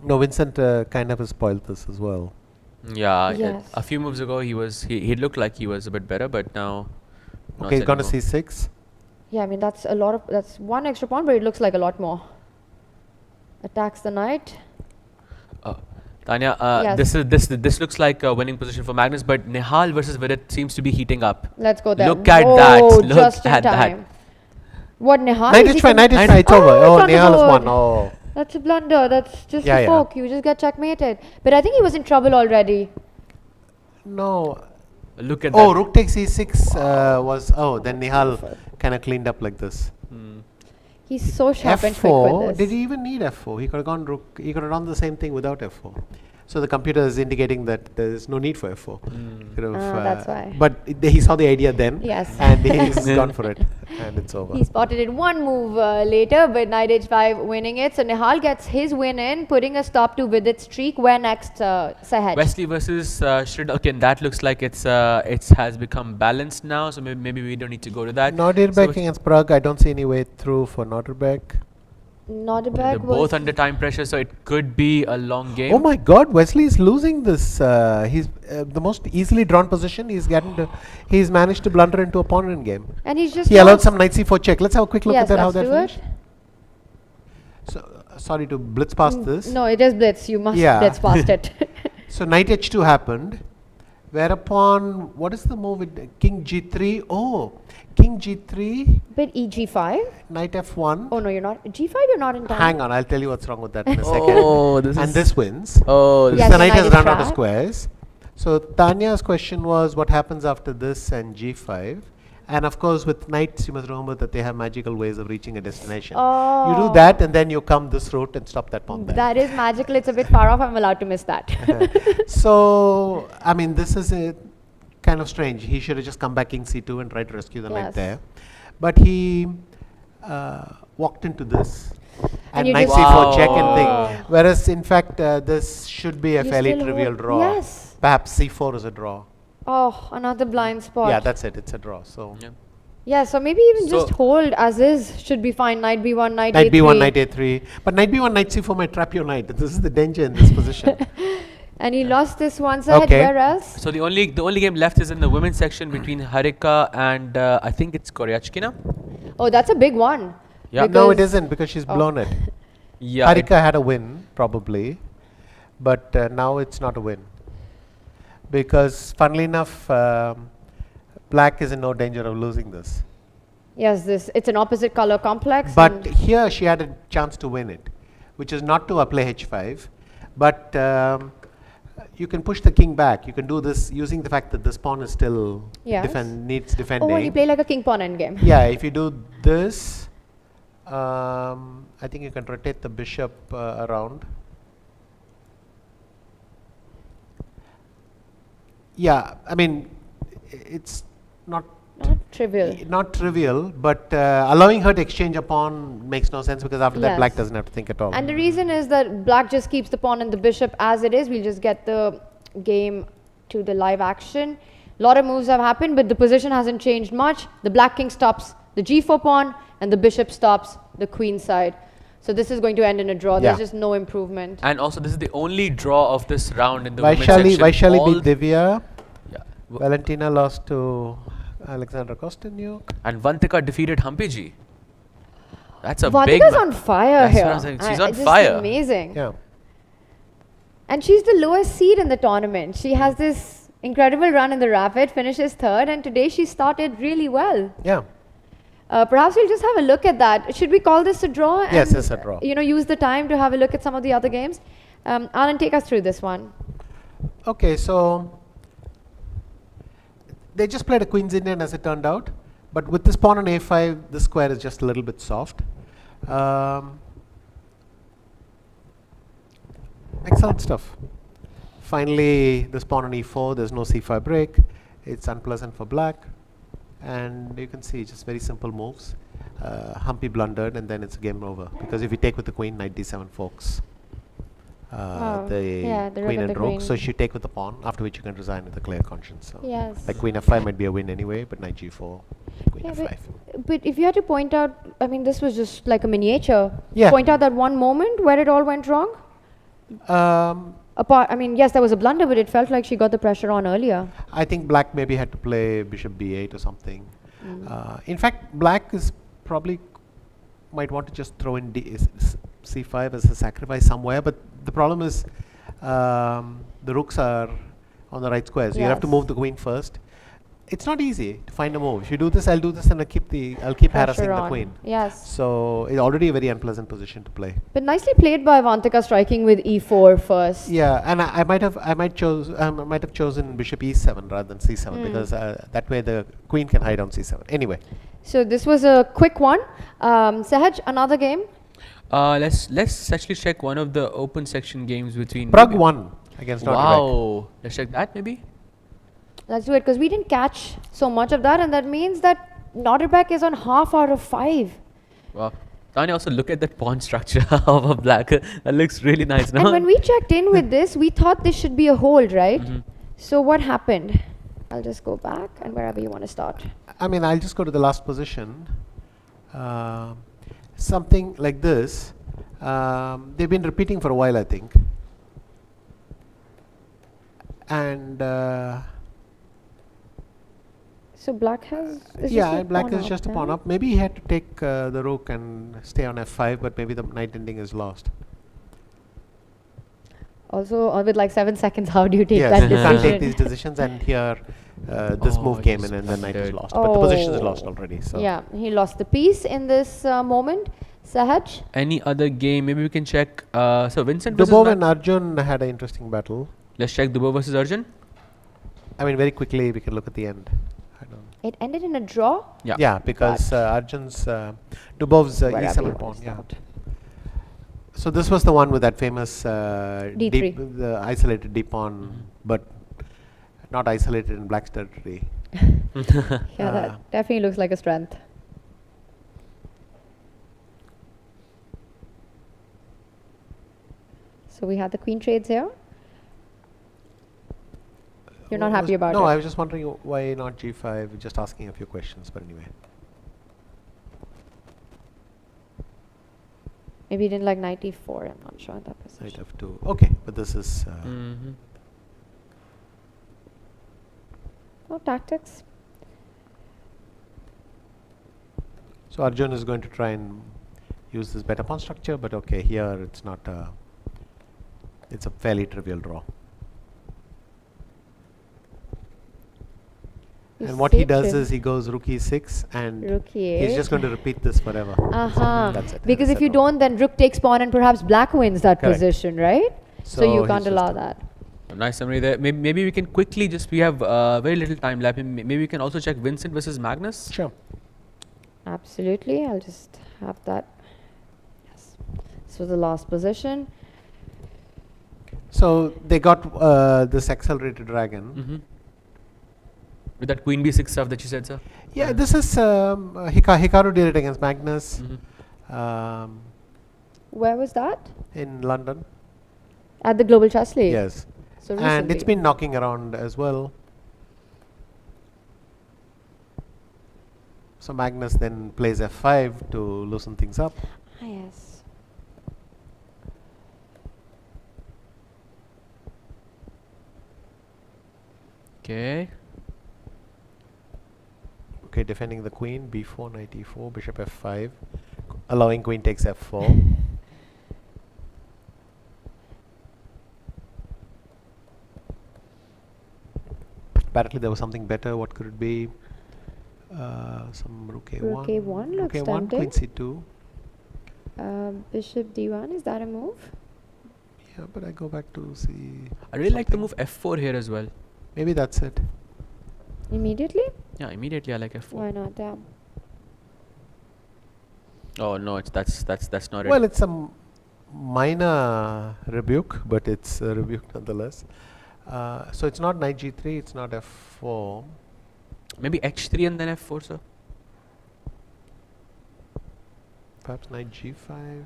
No, Vincent kind of has spoiled this as well. Yeah, Yes. a few moves ago he looked like he was a bit better, but now. not Okay, he's gone to anymore. c6. yeah, I mean that's one extra pawn, but it looks like a lot more. Attacks the knight. Tanya, Yes. this looks like a winning position for Magnus, but Nihal versus Vidit seems to be heating up. Let's go there. Look at Whoa, that. Look just in at that. time. What Nihal? Knight is he h5, knight gonna- h5, it's over. Oh, Oh, it's on the Nihal has board. won. Oh. That's a blunder. That's just Yeah, a yeah. fork. You just get checkmated. But I think he was in trouble already. No. Look at Oh, that. rook takes e6 then Nihal kind of cleaned up like this. He's so sharp and quick with f4, this. did he even need f4? He could have gone rook, he could have done the same thing without f4. So the computer is indicating that there is no need for f4. Could have, that's why. But he saw the idea then, Yes. and he's gone for it, and it's over. He spotted it one move later, but knight h5 winning it. So Nihal gets his win in, putting a stop to Vidit's streak. Where next, Sahaj? Wesley versus Shrid. Okay, that looks like it has become balanced now, so maybe we don't need to go to that. Nodirbek So against Pragg, I don't see any way through for Nodirbek. Nodirbek they're was both under time pressure, so it could be a long game. Oh my God, Wesley is losing this. He's the most easily drawn position. He's managed to blunder into a pawn in game. and he's just He allowed lost- some knight c4 check. Let's have a quick look yes, at that. How let's that do finished. it. So sorry to blitz past this. No, it is Blitz. You must Yeah. blitz past it. So knight h2 happened, whereupon what is the move with king g3? Oh, king g3, But eg5? knight f1. Oh no, you're not. G5, you're not in time. Hang on, I'll tell you what's wrong with that in a second. Oh, this And is. this wins. Oh, this Yes, the the knight knight has is run out of trapped. squares. So Tanya's question was what happens after this and g5. And of course, with knights, you must remember that they have magical ways of reaching a destination. You do Oh. that, and then you come this route and stop that pawn there. That is magical. It's a bit far off. I'm allowed to miss that. So, I mean, this is kind of strange. He should have just come back king c2 and tried to rescue the knight Yes. there. But he walked into this. And you knight just- c4 check and Wow. thing. Whereas, in fact, this should be a You fairly still trivial hold- draw. Yes. Perhaps c4 is a draw. Oh, another blind spot. Yeah, that's it. It's a draw. So, Yeah. Yeah, so maybe even So- just hold as is should be fine. Knight b1, knight knight a3. b1, knight a3. But knight b1, knight c4 might trap your knight. This is the danger in this position. And he lost this one. So Okay. where else? So the only game left is in the women's section between Harika and I think it's Goryachkina. Oh, that's a big one. Yeah. No, it Because- isn't because she's blown it. Yeah. it- Harika had a win, probably, but now it's not a win. Because, funnily enough, black is in no danger of losing this. Yes, it's an opposite color complex. But and here she had a chance to win it, which is not to play h5, but you can push the king back. You can do this using the fact that this pawn is still Yes. needs defending. oh, and you play like a king pawn endgame. Yeah, if you do this, I think you can rotate the bishop around. Yeah, I mean, it's not Not trivial. but allowing her to exchange a pawn makes no sense because after that Yes. black doesn't have to think at all. And the reason is that black just keeps the pawn and the bishop as it is. We'll just get the game to the live action. A lot of moves have happened, but the position hasn't changed much. The black king stops the g4 pawn, and the bishop stops the queen side. So this is going to end in a draw. There's Yeah. just no improvement. And also, this is the only draw of this round in the women's section. Vaishali All- beat Divya. Yeah. Valentina lost to Alexandra Kosteniuk. And Vantika defeated Hampiji. That's a big. Vantika's on fire That's what here. I'm saying. She's on just fire. Amazing. Yeah. And she's the lowest seed in the tournament. She has this incredible run in the rapid, finishes third, and today she started really well. Yeah. Perhaps we'll just have a look at that. Should we call this a draw? Yes, and, it's a draw. Use the time to have a look at some of the other games. Anand, take us through this one. Okay, so they just played a Queen's Indian as it turned out, but with this pawn on a5, this square is just a little bit soft. Excellent stuff. Finally, this pawn on e4, there's no c5 break. It's unpleasant for black, and you can see just very simple moves. Humpy blundered, and then it's game over. Because if you take with the queen, knight d7 forks yeah, the rook queen and and the rook. queen. So you take with the pawn, after which you can resign with a clear conscience. So Yes. like queen f5 might be a win anyway, but knight g4, queen Yeah, f5. but if you had to point out, I mean, this was just like a miniature. Yeah. Point out that one moment where it all went wrong. Apart, I mean, yes, there was a blunder, but it felt like she got the pressure on earlier. I think black maybe had to play bishop b8 or something. In fact, black is probably might want to just throw in c5 as a sacrifice somewhere, but the problem is the rooks are on the right square, so you have to Yes. move the queen first. It's not easy to find a move. If you do this, I'll do this, and I'll keep harassing Pressure the on. queen. Yes. So it's already a very unpleasant position to play. But nicely played by Avantika, striking with e4 first. Yeah, and I might have chosen bishop e7 rather than c7 because that way the queen can hide on c7. Anyway, So this was a quick one. Sahaj, another game. Let's actually check one of the open section games between Pragg won against Nodirbek. Wow. Let's check that maybe. Let's do it because we didn't catch so much of that, and that means that Nodirbek is on half out of 5. Wow. Tanya, also look at that pawn structure of a black. That looks really nice, no? And when we checked in with this, we thought this should be a hold, right? So what happened? I'll just go back and wherever you want to start. I mean, I'll just go to the last position. Something like this. They've been repeating for a while, I think. And So black has. is yeah, just a black pawn is up, just a yeah? pawn up. Maybe he had to take the rook and stay on f5, but maybe the knight ending is lost. Also, with like 7 seconds, how do you take Yes, that you can't take decision? these decisions, and here this Oh, move came he's in, and the knight is blundered. lost. But the position is Oh. lost already. So Yeah, he lost the piece in this moment. Sahaj? Any other game? Maybe we can check. So Vincent versus Dubov and Arjun had an interesting battle. Let's check Dubov versus Arjun. I mean, very quickly we can look at the end. I don't. It ended in a draw? Yeah. Yeah, because Arjun's Dubov's Wherever you e7 want pawn. to Yeah. start. So this was the one with that famous D3. the isolated d pawn, but not isolated in black's territory. Yeah, that definitely looks like a strength. So we had the queen trades here. You're not happy about No, it? I was just wondering why not g5. Just asking a few questions, but anyway. Maybe you didn't like knight e4. I'm not sure in that Knight position. f2. Okay, but this is No tactics. so Arjun is going to try and use this better pawn structure, but okay, here it's not. It's a fairly trivial draw. You And what he sit does him. is he goes rook e6, and Rook he's just e8. going to repeat this forever. That's it. Because That's if you it all. don't, then rook takes pawn and perhaps black wins that Correct. position, right? So you he's can't just allow a- that. Nice summary there. Maybe we can quickly we have very little time left. Maybe we can also check Vincent versus Magnus. Sure. Absolutely. I'll just have that. Yes. This was the last position. So they got this accelerated dragon. With that queen b6 stuff that you said, sir. Yeah, this is Hikaru did it against Magnus Where was that? in London. At the Global Chess League. Yes, So and it's recently. been knocking around as well. So Magnus then plays f5 to loosen things up. Ah, yes. Okay. Okay, defending the queen, b4, knight e4, bishop f5, allowing queen takes f4. Apparently there was something better. What could it be? Some rook a1. Rook a1 looks rook a1, queen tempting. c2. Bishop d1, is that a move? Yeah, but I go back to see. I really like the something. move f4 here as well. Maybe that's it. Immediately? Yeah, immediately I like f4. Why not? Yeah. Oh no, that's not Well, it. it's a minor rebuke, but it's a rebuke nonetheless. So it's not knight g3, it's not f4. Maybe h3 and then f4, sir. Perhaps knight g5.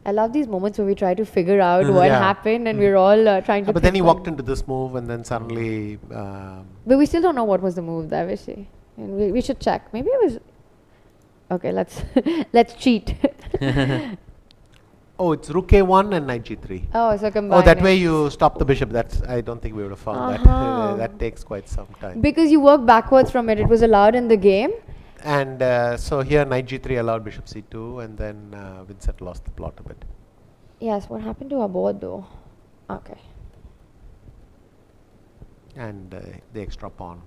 I love these moments where we try to figure out what Yeah. happened and we're all trying to But then think he like- walked into this move and then suddenly. But we still don't know what was the move there, Vishy. And we should check. Maybe it was... Okay, let's let's cheat. Oh, it's rook a1 and knight g3. Oh, so combine Oh, that it. way you stop the bishop. That's. I don't think we would have found that. Uh-huh. That takes quite some time. Because you work backwards from it, it was allowed in the game. And so here knight g3 allowed bishop c2, and then Vincent lost the plot a bit. Yes, what happened to our board though? Okay. And the extra pawn.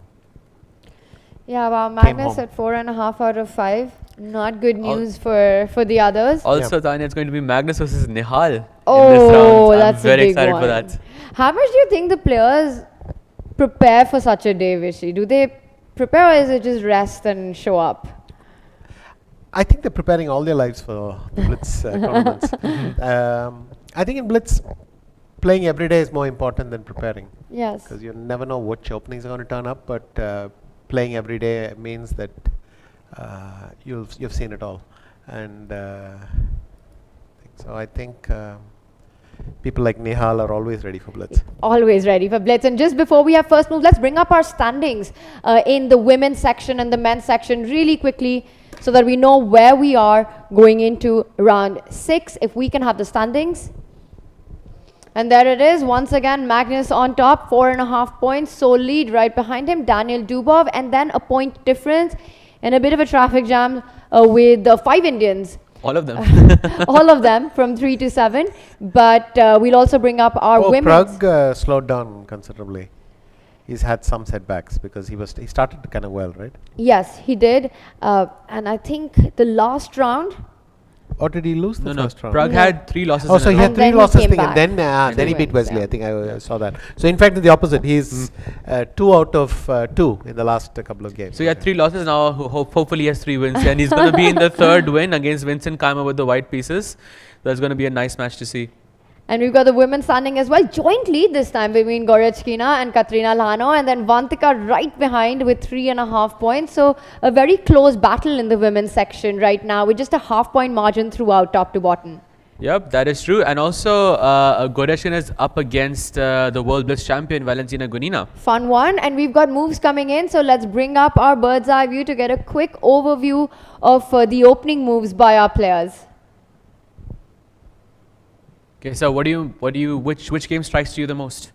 Yeah, wow, Came Magnus home. at 4.5 out of 5. Not good news for the others. Also, Tanya, it's going to be Magnus versus Nihal in this Oh, round. that's I'm very a big excited one. for that. How much do you think the players prepare for such a day, Vishy? Do they prepare or is it just rest and show up? I think they're preparing all their lives for the Blitz tournaments. I think in Blitz, playing every day is more important than preparing, Yes. because you never know which openings are going to turn up. But playing every day means that you've seen it all, and so I think people like Nihal are always ready for Blitz. Always ready for Blitz. And just before we have first move, let's bring up our standings in the women's section and the men's section really quickly so that we know where we are going into round 6. If we can have the standings. And there it is. Once again, Magnus on top, 4.5 points. So lead right behind him, Daniel Dubov, and then a point difference and a bit of a traffic jam with the 5 Indians. All of them. All of them from 3 to 7. But we'll also bring up our Oh, women's. Pragg slowed down considerably. He's had some setbacks because he started kind of well, right? Yes, he did. And I think the last round, Or did he lose the No, first round? Pragg No. had 3 losses. Oh, in so a he row. had And 3 then he losses came thing, back. and then he he beat wins, Wesley. yeah. I think I saw that. So in fact, it's the opposite. He's 2 out of 2 in the last couple of games. So he had 3 losses now. Hopefully he has 3 wins, and he's going to be in the 3rd win against Vincent Keimer with the white pieces. That's going to be a nice match to see. and we've got the women standing as well, jointly this time between Goryachkina and Katrina Lhano, and then Vantika right behind with 3.5 points. So a very close battle in the women's section right now with just a half-point margin throughout, top to bottom. Yep, that is true. And also, Goryachkina is up against the World Blitz champion, Valentina Gunina. Fun one, and we've got moves coming in, so let's bring up our bird's eye view to get a quick overview of the opening moves by our players. Okay, so which game strikes you the most?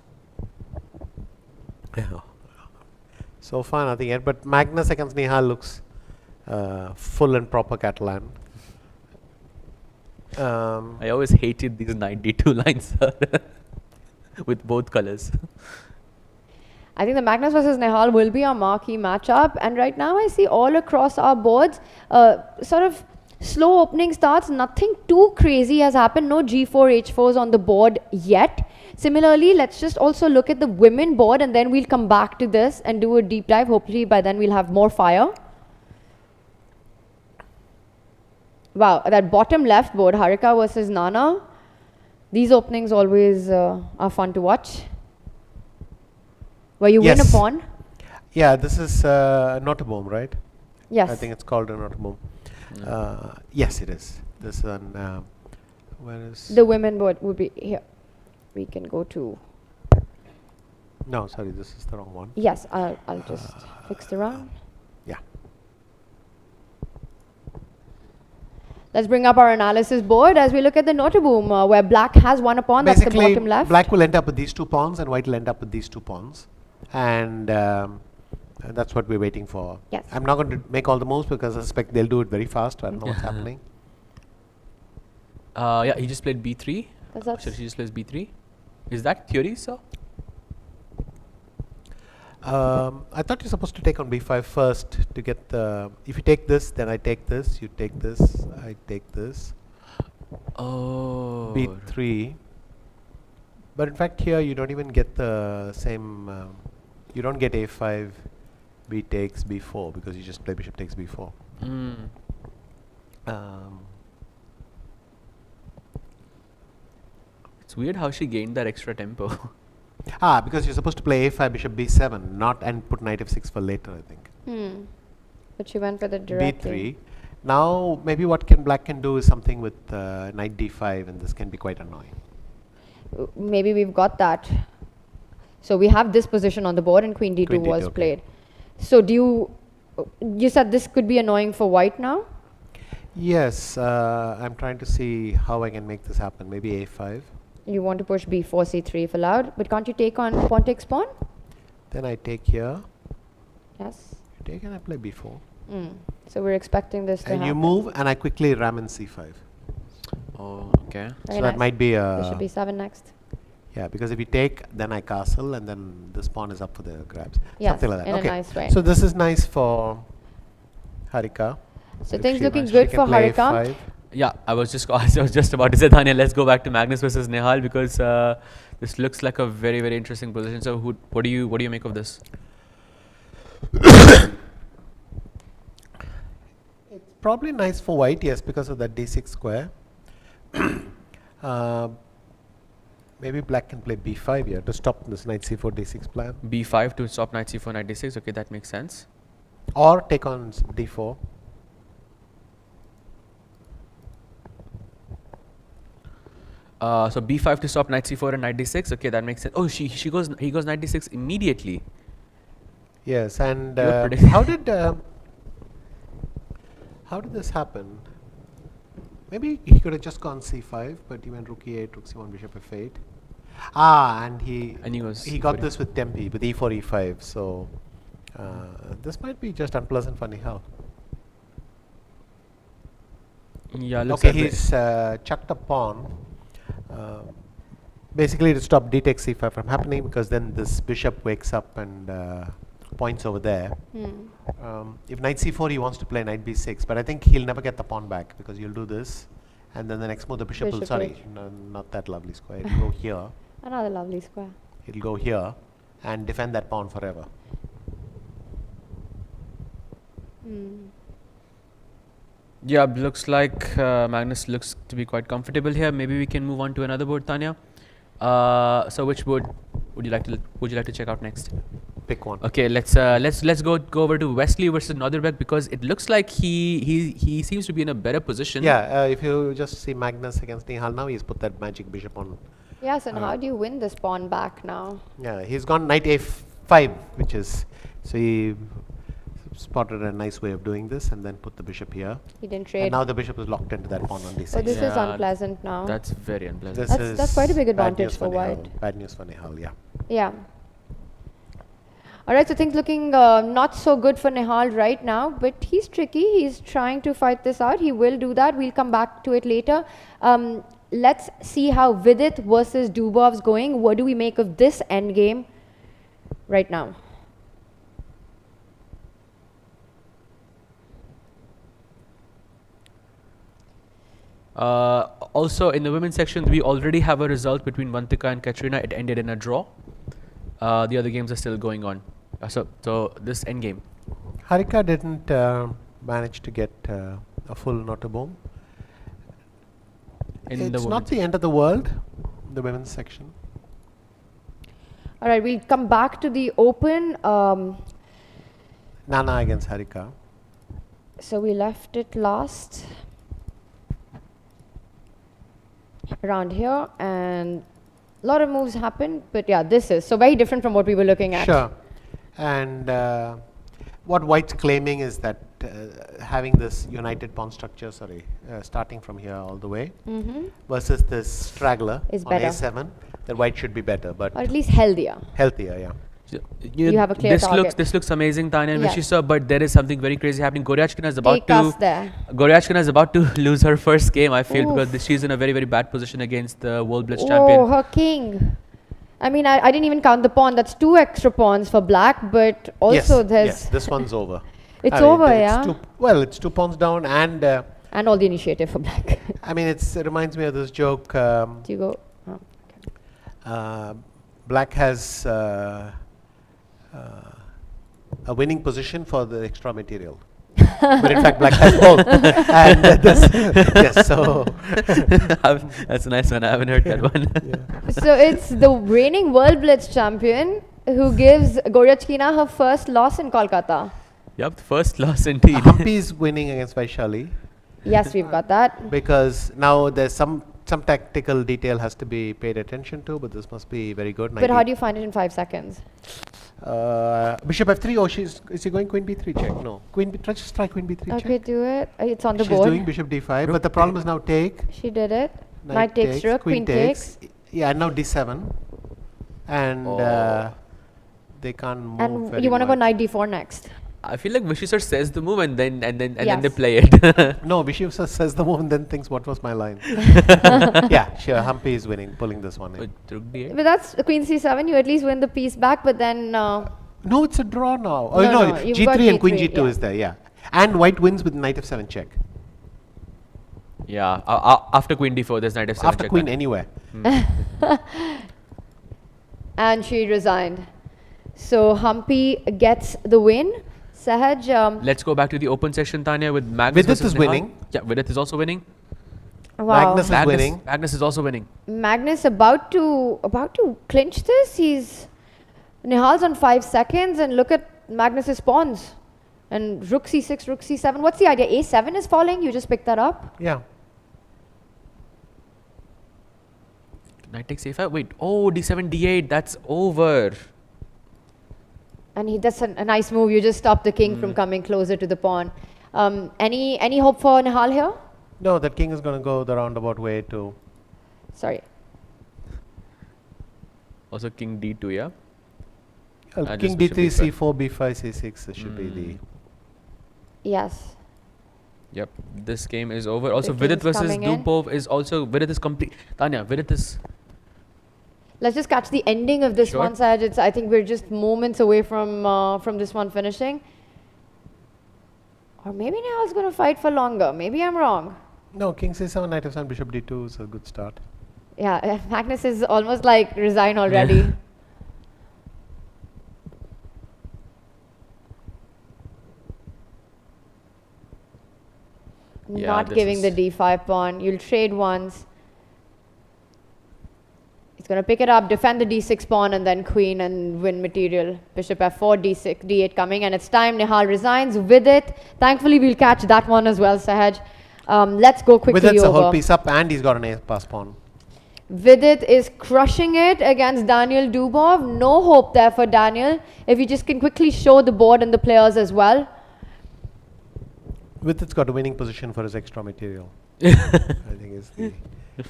Yeah. So far, nothing yet. But Magnus against Nihal looks full and proper Catalan. I always hated these 92 lines with both colors. I think the Magnus versus Nehal will be our marquee matchup, and right now I see all across our boards sort of slow opening starts. Nothing too crazy has happened. No G4, H4s on the board yet. Similarly, let's just also look at the women board, and then we'll come back to this and do a deep dive. Hopefully by then we'll have more fire. Wow, that bottom left board, Harika versus Nana. These openings always are fun to watch. Where you win a Yes. pawn. Yeah, this is not a bomb, right? Yes. I think it's called a not a bomb. Yes, it is. This one. Where is? The women board would be here. We can go to. No, sorry, this is the wrong one. Yes, I'll just fix the round. Yeah. Let's bring up our analysis board as we look at the Notaboom, where black has won a pawn. That's the Basically, bottom left. black will end up with these 2 pawns, and white will end up with these 2 pawns, and that's what we're waiting for. Yes. I'm not going to make all the moves because I suspect they'll do it very fast. I don't know what's happening. Yeah, he just played B3. That's- So he just plays B3. Is that theory, sir? I thought you're supposed to take on b5 first to get the. If you take this, then I take this. You take this. I take this. Oh. b3. But in fact, here you don't even get the same. You don't get a5, b takes b4 because you just play bishop takes b4. Mm. It's weird how she gained that extra tempo. Because you're supposed to play a5, bishop b7, not and put knight f6 for later, I think. But she went for the direct. b3. Now, maybe what can black can do is something with knight d5, and this can be quite annoying. Maybe we've got that. So we have this position on the board, and queen d2 Queen d2, was okay. played. So do you said this could be annoying for white now? Yes, I'm trying to see how I can make this happen. Maybe a5. You want to push b4, c3 if allowed, but can't you take on pawn takes pawn? Then I take here. Yes. You take and I play b4. So we're expecting this to And happen. you move, and I quickly ram in c5. Oh, okay. Very So that nice. might be Bishop a b7 next. yeah. Because if you take, then I castle, and then this pawn is up for the grabs. Yes, Something like that. in a Okay. nice way. So this is nice for Harika. So If things she looking wants, good she for can play Harika. a5. Yeah, I was just about to say, Tanya, let's go back to Magnus versus Nehal because this looks like a very, very interesting position. So, what do you make of this? It's probably nice for white, yes, because of that d6 square. Maybe black can play b5 here to stop this knight c4 d6 plan, B5 to stop knight c4, knight d6. Okay, that makes sense. or take on d4. So b5 to stop knight c4 and knight d6. Okay, that makes sense. Oh, he goes knight d6 immediately. Yes, and You were predicting. how did this happen? Maybe he could have just gone c5, but he went rook e8, rook c1, bishop f8. And he got this with tempi, with e4, e5. So this might be just unpleasant for Nihal. Yeah, looks Okay, like he's chucked a pawn. Basically to stop d takes c5 from happening, because then this bishop wakes up and points over there. If knight c4, he wants to play knight b6, but I think he'll never get the pawn back, because you'll do this, and then the next move the bishop will, Bishop sorry, edge. not that lovely square, it'll go here, Another lovely square. it'll go here, and defend that pawn forever. Yeah, looks like Magnus looks to be quite comfortable here. Maybe we can move on to another board, Tanya. So which board would you like to check out next? Pick one. Okay, let's go over to Wesley versus Nodirbek, because it looks like he seems to be in a better position. Yeah, if you just see Magnus against Nihal now, he's put that magic bishop on. Yes, and how do you win this pawn back now? Yeah, he's gone knight a5, which is, so he spotted a nice way of doing this, and then put the bishop here. He didn't And trade. now the bishop is locked into that pawn on d6. Oh, this is Yeah, unpleasant now. That's very unpleasant. That's quite a big bad advantage news for Nihal. white. Bad news for Nihal, yeah. Yeah. All right, so things looking not so good for Nihal right now, but he's tricky. He's trying to fight this out. He will do that. We'll come back to it later. Let's see how Vidit versus Dubov's going. What do we make of this endgame right now? Also, in the women's section, we already have a result between Vantika and Katrina. It ended in a draw. The other games are still going on. So this endgame. Harika didn't manage to get a full Noteboom. It's not the end of the world, the women's section. All right, we'll come back to the open. Nana against Harika. So we left it last around here, and a lot of moves happened, but yeah, this is so very different from what we were looking at. Sure. And what White's claiming is that having this united pawn structure, starting from here all the way, versus this straggler Is on better. A7, that White should be better, but Or at least healthier. healthier, yeah. You have a clear target. This looks amazing, Tanya and Yes. Vishisa, but there is something very crazy happening. Goryachkina is about Take us there. Goryachkina is about to lose her first game, I feel, Oof. because she's in a very, very bad position against the World Blitz Oh, champion. her king. I mean, I didn't even count the pawn. That's 2 extra pawns for black, but also yes, there's yes, this one's over. It's I mean, over, it's yeah. it's 2 pawns down, and and all the initiative for black. I mean, it reminds me of this joke. Do you go? Oh, okay. Black has a winning position for the extra material. But in fact, black has both. And yes, so That's a nice one. I haven't heard that one. So it's the reigning World Blitz champion who gives Goryachkina her first loss in Kolkata. Yep, first loss indeed. Humpy is winning against Vaishali Yes, we've got that. because now there's some tactical detail has to be paid attention to, but this must be very good. But how do you find it in 5 seconds? Bishop f3. Oh, is he going queen b3 check? No. Just try queen b3 Okay, check. do it. It's on the She's board. doing bishop d5, but the problem is now take. She did it. Knight takes rook, queen takes. Yeah, and now d7. And they can't move And very you want to go much. knight d4 next. I feel like Vishisar says the move and then they Yes. play it. No, Vishiv says the move and then thinks, what was my line? Yeah, sure, Humpy is winning, pulling this one in. Rook d8. But that's queen c7. You at least win the piece back, but then No, it's a draw now. Oh, No, no, no, you've got g3 and queen G3, g2 yeah. is there, yeah. And white wins with knight f7 check. Yeah, after queen d4, there's knight f7 After check queen back. anywhere. and she resigned. So Humpy gets the win. Sahaj, Let's go back to the open session, Tanya, with Magnus Vidit versus is Nihal. winning. Yeah, Vidit is also winning. wow. Magnus is winning. Magnus is also winning. Magnus about to clinch this. Nihal's on 5 seconds, and look at Magnus's pawns. And rook c6, rook c7. What's the idea? a7 is falling. You just pick that up. Yeah. Knight takes a5. Wait, oh, d7, d8. That's over. And that's a nice move. You just stop the king from coming closer to the pawn. Any hope for Nihal here? No, that king is going to go the roundabout way to. Sorry. Also king d2, yeah? King just d3, bishop c4, b5, c6. This should be the. Yes. Yep, this game is over. Also, The Vidit king's versus coming in. Dupov is also. Vidit is complete. Tanya, Vidit is. Let's just catch the ending of this Sure. one, Sahaj. I think we're just moments away from this one finishing. Or maybe Nihal's going to fight for longer. Maybe I'm wrong. No, king c7, knight f7, bishop d2 is a good start. Yeah, Magnus is almost like resign already. Yeah, Not this giving the is- d5 pawn. You'll trade once. He's going to pick it up, defend the d6 pawn, and then queen and win material. Bishop f4, d6, d8 coming, and it's time. Nihal resigns with it. Thankfully, we'll catch that one as well, Sahaj. Let's go quickly Vidit's a over. whole piece up and he's got an ace pass pawn. Vidit is crushing it against Daniel Dubov. No hope there for Daniel. If you just can quickly show the board and the players as well. Vidit's got a winning position for his extra material. I think is the.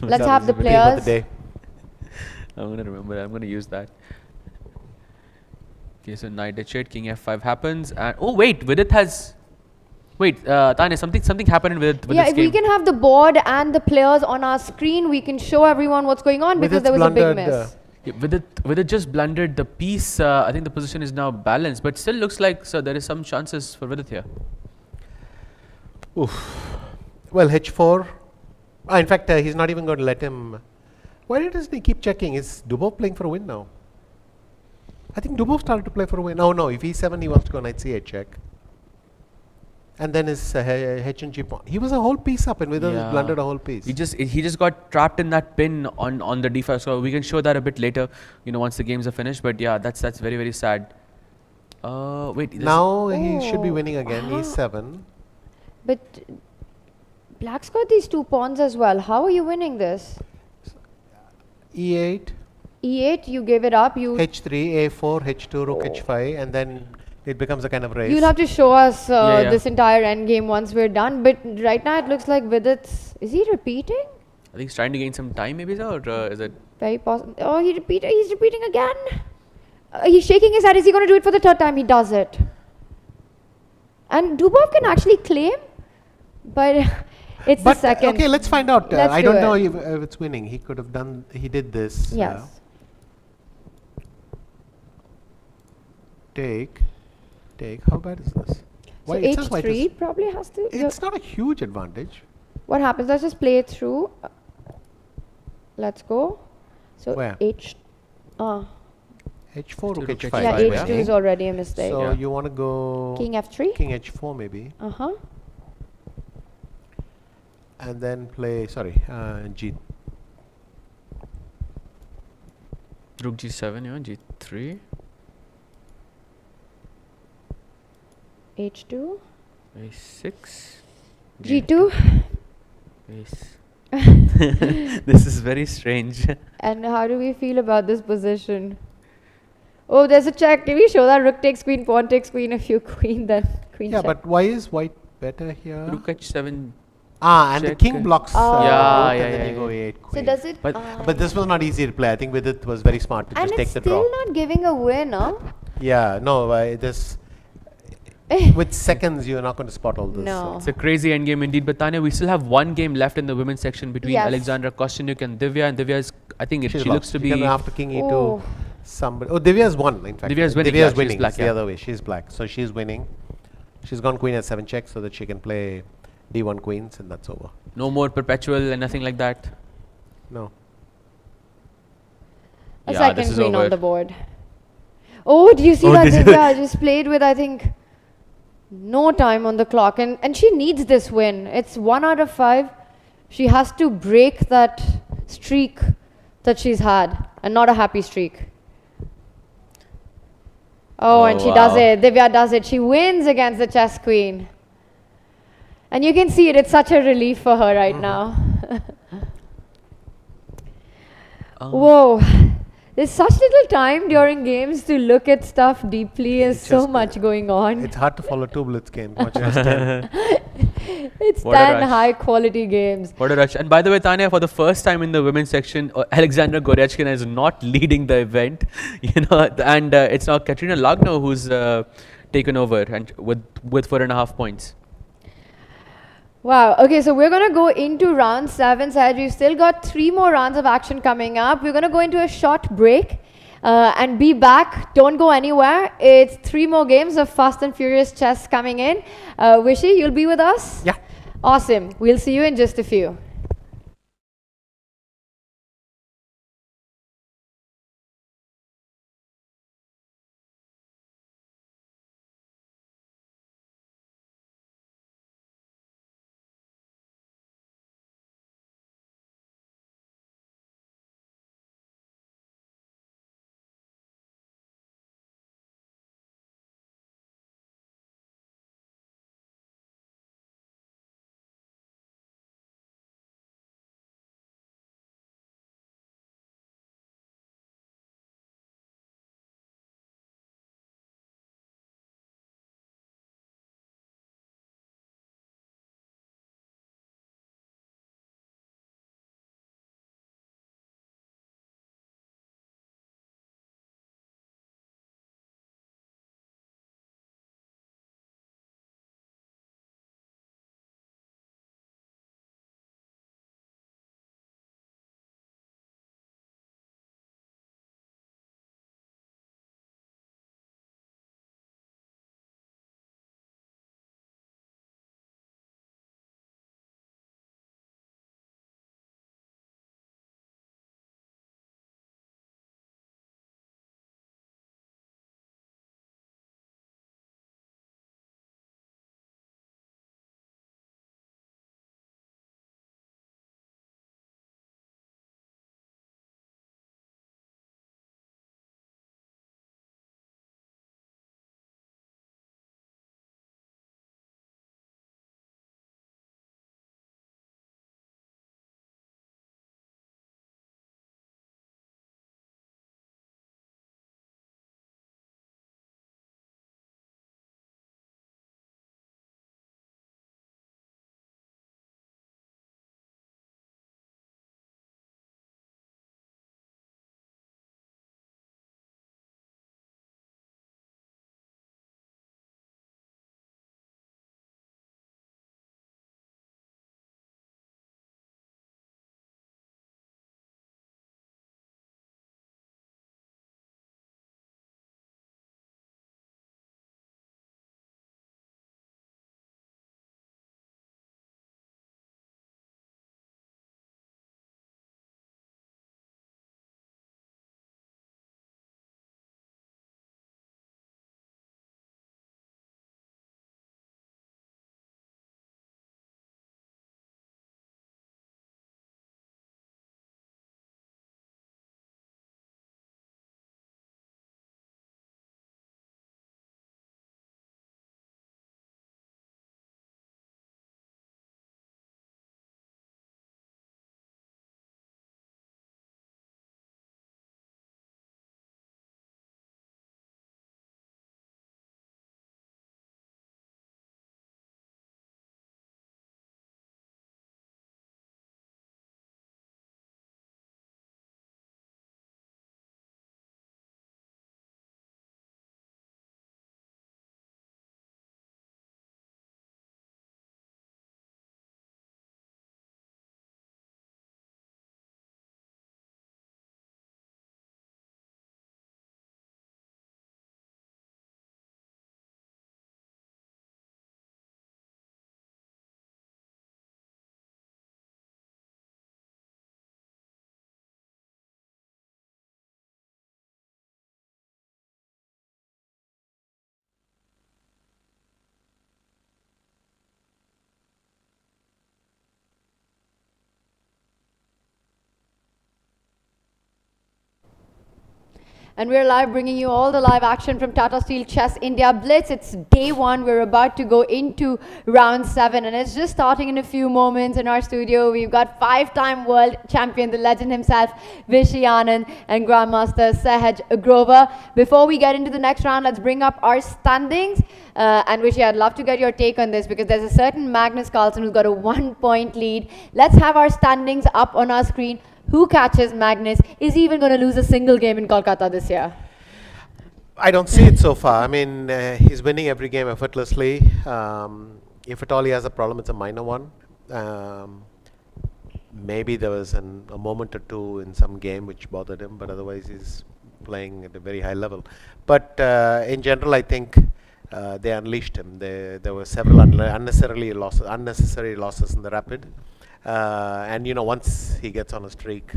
Let's have the theme of the players. day. I'm gonna remember. I'm gonna use that. Okay, so knight h8, king f5 happens, and oh wait, Vidit has. Wait, Tanya, something happened with Yeah, this if game. we can have the board and the players on our screen, we can show everyone what's going on because Vidit's there was a big blundered, miss. Yeah, Vidit just blundered the piece. I think the position is now balanced, but still looks like there is some chances for Vidit here. Well, h4. In fact, he's not even going to let him. Why doesn't he keep checking? Is Dubov playing for a win now? I think Dubov started to play for a win. No, if e7, he wants to go knight c8 check. And then his h and g pawn. He was a whole piece up, and Vidit Yeah. blundered a whole piece. He just got trapped in that pin on the d5. So we can show that a bit later, once the games are finished. But yeah, that's very very sad. Wait. this- Now he should be Oh, winning again. e7. But Black's got these two pawns as well. How are you winning this? e8, E8, you give it up. h3, a4, h2, rook h5, and then it becomes a kind of race. You'll have to show us Yeah. this entire end game once we're done. But right now it looks like Vidit's. Is he repeating? I think he's trying to gain some time, maybe, sir, or is it? Very possible. Oh, he's repeating again. He's shaking his head. Is he going to do it for the third time? He does it. And Dubov can actually claim, but it's the But second. okay, let's find out. Let's I do don't it. know if it's winning. He could have done. He did this. Yes. Take. How bad is this? So It says white is- H3 probably has to. It's not a huge advantage. What happens? Let's just play it through. Let's go. So Where? H. h4, rook Rook h5. Yeah, H5, H2 yeah. is already a mistake. So Yeah. you want to go King F3. king h4 maybe, and then play. Sorry, g. Rook g7, yeah, g3. H2. A6. G2. Ace. This is very strange. And how do we feel about this position? Oh, there's a check. Can we show that rook takes queen, pawn takes queen, if you queen, then queen Yeah, check. but why is white better here? Rook h7. And the check. king blocks Oh. Yeah, rook, yeah, and then yeah, you go yeah. a8 So queen. does it... But this was not easy to play. I think Vidit was very smart to and just take it's the still draw. not giving a win, huh? Yeah, no, this with seconds you're not going to spot all this. No. It's a crazy endgame indeed. But Tanya, we still have one game left in the women's section between Yes. Alexandra Kosteniuk and Divya. And Divya is, I think She's she lost. looks to You be. can after king e2 Oh. somebody. Oh, Divya's won, in fact. Divya's winning, yeah, she's winning. black, It's the yeah. other way. She's black. So she's winning. She's gone queen at 7 check so that she can play d1 queens, and that's over. No more perpetual and nothing like that. No. A Yeah, second this is queen over. on the board. Oh, do you see Oh, that did you- Divya just played with, I think, no time on the clock. And she needs this win. It's 1 out of 5. She has to break that streak that she's had, and not a happy streak. Oh, and she does wow. it. Divya does it. She wins against the chess queen. And you can see it. It's such a relief for her right now. Whoa. There's such little time during games to look at stuff deeply. There's so just- much going on. It's hard to follow 2 Blitz games, much less 10. It's What a 10 rush. high quality games. What a rush. And by the way, Tanya, for the first time in the women's section, Aleksandra Goryachkina is not leading the event. And it's now Katrina Lagno who's taken over and with 4.5 points. Wow. Okay, so we're going to go into round 7, Sahaj. We've still got 3 more rounds of action coming up. We're going to go into a short break and be back. Don't go anywhere. It's 3 more games of Fast and Furious chess coming in. Vishy, you'll be with us? Yeah. Awesome. We'll see you in just a few. And we're live, bringing you all the live action from Tata Steel Chess India Blitz. It's day one. We're about to go into round 7, and it's just starting in a few moments. In our studio, we've got 5-time world champion, the legend himself, Vishy Anand, and Grandmaster Sahaj Grover. Before we get into the next round, let's bring up our standings. And Vishy, I'd love to get your take on this, because there's a certain Magnus Carlsen who's got a 1-point lead. Let's have our standings up on our screen. Who catches Magnus? Is he even going to lose a single game in Kolkata this year? I don't see it so far. I mean, he's winning every game effortlessly. If at all he has a problem, it's a minor one. Maybe there was a moment or two in some game which bothered him, but otherwise he's playing at a very high level. But in general, I think they unleashed him. There were several unnecessary losses in the rapid. And once he gets on a streak,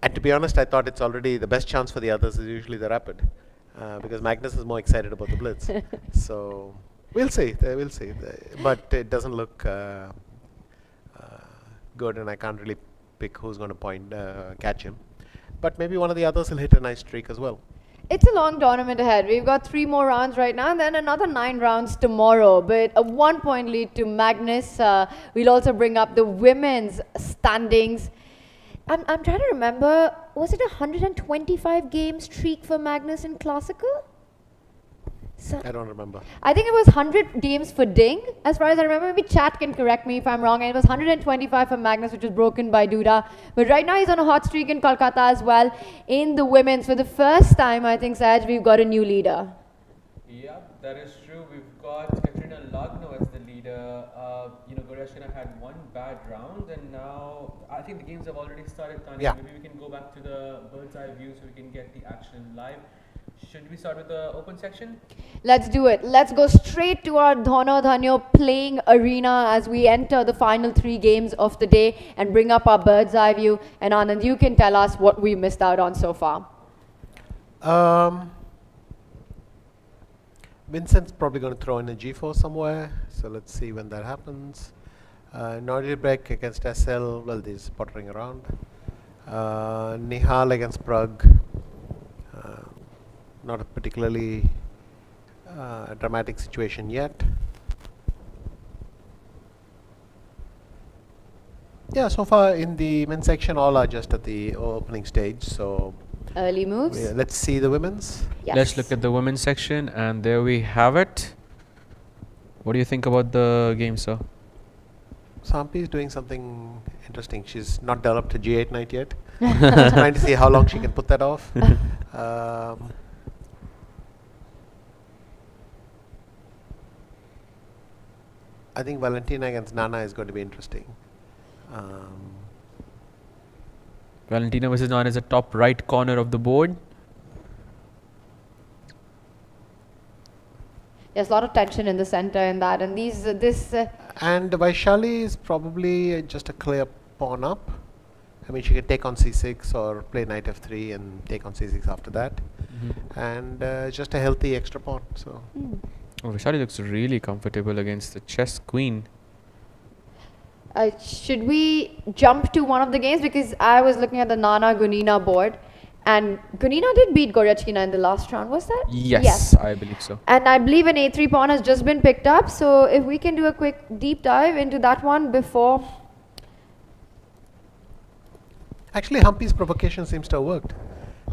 and to be honest, I thought it's already the best chance for the others is usually the rapid, because Magnus is more excited about the blitz. So we'll see, but it doesn't look good, and I can't really pick who's going to catch him. But maybe one of the others will hit a nice streak as well. It's a long tournament ahead. We've got 3 more rounds right now, and then another 9 rounds tomorrow. But a 1-point lead to Magnus. We'll also bring up the women's standings. I'm trying to remember, was it a 125 game streak for Magnus in Classical? I don't remember. I think it was 100 games for Ding, as far as I remember. Maybe chat can correct me if I'm wrong. And it was 125 for Magnus, which was broken by Duda. But right now he's on a hot streak in Kolkata as well. In the women's, for the first time, I think, Saj, we've got a new leader. Yeah, that is true. We've got Katrina Lagno as the leader. Goryachkina had one bad round, and now I think the games have already started. Tanya, yeah. Maybe we can go back to the bird's eye view so we can get the action live. Should we start with the open section? Let's do it. Let's go straight to our Dhono Dhanyo playing arena as we enter the final 3 games of the day and bring up our bird's eye view. And Anand, you can tell us what we missed out on so far. Vincent's probably going to throw in a G4 somewhere, so let's see when that happens. Nodirbek against SL, well, he's pottering around. Nihal against Pragg. Not a particularly dramatic situation yet. Yeah, so far in the men's section, all are just at the opening stage. So Early moves. let's see the women's. Yes. Let's look at the women's section, and there we have it. What do you think about the game, sir? Sampi is doing something interesting. She's not developed a G8 knight yet. Just trying to see how long she can put that off. I think Valentina against Nana is going to be interesting. Valentina versus Nana is the top right corner of the board. There's a lot of tension in the center in that. And And Vaishali is probably just a clear pawn up. I mean, she can take on c6 or play knight f3 and take on c6 after that. And just a healthy extra pawn. So. Oh, Vishali looks really comfortable against the chess queen. should we jump to one of the games? Because I was looking at the Nana Gunina board. And Gunina did beat Goryachkina in the last round, was that? Yes, I believe so. And I believe an a3 pawn has just been picked up. So if we can do a quick deep dive into that one before. Actually, Humpy's provocation seems to have worked.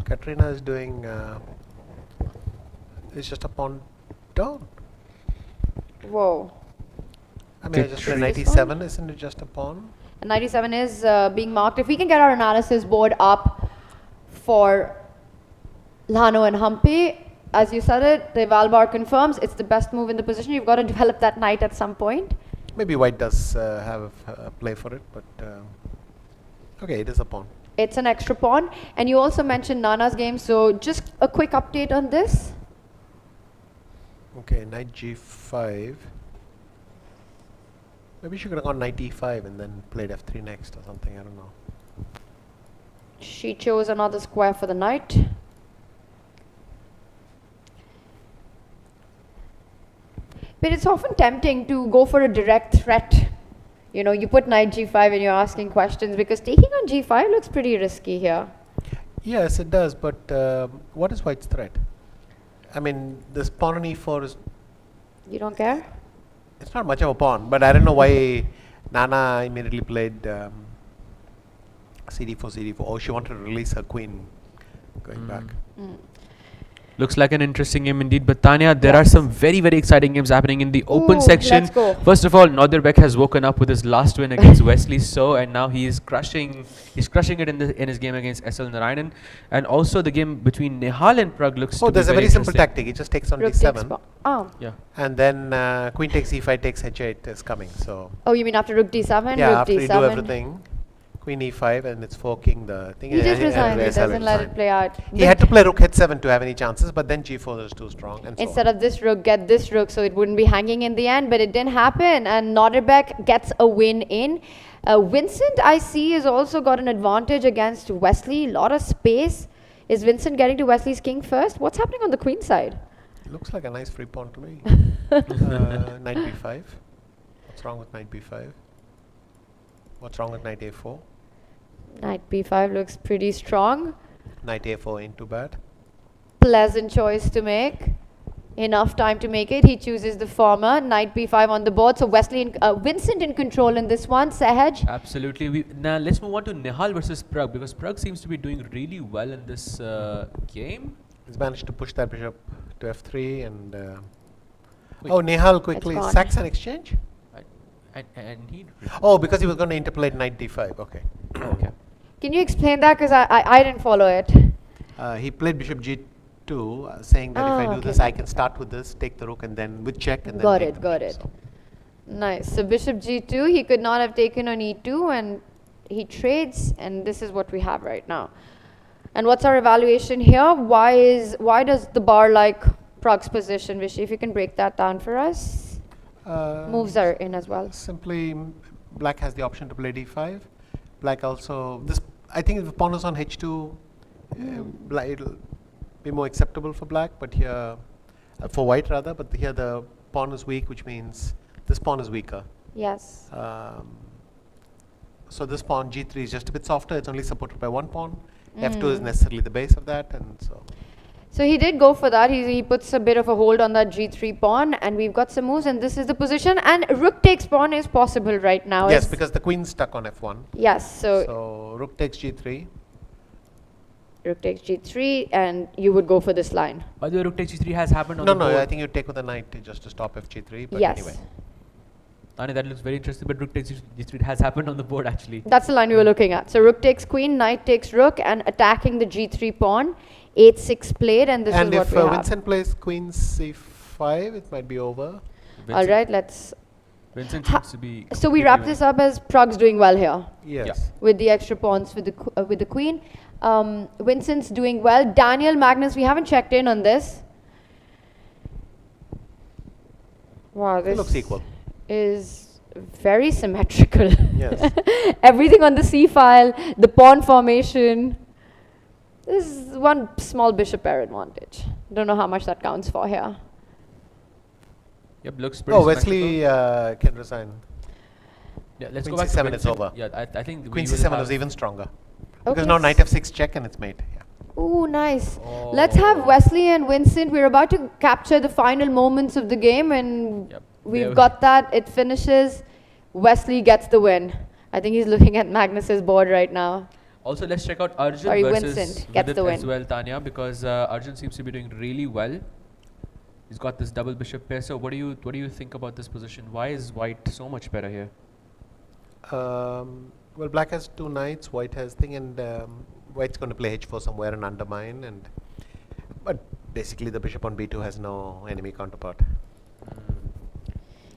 Katrina is doing, it's just a pawn down. Whoa. I mean, I just play 97, isn't it just a pawn? And 97 is being marked. If we can get our analysis board up for Lano and Humpy, as you said it, the eval bar confirms it's the best move in the position. You've got to develop that knight at some point. Maybe White does have a play for it, but okay, it is a pawn. It's an extra pawn. And you also mentioned Nana's game, so just a quick update on this. Okay, knight g5. Maybe she could have gone knight e5 and then played f3 next or something, I don't know. She chose another square for the knight. But it's often tempting to go for a direct threat. You know, you put knight g5 and you're asking questions, because taking on g5 looks pretty risky here. Yes, it does. But what is White's threat? I mean, this pawn on e4 is You don't care? it's not much of a pawn. But I don't know why Nana immediately played cd4, cd4. Oh, she wanted to release her queen going back. Looks like an interesting game indeed. But Tanya, there are some very, very exciting games happening in the open Ooh, section. let's go. First of all, Nodirbek has woken up with his last win against Wesley So, and now he is crushing it in his game against SL Narayanan. And also the game between Nihal and Pragg looks to be There's a very simple interesting. tactic. He just takes on Rook takes d7, oh. Yeah. and then queen takes e5 takes h8 is coming. So Oh, you mean after rook d7? yeah, rook after d7. you do everything, queen e5, and it's forking the thing. He just resigned. He Wesley doesn't let resigned. it play out. He had to play rook h7 to have any chances, but then g4 is too strong. And Instead of this rook, get this rook, so it wouldn't be hanging in the end, but it didn't happen, and Nodirbek gets a win in. Vincent, I see, has also got an advantage against Wesley. Lot of space. Is Vincent getting to Wesley's king first? What's happening on the queen side? looks like a nice free pawn to me. Knight b5. What's wrong with knight b5? What's wrong with knight a4? Knight b5 looks pretty strong. Knight a4 ain't too bad. Pleasant choice to make. Enough time to make it. He chooses the former. Knight b5 on the board. So Vincent in control in this one. Sehaj. Absolutely. Now let's move on to Nihal versus Pragg, because Pragg seems to be doing really well in this game. He's managed to push that bishop to f3 and Wait. oh, Nihal quickly gone. sacks an exchange. And he. Oh, because he was going to interpolate knight d5. Okay. Okay. Can you explain that? Because I didn't follow it. He played bishop g2, saying that if I do okay. this, I can start with this, take the rook, and then with check, and then Got take it, the got bishop. it. So Nice. So bishop g2, he could not have taken on e2, and he trades, and this is what we have right now. And what's our evaluation here? Why does the bar like Pragg's position, Vishy? If you can break that down for us. Moves are in as well. Simply, black has the option to play d5. Black also, this I think if the pawn is on h2, it'll be more acceptable for black, but here, for white rather, but here the pawn is weak, which means this pawn is weaker. Yes. So this pawn g3 is just a bit softer, it's only supported by one pawn. f2 is necessarily the base of that, and so. So he did go for that. He puts a bit of a hold on that g3 pawn, and we've got some moves, and this is the position. And rook takes pawn is possible right now. Yes, because the queen's stuck on f1. Yes, So rook takes g3. rook takes g3, and you would go for this line. By the way, rook takes g3 has happened on No, the board. no, I think you take with a knight just to stop f g3, but Yes. anyway. Tanya, that looks very interesting, but rook takes g3 has happened on the board actually. That's the line we were looking at. So rook takes queen, knight takes rook, and attacking the g3 pawn. 8-6 played, and this And is what if we have. Vincent plays queen c5, it might be over. All right, let's. Vincent Ha- seems to be. So we completely wrap winning. this up as Pragg's doing well here Yes. with the extra pawns with the queen. Vincent's doing well. Daniel, Magnus, we haven't checked in on this. Wow, It this looks equal. is very symmetrical. Yes. Everything on the C file, the pawn formation. This is one small bishop pair advantage. Don't know how much that counts for here. Yep, looks pretty. Oh, Wesley can resign. Yeah, let's Queen go back to c7 is Vincent. over. Yeah, I think Queen we will c7 have- is even stronger. Okay. Because now knight f6 check and it's mate. Yeah. Ooh, nice. Let's have Wesley and Vincent. We're about to capture the final moments of the game, and Yep. we've There- got that. It finishes. Wesley gets the win. I think he's looking at Magnus's board right now. Also, let's check out Arjun Sorry, versus Vincent gets Vidit the as win. well, Tanya, because Arjun seems to be doing really well. He's got this double bishop pair. So, what do you think about this position? Why is white so much better here? Well, black has two knights, white has thing, and white's going to play h4 somewhere and undermine. But basically, the bishop on b2 has no enemy counterpart.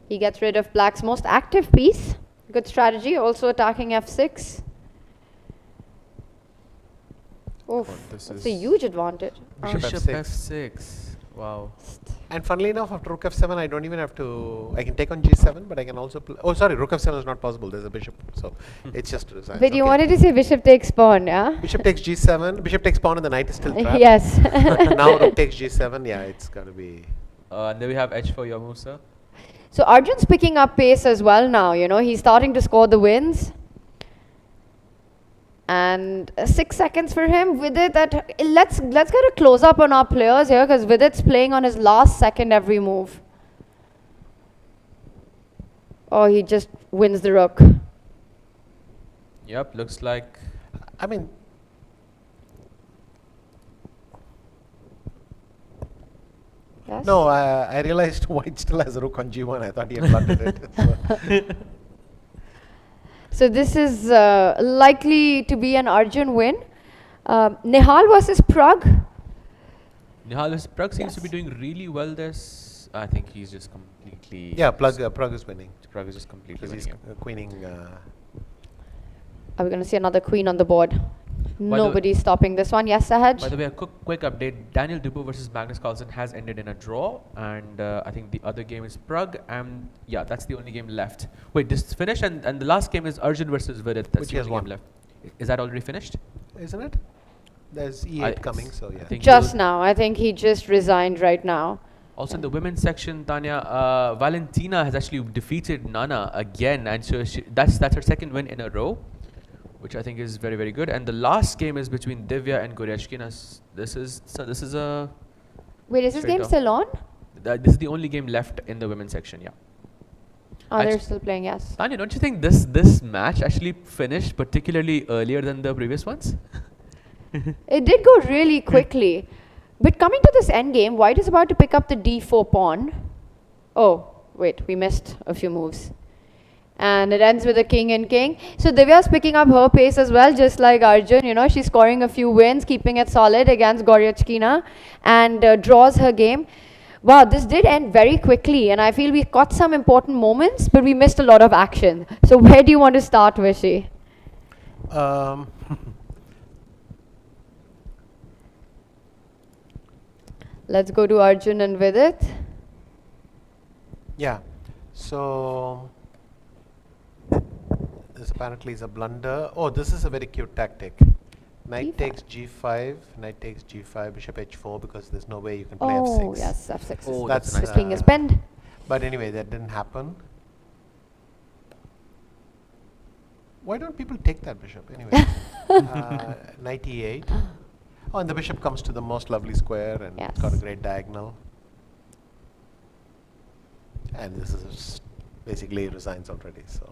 He gets rid of black's most active piece. Good strategy. Also attacking f6. Oof, this that's a is huge advantage. Bishop Bishop f6. f6. Wow. And funnily enough, after rook f7, I don't even have to. I can take on g7, but I can also. Oh, sorry, rook f7 is not possible. There's a bishop, so it's just resigns. But you Okay. wanted to say bishop takes pawn, yeah? Bishop takes g7. Bishop takes pawn, and the knight is still trapped. Yes. Now rook takes g7. Yeah, it's got to be. And then we have h for your move, sir. So Arjun's picking up pace as well now, you know, he's starting to score the wins. And 6 seconds for him. Vidit, let's get a close up on our players here because Vidit's playing on his last second every move. Oh, he just wins the rook. Yep, looks like. I mean, Yes? no, I realized White still has a rook on g1. I thought he had blundered it. So. So this is likely to be an Arjun win. Nihal versus Pragg. Nihal Pragg seems to be Yes. doing really well this. I think he's just completely. Yeah, Pragg is winning. Pragg is just completely Because winning. he's queening. Are we going to see another queen on the board? the way- Nobody's stopping this one. Yes, Sahaj? By the way, a quick update. Daniel Dubois versus Magnus Carlsen has ended in a draw, and I think the other game is Pragg, and yeah, that's the only game left. Wait, this is finished, and the last game is Arjun versus Vidit. That's Which the he has only game won. left. Is that already finished? Isn't it? There's e8 coming, so yeah. I think Just he'll- now. I think he just resigned right now. Also in the women's section, Tanya, Valentina has actually defeated Nana again, and so that's her second win in a row, which I think is very, very good. And the last game is between Divya and Goryachkina. This is a Wait, is this Straight game off. still on? this is the only game left in the women's section. Yeah. Oh, they're Actu- still playing, yes. Tanya, don't you think this match actually finished particularly earlier than the previous ones? It did go really quickly. But coming to this end game, White is about to pick up the d4 pawn. Oh, wait, we missed a few moves. And it ends with a king and king. So Divya's picking up her pace as well, just like Arjun. You know, she's scoring a few wins, keeping it solid against Goryachkina, and draws her game. Wow, this did end very quickly, and I feel we got some important moments, but we missed a lot of action. So where do you want to start, Vishy? Let's go to Arjun and Vidit. Yeah. So this apparently is a blunder. Oh, this is a very cute tactic. Knight D5. takes g5, knight takes g5, bishop h4, because there's no way you can play Oh, f6. yes, f6. Oh, That's The nice. king is pinned. But anyway, that didn't happen. Why don't people take that bishop anyway? Knight e8. Oh, and the bishop comes to the most lovely square and it's got a Yes. great diagonal. And this is basically resigns already. So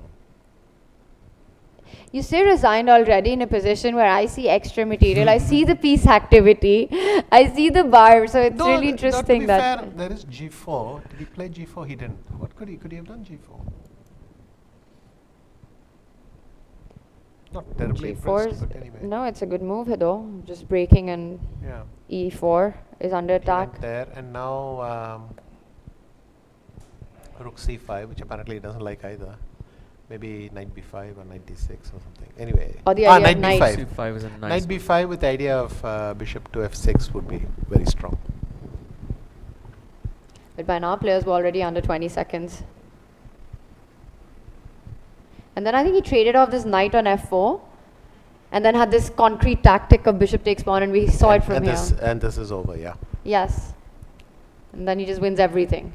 You say resigned already in a position where I see extra material. I see the piece activity. I see the bar. So it's really interesting to be that. fair, there is g4. Did he play g4? He didn't. What could he? Could he have done g4? Not terribly G4 impressed, is, but anyway. no, it's a good move though. Just breaking, and Yeah. e4 is under He attack. went there, and now rook c5, which apparently he doesn't like either. Maybe knight b5 or knight d6 or something. Anyway, Or the idea of knight knight. b5. C5 is a nice. Knight b5 with the idea of bishop to f6 would be very strong. But by now, players were already under 20 seconds. And then I think he traded off this knight on f4, and then had this concrete tactic of bishop takes pawn, and we saw it from and here. and this is over, yeah. Yes. And then he just wins everything.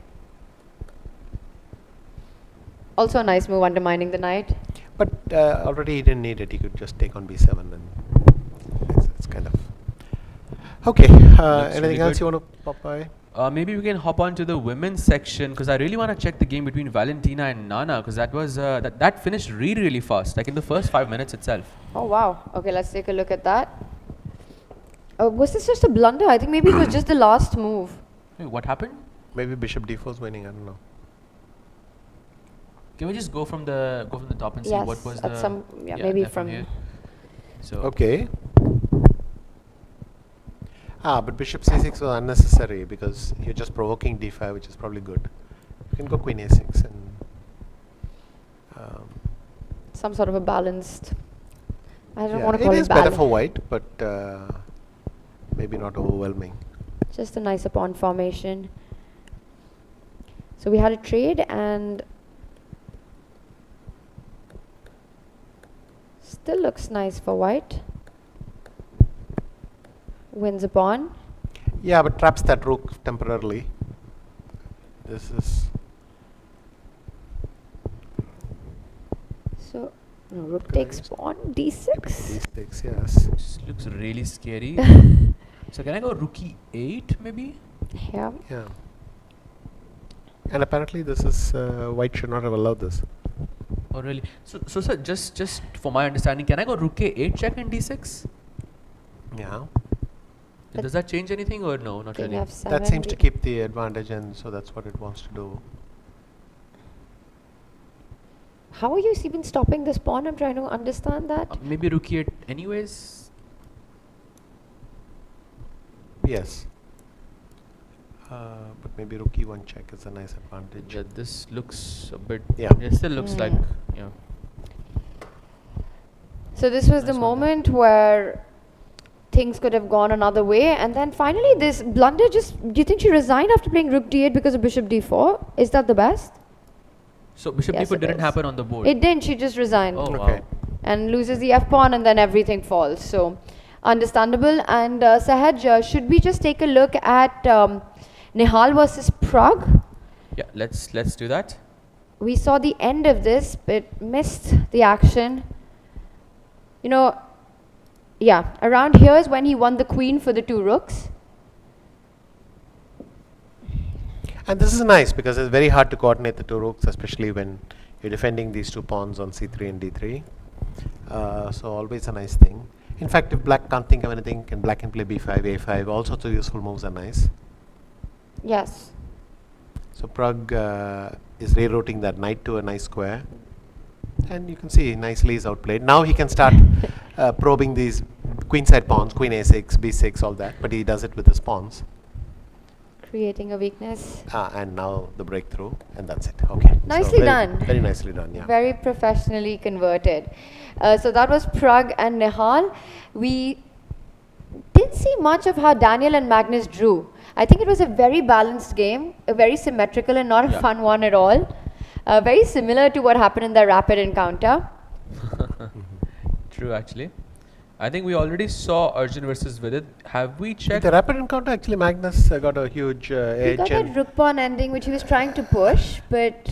Also a nice move, undermining the knight. But already he didn't need it. He could just take on b7, and it's kind of okay. Looks Anything really else good. you want to pop by? Maybe we can hop on to the women's section because I really want to check the game between Valentina and Nana because that was that finished really, really fast, like in the first 5 minutes itself. Oh wow. Okay, let's take a look at that. Was this just a blunder? I think maybe it was just the last move. Hey, what happened? Maybe bishop d4 is winning. I don't know. Can we just go from the top and see Yes, what was at the some- yeah, maybe there from- here. So Okay. But bishop c6 was unnecessary because you're just provoking d5, which is probably good. You can go queen a6 and Some sort of a balanced. I don't yeah, want to it call is it better balanced. for white, but maybe not overwhelming. Just a nicer pawn formation. So we had a trade and still looks nice for white. Wins a pawn. Yeah, but traps that rook temporarily. This is So No, rook takes pawn, d6. D6, yes. This looks really scary. So can I go rook e8 maybe? Yeah. Yeah. And apparently this is, white should not have allowed this. Oh really? So sir, just for my understanding, can I go rook a8 check and d6? Yeah. But Does that change anything or no? Not King really. f7. That seems to keep the advantage, and so that's what it wants to do. How are you even stopping this pawn? I'm trying to understand that. Maybe rook e8 anyways. Yes. But maybe rook e1 check is a nice advantage. Yeah, this looks a bit. Yeah. It still looks like yeah. So this was the Nice one. moment where things could have gone another way, and then finally this blunder just. Do you think she resigned after playing rook d8 because of bishop d4? Is that the best? So bishop Yes, d4 it didn't is. happen on the board. It didn't. She just resigned Oh Okay. wow. and loses the f pawn, and then everything falls. So understandable. And Sahaj, should we just take a look at Nihal versus Pragg? Yeah, let's do that. We saw the end of this, but missed the action. You know, yeah, around here is when he won the queen for the 2 rooks. And this is nice because it's very hard to coordinate the 2 rooks, especially when you're defending these 2 pawns on c3 and d3. So always a nice thing. In fact, if black can't think of anything, black can play b5, a5. All sorts of useful moves are nice. Yes. So Pragg is rerouting that knight to a nice square. And you can see nicely is outplayed. Now he can start probing these queenside pawns, queen a6, b6, all that. But he does it with his pawns. Creating a weakness. And now the breakthrough, and that's it. Okay. Nicely very, done. Very nicely done, yeah. Very professionally converted. So that was Pragg and Nihal. We didn't see much of how Daniel and Magnus drew. I think it was a very balanced game, a very symmetrical and not a Yeah. fun one at all. Very similar to what happened in the rapid encounter. True actually. I think we already saw Arjun versus Vidit. Have we In checked? the rapid encounter, actually, Magnus got a huge He edge, got that and rook pawn ending which he was trying to push, but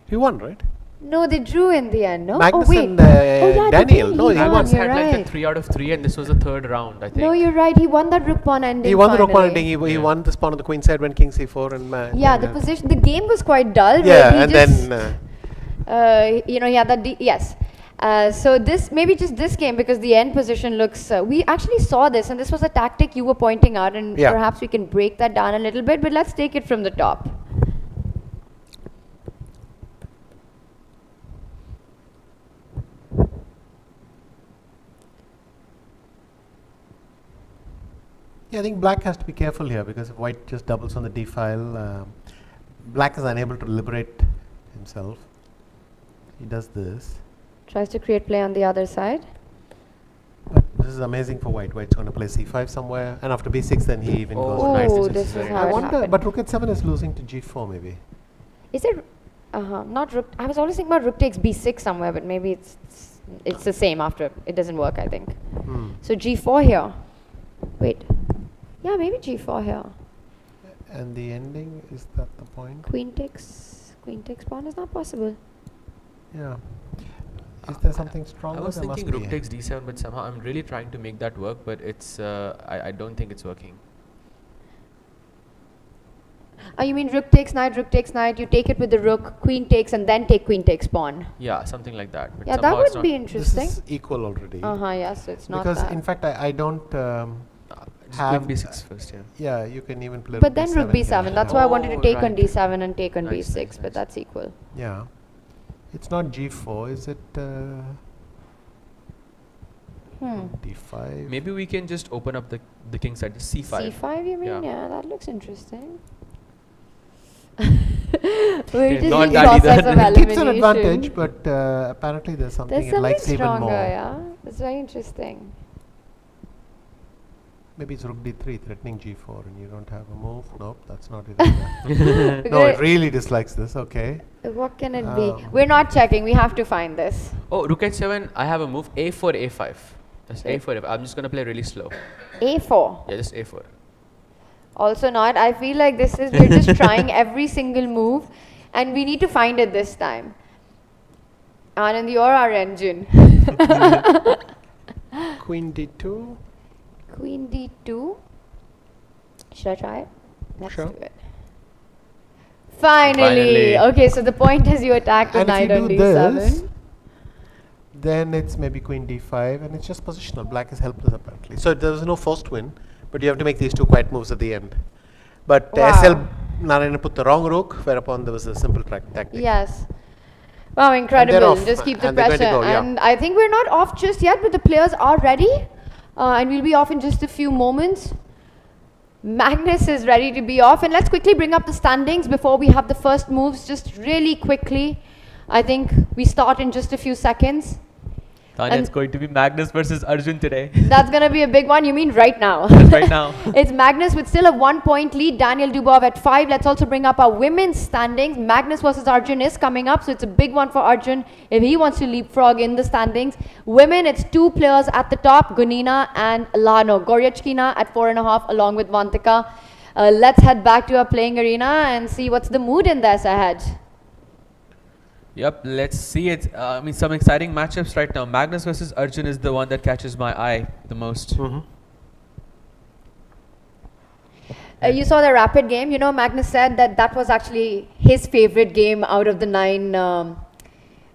he won, right? no, they drew in the end, no? Magnus oh wait. and yeah, Daniel. they No, did. he won, won. you're Had like right. a 3 out of 3, and this was the 3rd round. I think. No, you're right. He won that rook pawn ending. He won the rook pawn finally. ending. He Yeah. won the pawn on the queen side when king c4 and Yeah, the position, the game was quite dull. yeah, but he and just, then you know, he had that. Yes. So this maybe just this game because the end position looks. We actually saw this, and this was a tactic you were pointing out, and Yeah. perhaps we can break that down a little bit. But let's take it from the top. yeah, I think black has to be careful here because if white just doubles on the d file, black is unable to liberate himself. He does this. Tries to create play on the other side. But this is amazing for white. White's going to play c5 somewhere, and after b6, then he even goes. Oh, nice. Oh, This this is is very how I it wonder, happened. but rook h7 is losing to g4 maybe. Is it? Not rook. I was always thinking about rook takes b6 somewhere, but maybe it's the same after. It doesn't work, I think. Hmm. So g4 here. Wait. Yeah, maybe g4 here. And the ending, is that the point? Queen takes pawn is not possible. Yeah. Is there something stronger? I was There must thinking rook be. takes d7, but somehow I'm really trying to make that work, but it's I don't think it's working. Oh, you mean rook takes knight, you take it with the rook, queen takes, and then take queen takes pawn. Yeah, something like that. But Yeah, that somehow it's would be not- interesting. This is equal already. Yes, so it's not Because that. in fact, I don't Just have queen b6 first, yeah. Yeah, you can even play. But then rook b7. here. That's why I wanted to Oh, take on right. d7 and take on Nice, b6, nice, but nice. that's equal. Yeah, it's not g4. Is it d5? Maybe we can just open up the king side, just c5. c5, you mean? Yeah. Yeah, that looks interesting. We're just not in that process either. of It keeps an elimination. advantage, but apparently there's something There's it something likes even stronger, more. yeah. That's very interesting. Maybe it's rook d3 threatening g4, and you don't have a move. Nope, that's not it. Either. We're No, it gonna- really dislikes this. Okay. What can it be? Um, We're not checking. We have to find this. Oh, rook h7, I have a move, a4, a5. That's Okay. a4, I'm just going to play really slow. a4. Yeah, just a4. Also not. I feel like this is, we're just trying every single move and we need to find it this time. Anand, you're our engine. Queen d2. Queen d2. Should I try it? Let's Sure. do it. Finally. Finally. Okay, so the point is you attack the And knight if on you do d7. this, then it's maybe queen d5, and it's just positional. Black is helpless apparently. So there's no forced win, but you have to make these two quiet moves at the end. But Wow. SL Narayana put the wrong rook, whereupon there was a simple tactic. Yes. Wow, incredible. off, Just keep the and they're going pressure. to go, yeah. And I think we're not off just yet, but the players are ready. And we'll be off in just a few moments. Magnus is ready to be off. And let's quickly bring up the standings before we have the first moves, just really quickly. I think we start in just a few seconds. Tanya, And- it's going to be Magnus versus Arjun today. That's going to be a big one. You mean right now? Right now. It's Magnus with still a 1-point lead. Daniel Dubov at 5. Let's also bring up our women's standings. Magnus versus Arjun is coming up, so it's a big one for Arjun if he wants to leapfrog in the standings. Women, it's 2 players at the top, Gunina and Lano. Goryachkina at 4.5 along with Vantika. Let's head back to our playing arena and see what's the mood in this ahead. Yep, let's see it. I mean, some exciting matchups right now. Magnus versus Arjun is the one that catches my eye the most. You saw the rapid game. You know, Magnus said that that was actually his favorite game out of the 9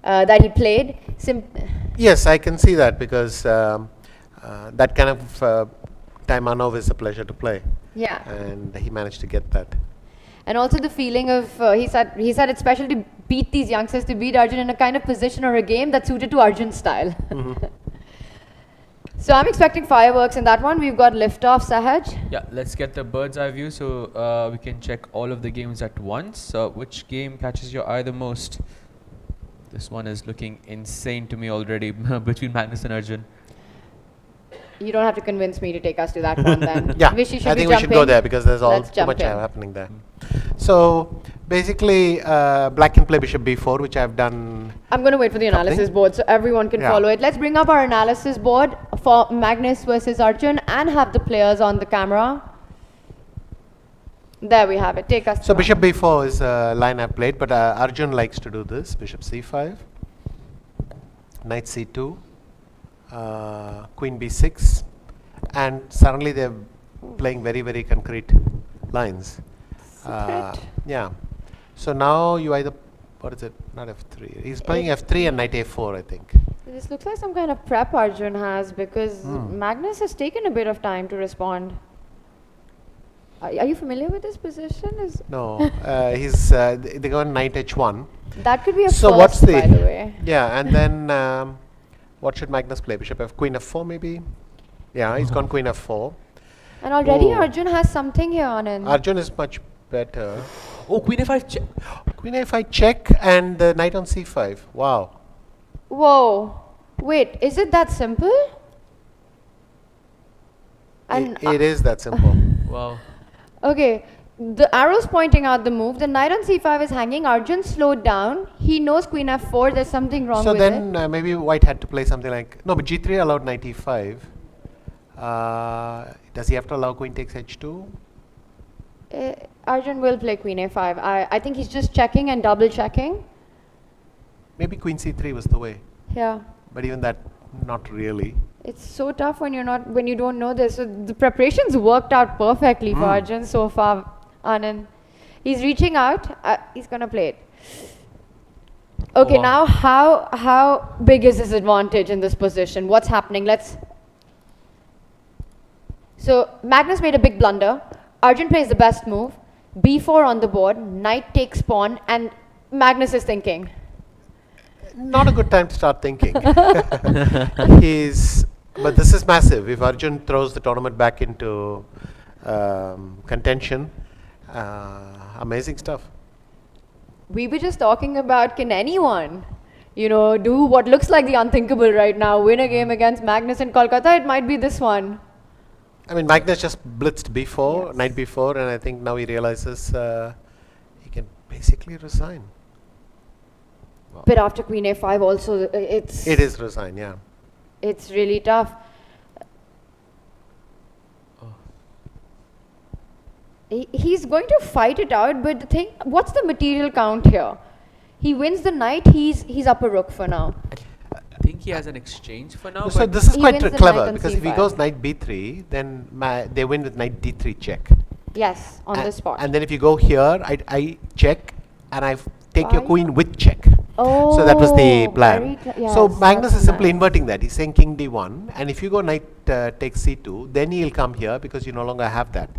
that he played. Yes, I can see that because that kind of Taimanov is a pleasure to play, Yeah. and he managed to get that. And also the feeling of, he said it's special to beat these youngsters, to beat Arjun in a kind of position or a game that's suited to Arjun's style. So I'm expecting fireworks in that one. We've got liftoff, Sahaj. Yeah, let's get the bird's eye view so we can check all of the games at once. Which game catches your eye the most? This one is looking insane to me already between Magnus and Arjun. You don't have to convince me to take us to that one then. Yeah, Vishy, I we think we jump should go in? there because there's Let's too jump much in. happening there. So basically, Black can play bishop b4, which I've done. I'm going to wait for the analysis board so everyone can Yeah. follow it. Let's bring up our analysis board for Magnus versus Arjun and have the players on the camera. There we have it. Take us So through. bishop b4 is a line I've played, but Arjun likes to do this. Bishop c5, knight c2, queen b6, and suddenly they're playing very, very concrete lines. Yeah. So now you either, what is it? Not f3. He's playing f3 and knight a4, I think. This looks like some kind of prep Arjun has because Magnus has taken a bit of time to respond. Are you familiar with this position? No, they go on knight h1. That could be a So first, what's the, by the way. yeah, and then what should Magnus play? Bishop f, queen f4 maybe? Yeah, he's gone queen f4. And already Oh. Arjun has something here on him. Arjun is much better. Oh, Queen f5 check. Queen a5 check and the knight on c5. Wow. Whoa. Wait, is it that simple? And It is that simple. Wow. okay, the arrow's pointing out the move. The knight on c5 is hanging. Arjun slowed down. He knows queen f4. There's something wrong So with it. then maybe white had to play something like, no, but g3 allowed knight e5. Does he have to allow queen takes h2? Arjun will play queen a5. I think he's just checking and double checking. Maybe queen c3 was the way, Yeah. but even that, not really. It's so tough when you don't know this. So the preparations worked out perfectly for Arjun so far, Anand. He's reaching out. He's gonna play it. Okay, wow. now how big is his advantage in this position? What's happening? So Magnus made a big blunder. Arjun plays the best move. b4 on the board. Knight takes pawn, and Magnus is thinking. Not a good time to start thinking. But this is massive. If Arjun throws the tournament back into contention, amazing stuff. We were just talking about, can anyone, do what looks like the unthinkable right now, win a game against Magnus in Kolkata? It might be this one. I mean, Magnus just blitzed b4, knight b4, and I think now he realizes he can basically resign. But after queen a5 also, It is resign, yeah. it's really tough. He's going to fight it out, but what's the material count here? he wins the knight, he's up a rook for now. I think he has an exchange for now. So but this is He quite wins the knight clever on because if he c5. goes knight b3, then they win with knight d3 check. Yes, on the And- spot. And then if you go here, I check and I take your Why? queen with check. Oh, So that was the very plan. So yes, Magnus that's is simply nice. inverting that. He's saying king d1, and if you go knight takes c2, then he'll come here because you no longer have that.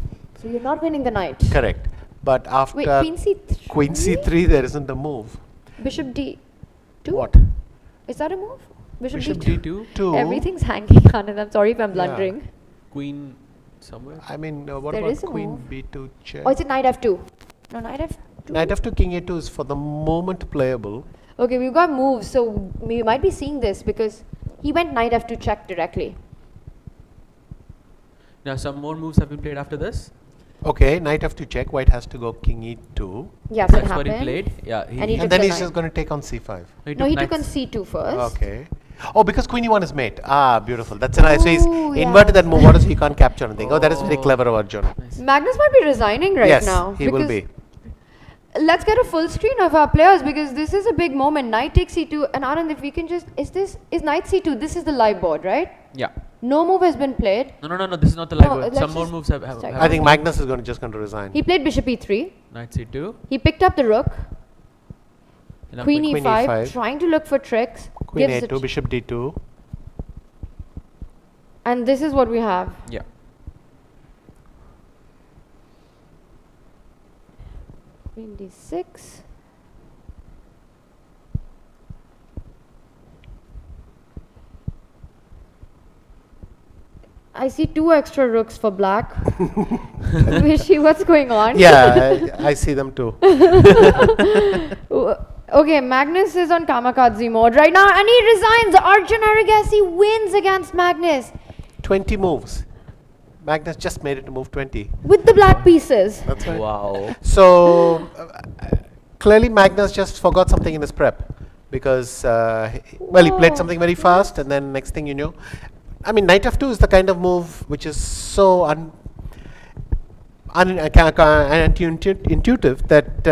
So you're not winning the knight. Correct. But after Wait, queen c3? queen c3, there isn't a move. Bishop d2? What? Is that a move? Bishop, Bishop d2? d2, Two. Everything's hanging, Anand. I'm sorry if I'm blundering. queen somewhere. I mean, what There about is a queen move. b2 check? Or is it knight f2? No, knight f2. Knight f2, king a2 is for the moment playable. Okay, we've got moves, so we might be seeing this because he went knight f2 check directly. Now some more moves have been played after this. Okay, knight f2 check. White has to go king e2. Yes, it That's what happened. he played. Yeah. And he took And then the he's knight. just going to take on c5. No, he took on knights. c2 first. Okay. Oh, because queen e1 is mate. Ah, beautiful. That's nice. So he's Ooh, inverted yes. that move. What is he can't capture anything? Oh, that is very Oh. clever of Arjun. Magnus might be resigning right yes, now. he will because be. Let's get a full screen of our players because this is a big moment. Knight takes c2, and Anand, if we can just, is knight c2? This is the live board, right? Yeah. No move has been played. No. This is not the live No, board. let's Some more just moves have check. I think Magnus is just going to resign. He played bishop e3. Knight c2. He picked up the rook. And now Queen Queen e5, e5. trying to look for tricks. Queen gives a2, it- bishop d2. And this is what we have. Yeah. Queen d6. I see 2 extra rooks for black. Rishi, what's going on? Yeah, I see them too. Okay, Magnus is on kamikaze mode right now and he resigns. Arjun Erigaisi wins against Magnus 20 moves. Magnus just made it to move 20. with the black pieces. That's right. Wow. So clearly Magnus just forgot something in his prep because well, he played something very fast, and then next thing you know, I mean, knight f2 is the kind of move which is so intuitive that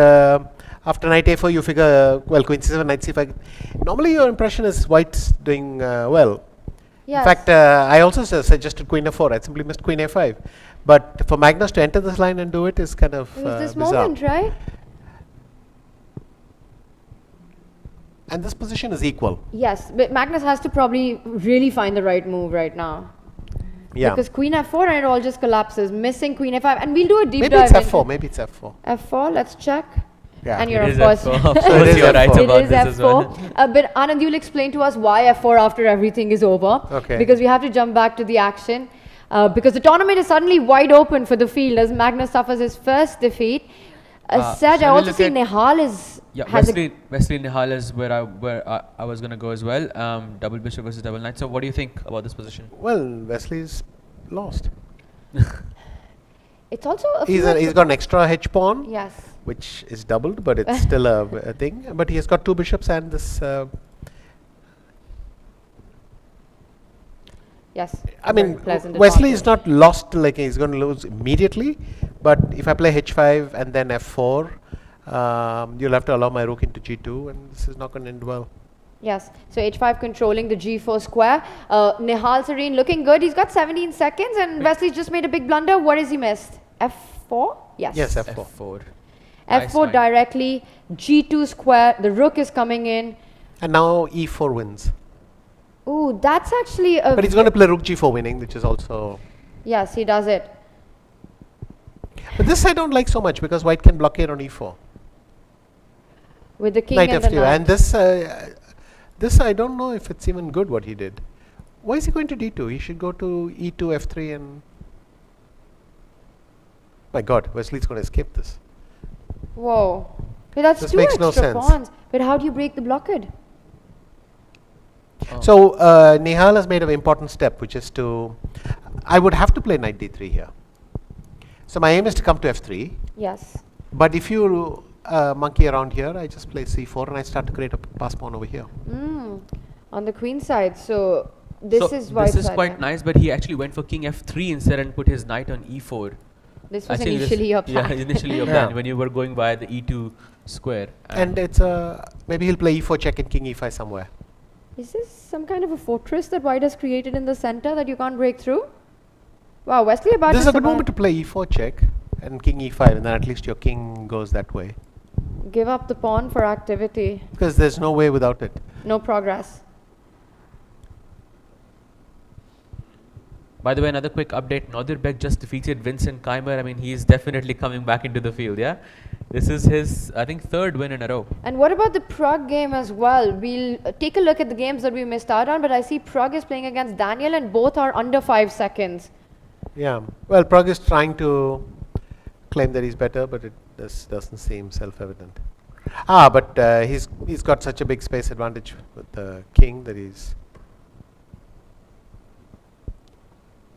after knight a4 you figure, well, queen c7, knight c5. Normally your impression is white's doing well. Yes. In fact, I also suggested queen f4. I simply missed queen a5. But for Magnus to enter this line and do it is kind of It was this bizarre. moment, right? And this position is equal. Yes, but Magnus has to probably really find the right move right now. Yeah. Because queen f4 and it all just collapses. Missing queen f5. And we'll do a deep Maybe dive. it's into f4. Maybe it's f4. f4, let's check. Yeah. And you're It of is course. F4. Of It course, is you're right F4. about It is this as well. f4. But Anand, you'll explain to us why f4 after everything is over. Okay. Because we have to jump back to the action. Because the tournament is suddenly wide open for the field as Magnus suffers his first defeat. Saj, I shall we also look see at- Nehal is Yeah, has Wesley Nehal is where I was gonna go as well. Double bishop versus double knight. So what do you think about this position? Well, Wesley's lost. it's also a He's few got an extra hedge pawn, yes. which is doubled, but it's still a thing. But he has got 2 bishops and this. Yes. I very mean, pleasant Wesley is advantage. not lost like he's going to lose immediately. But if I play h5 and then f4, you'll have to allow my rook into g2, and this is not going to end well. Yes. So h5 controlling the g4 square. Nehal Serene looking good. He's got 17 seconds and Wesley's just made a big blunder. What has he missed? f4? Yes. Yes, f4. F4. f4 Nice line. directly. g2 square. The rook is coming in. And now e4 wins. Ooh, that's actually a... But he's going to play rook g4 winning, which is also. Yes, he does it. But this I don't like so much because white can blockade on e4. With the king Knight and the f2. knight. And this I don't know if it's even good what he did. Why is he going to d2? He should go to e2, f3 and. My god, Wesley's going to escape this. Whoa. But that's This 2 makes no extra sense. pawns. But how do you break the blockade? Oh. So Nehal has made an important step, which is to. I would have to play knight d3 here. So my aim is to come to f3. Yes. But if you monkey around here, I just play c4 and I start to create a pass pawn over here. On the queen side. So this So is white this is side, quite yeah. nice, but he actually went for king f3 instead and put his knight on e4. This was I think initially your Yeah, plan. initially your Yeah. plan when you were going via the E2 square. And it's maybe he'll play e4 check and king e5 somewhere. Is this some kind of a fortress that White has created in the center that you can't break through? Wow, Wesley about This is to a good survive. moment to play e4 check and king e5, and then at least your king goes that way. Give up the pawn for activity. Because there's no way without it. No progress. By the way, another quick update. Nodirbek just defeated Vincent Keimer. I mean, he's definitely coming back into the field, yeah? This is his, I think, third win in a row. And what about the Pragg game as well? We'll take a look at the games that we missed out on, but I see Pragg is playing against Daniel and both are under 5 seconds. Yeah. Well, Pragg is trying to claim that he's better, but it doesn't seem self-evident. But he's got such a big space advantage with the king that he's...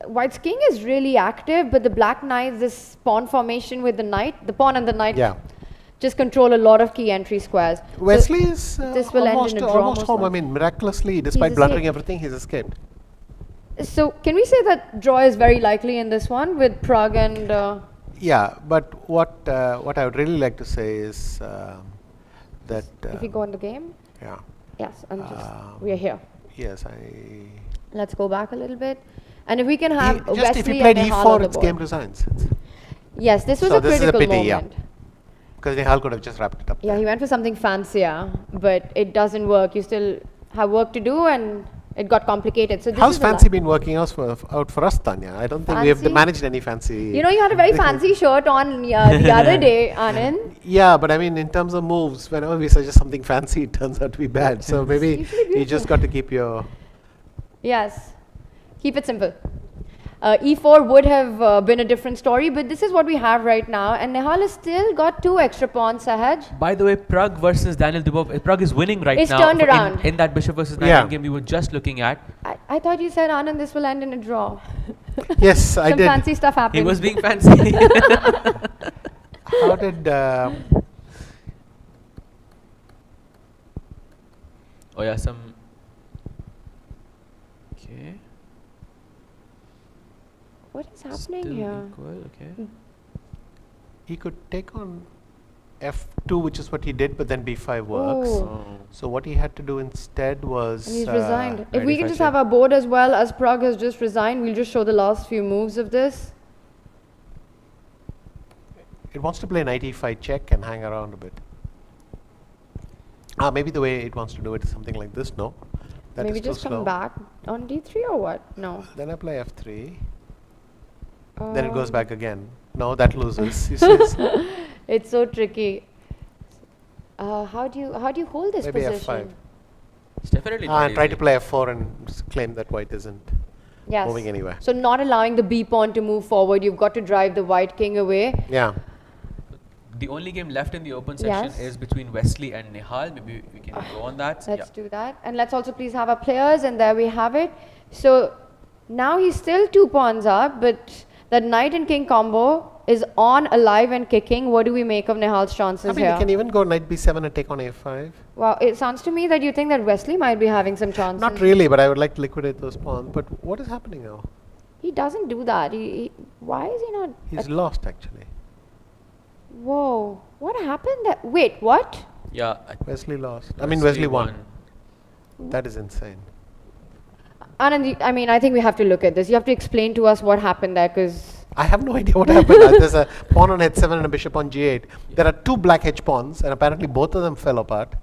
White's king is really active, but the black knight, this pawn formation with the knight, the pawn and the knight Yeah. just control a lot of key entry squares. Wesley is this will end almost, in a draw almost most home. I likely. mean, miraculously, despite He's blundering escaped. everything, he's escaped. So can we say that draw is very likely in this one with Pragg and... Yeah, but what I would really like to say is that... if we go in the game? Yeah. Yes, we are here. Yes, Let's go back a little bit. And if we can have just Wesley if he played and Nehal on e4, the it's board. game resigns. Yes, this was So a this is a critical pity, yeah. moment. Because Nehal could have just wrapped it up. Yeah, there. he went for something fancier, but it doesn't work. You still have work to do and it got complicated. So this How's is fancy been working out for us, Tanya? I don't think we have Fancy? managed any fancy... You know, you had a very fancy shirt on the other day, Anand. Yeah, but I mean, in terms of moves, whenever we suggest something fancy, it turns out to be bad. So maybe usually you just got to keep your... Yes, keep it simple. E4 would have been a different story, but this is what we have right now. And Nehal has still got 2 extra pawns, Sahaj. By the way, Pragg versus Daniel Dubov. Pragg is winning right It's now. turned around. In that bishop versus knight Yeah. game we were just looking at. I thought you said, Anand, this will end in a draw. Yes, I Some did. fancy stuff happened. He was being fancy. How did... Oh yeah, some... Okay. What is happening Still here? equal, okay. he could take on f2, which is what he did, but then b5 works. Oh. So what he had to do instead was... And he's resigned. If we can modify just check. have our board as well as Pragg has just resigned, we'll just show the last few moves of this. It wants to play knight e5 check and hang around a bit. Maybe the way it wants to do it is something like this, no? That Maybe is too just slow. come back on d3 or what? No. Then I play f3. Then it goes back again. No, that loses. You see, It's so tricky. How do you hold this maybe position? f5. It's definitely not And try easy. to play f4 and claim that white isn't Yes. moving anywhere. So not allowing the b pawn to move forward. You've got to drive the white king away. Yeah. The only game left in the open section Yes. is between Wesley and Nehal. Maybe we can go on that. Let's do that. And let's also please have our players, and there we have it. So now he's still 2 pawns up, but that knight and king combo is on, alive and kicking. What do we make of Nehal's chances I mean, here? you can even go knight b7 and take on a5. Wow, it sounds to me that you think that Wesley might be having some chances. Not really, but I would like to liquidate those pawns. But what is happening now? He doesn't do that. Why is he not? He's lost, actually. Whoa, what happened? Wait, what? Yeah. Wesley lost. I mean, Wesley won. That is insane. Anand, I mean, I think we have to look at this. You have to explain to us what happened there, because I have no idea what happened. There's a pawn on h7 and a bishop on g8. There are 2 black h pawns, and apparently both of them fell apart.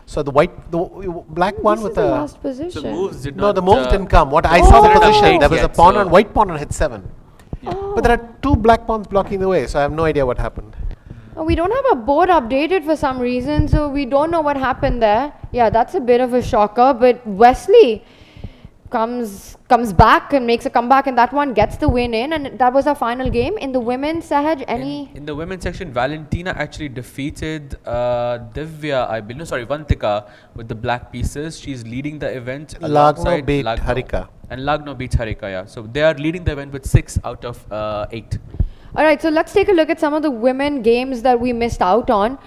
So the black one this with is the a... last position. The moves did No, not... the moves didn't come. What I Oh. saw the Didn't position, update there was a yet, pawn so- on white pawn on h7. Oh. But there are 2 black pawns blocking the way, so I have no idea what happened. Oh, we don't have a board updated for some reason, so we don't know what happened there. Yeah, that's a bit of a shocker, but Wesley comes back and makes a comeback, and that one gets the win in, and that was our final game. In the women's, Sahaj, any... In the women's section, Valentina actually defeated Divya, I believe, no, sorry, Vantika with the black pieces. She's leading the event Lagno alongside beat Lagno. Harika. And Lagno beats Harika, yeah. So they are leading the event with 6 out of 8. All right, so let's take a look at some of the women games that we missed out on.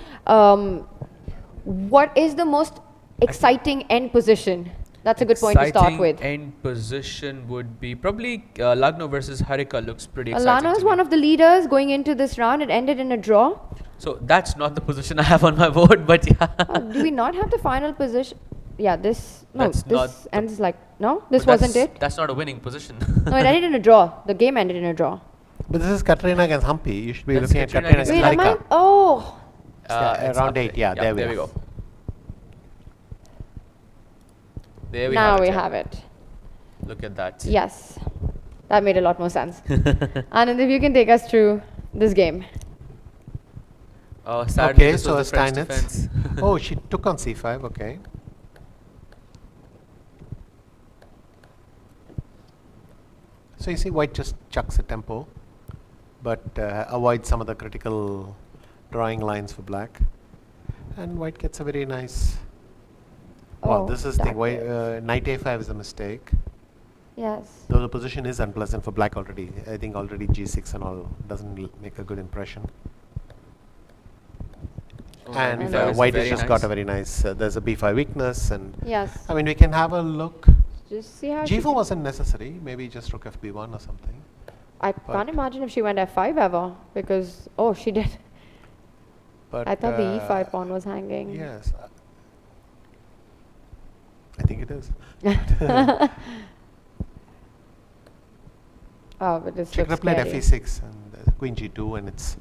What is the most exciting end position? That's a good point to start Exciting with. end position would be probably Lagno versus Harika looks pretty exciting. Alana is to one me. of the leaders going into this round. It ended in a draw. So that's not the position I have on my board, but yeah. Do we not have the final position? Yeah, this. No, That's not this the- ends like. No, this But wasn't it. That's not a winning position. No, it ended in a draw. The game ended in a draw. But this is Katrina against Humpy. You should be That's looking at Katrina Katrina against against Wait, am I? Harika. Oh, Yeah, It's round up 8, there. yeah, there we go. are. There we now have it. we yeah. have it. Look at that. Yes, that made a lot more sense. Anand, if you can take us through this game. Sadly, Okay, this so was the French Steinitz. defense. Oh, she took on c5, okay. So you see white just chucks a tempo, but avoids some of the critical drawing lines for black. And white gets a very nice... Wow, Oh, this is the that way, is- knight a5 is a mistake. Yes. Though the position is unpleasant for black already. I think already g6 and all doesn't make a good impression. Oh, And B5 is white very has just nice. got a very nice, there's a b5 weakness, and Yes. I mean we can have a look. Just see how she g4 wasn't necessary, maybe just rook fb1 or something. I can't imagine if she went f5 ever because she did. But I thought the e5 pawn was hanging. Yes. I think it is. Oh, but this She could have looks played scary. fe6 and queen g2 and it's,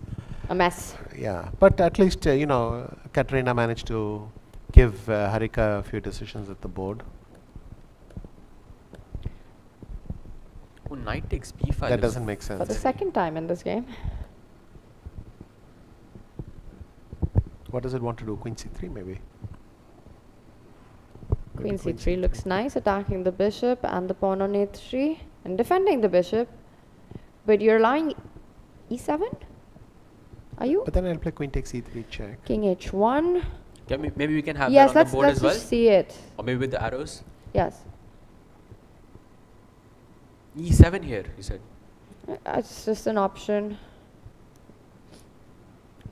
A mess. yeah. But at least, Katerina managed to give Harika a few decisions at the board. Oh, knight takes b5. That is- doesn't make For the sense. second time in this game. What does it want to do? Queen c3 maybe? Maybe Queen c3 looks nice, attacking the bishop and the pawn on a3 and defending the bishop. But you're allowing e7? Are you? But then I'll play queen takes e3 check. King h1. Maybe we can have Yes, that on the board let's as well. just see it. Or maybe with the arrows. Yes. e7 here, you said. It's just an option.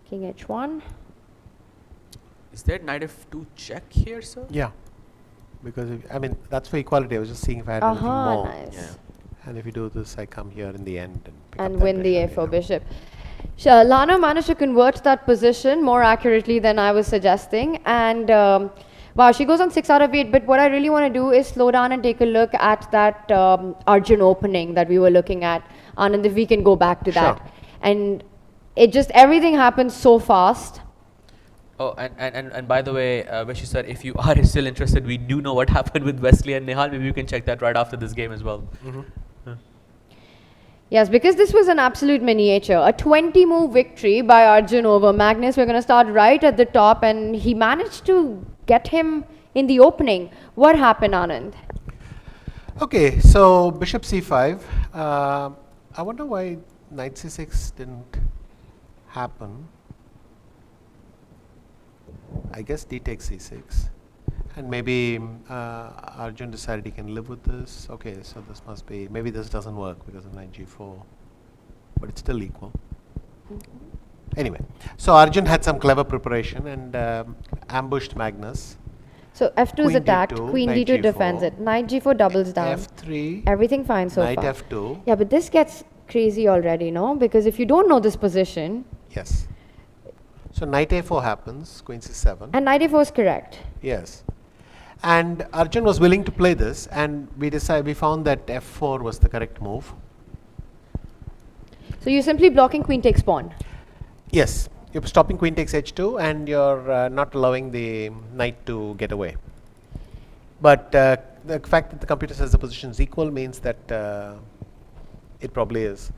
King h1. Is there knight f2 check here, sir? Yeah. Because, that's for equality. I was just seeing if I had anything more. Nice. Yeah. And if you do this, I come here in the end and pick And up that win the bishop, a4 bishop. Lana managed to convert that position more accurately than I was suggesting. And wow, she goes on 6 out of 8. But what I really want to do is slow down and take a look at that Arjun opening that we were looking at. Anand, if we can go back to that. Sure. And it just, everything happened so fast. Oh, and by the way, Veshi sir, if you are still interested, we do know what happened with Wesley and Nihal. Maybe you can check that right after this game as well. Yes, because this was an absolute miniature. A 20-move victory by Arjun over Magnus. We're going to start right at the top, and he managed to get him in the opening. What happened, Anand? Okay, so bishop c5. I wonder why knight c6 didn't happen. I guess d takes c6. And maybe Arjun decided he can live with this. Okay, so this must be, maybe this doesn't work because of knight g4. But it's still equal. Anyway, so Arjun had some clever preparation and ambushed Magnus. So f2 is Queen attacked, d2, queen knight d2 g4, defends it, knight g4 doubles down. f3, Everything fine so knight far. f2. Yeah, but this gets crazy already, no? Because if you don't know this position, Yes. So knight a4 happens, queen c7. and knight a4 is correct. Yes. And Arjun was willing to play this, and we found that f4 was the correct move. So you're simply blocking queen takes pawn. Yes. You're stopping queen takes h2, and you're not allowing the knight to get away. But the fact that the computer says the position is equal means that it probably is.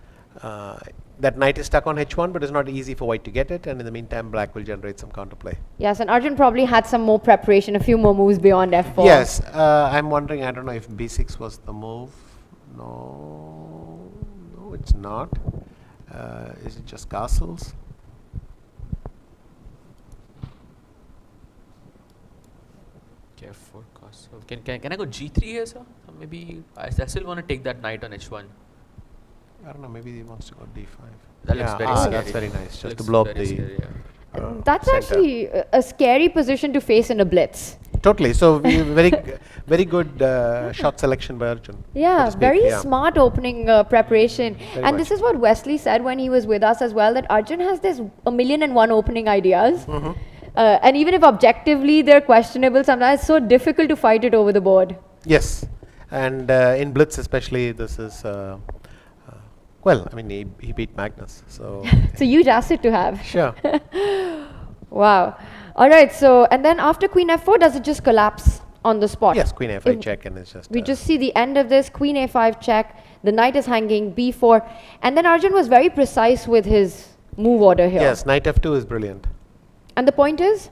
That knight is stuck on h1, but it's not easy for white to get it, and in the meantime, black will generate some counterplay. Yes, and Arjun probably had some more preparation, a few more moves beyond f4. Yes, I'm wondering, I don't know if b6 was the move. No, it's not. Is it just castles? Okay, f4 castle. Can I go g3 here, sir? Or maybe I still want to take that knight on h1. I don't know, maybe he wants to go d5. That looks very that's scary. very nice, just to Looks blow up very the... scary, yeah. That's center. actually a scary position to face in a blitz. Totally. So we very Very good shot selection by Arjun. so Yeah, to speak, very yeah. smart opening preparation. Very And much. this is what Wesley said when he was with us as well, that Arjun has this 1,000,001 opening ideas. And even if objectively they're questionable, sometimes it's so difficult to fight it over the board. Yes, and in Blitz especially, this is well. I mean, he beat Magnus, so It's a huge asset to have. sure. Wow. All right, so, and then after Queen F4, does it just collapse on the spot? Yes, Queen A5 If check, and it's just. We just see the end of this, Queen A5 check, the knight is hanging, B4, and then Arjun was very precise with his move order here. Yes, knight F2 is brilliant. And the point is?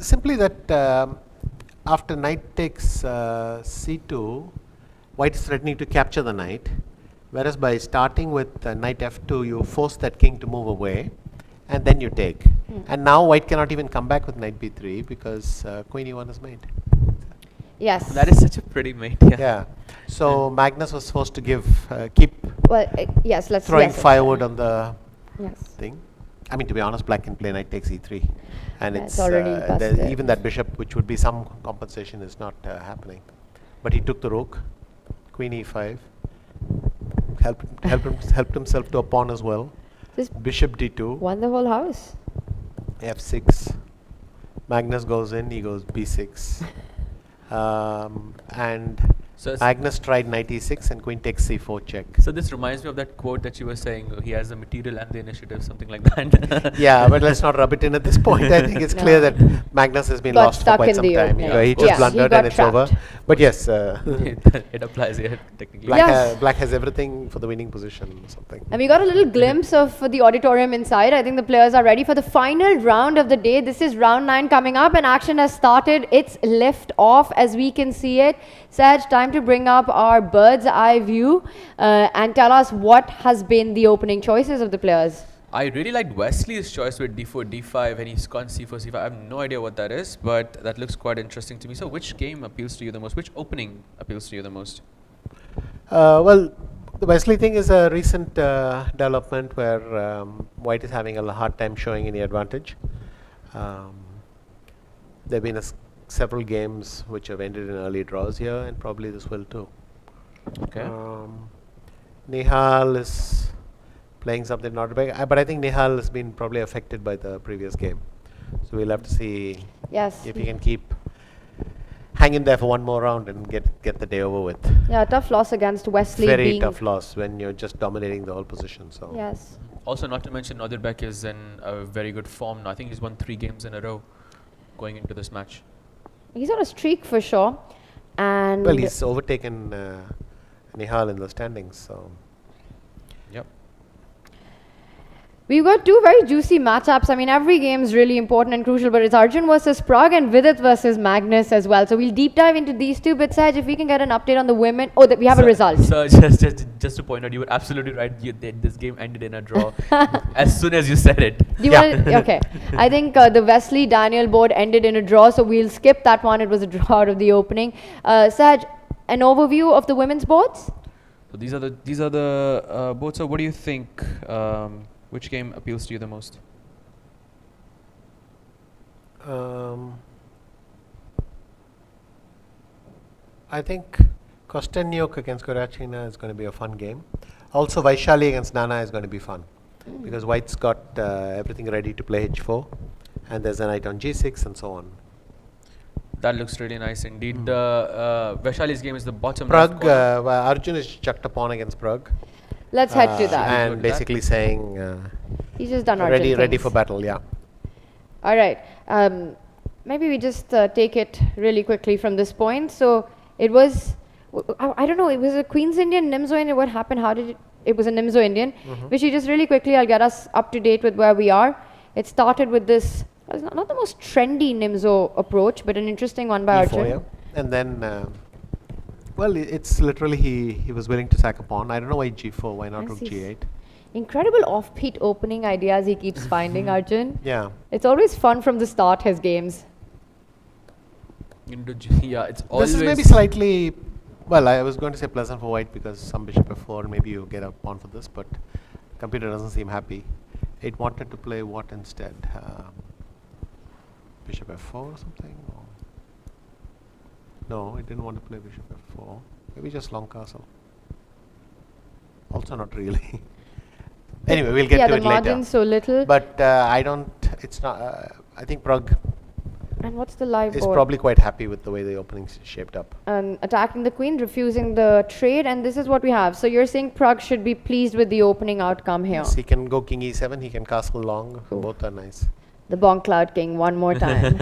Simply that after knight takes C2, white is threatening to capture the knight, whereas by starting with knight F2, you force that king to move away, and then you take. And now white cannot even come back with knight B3 because queen E1 is made. Yes. That is such a pretty mate. Yeah. Yeah. So Magnus was forced to give keep Well, yes, let's throwing yes, firewood on the Yes. thing. I mean, to be honest, black can play knight takes E3, and Yeah, it's it's already busted. even that bishop, which would be some compensation, is not happening. But he took the rook, queen E5, helped himself to a pawn as well. Just Bishop D2, won the whole house. F6. Magnus goes in, he goes B6, and So, Magnus tried knight E6 and queen takes C4 check. so this reminds me of that quote that you were saying. He has the material and the initiative, something like that. Yeah, but let's not rub it in at this point. I think it's clear that Magnus has been Got lost for stuck quite in some the time. opening. He just Yeah, he blundered got and it's over. trapped. But yes, It applies here technically. black, Yes. black has everything for the winning position or something. And we got a little glimpse of the auditorium inside. I think the players are ready for the final round of the day. This is round 9 coming up, and action has started. It's lift off as we can see it. Saj, time to bring up our bird's eye view and tell us what has been the opening choices of the players. I really liked Wesley's choice with D4, D5, and he's gone C4, C5. I have no idea what that is, but that looks quite interesting to me. So, which game appeals to you the most? Which opening appeals to you the most? Well, the Wesley thing is a recent development where white is having a hard time showing any advantage. There have been several games which have ended in early draws here, and probably this will too. Okay. Nihal is playing something not big, but I think Nihal has been probably affected by the previous game. So we'll have to see Yes. if he can keep hanging there for one more round and get the day over with. Yeah, tough loss against Wesley. Very being tough loss when you're just dominating the whole position. So Yes. Also, not to mention, Nodirbek is in a very good form now. I think he's won 3 games in a row going into this match. He's on a streak for sure. And well, he's overtaken Nihal in the standings. So Yep. we've got 2 very juicy matchups. I mean, every game is really important and crucial, but it's Arjun versus Pragg and Vidit versus Magnus as well. So we'll deep dive into these 2 bits. Saj, if we can get an update on the women. Oh, that we have a result. So just to point out, you were absolutely right. This game ended in a draw as soon as you said it. Do you Yeah. want to, okay. I think the Wesley Daniel board ended in a draw, so we'll skip that one. It was a draw out of the opening. Saj, an overview of the women's boards? So these are the boards. So what do you think? Which game appeals to you the most? I think Kosteniuk against Goryachkina is going to be a fun game. Also, Vaishali against Nana is going to be fun because white's got everything ready to play H4, and there's a knight on G6 and so on. That looks really nice indeed. Vaishali's game is the bottom Pragg, left corner. Arjun is chucked a pawn against Pragg. Let's head to that. Go to And that. basically saying He's just done Arjun ready things. for battle, yeah. All right. Maybe we just take it really quickly from this point. So it was, I don't know, it was a Queen's Indian, Nimzo Indian. What happened? How did it was a Nimzo Indian. Which just really quickly, I'll get us up to date with where we are. It started with this, well, it's not the most trendy Nimzo approach, but an interesting one by E4, Arjun. yeah. And then, well, it's literally he was willing to sack a pawn. I don't know why G4, why not I rook see. G8? Incredible offbeat opening ideas he keeps finding, Arjun. Yeah. It's always fun from the start, his games. Yeah, it's always. This is maybe slightly, well, I was going to say pleasant for white because some bishop f4, maybe you get a pawn for this, but computer doesn't seem happy. It wanted to play what instead? Bishop f4 or something? Or No, I didn't want to play bishop f4. Maybe just long castle. Also not really. Anyway, we'll get Yeah, to the it later. margin's so little. But I don't. It's not. I think Pragg And what's the live is board? probably quite happy with the way the opening shaped up. Attacking the queen, refusing the trade, and this is what we have. So you're saying Pragg should be pleased with the opening outcome here. Yes, he can go king e7. He can castle long. Ooh. Both are nice. The Bonk Cloud King one more time.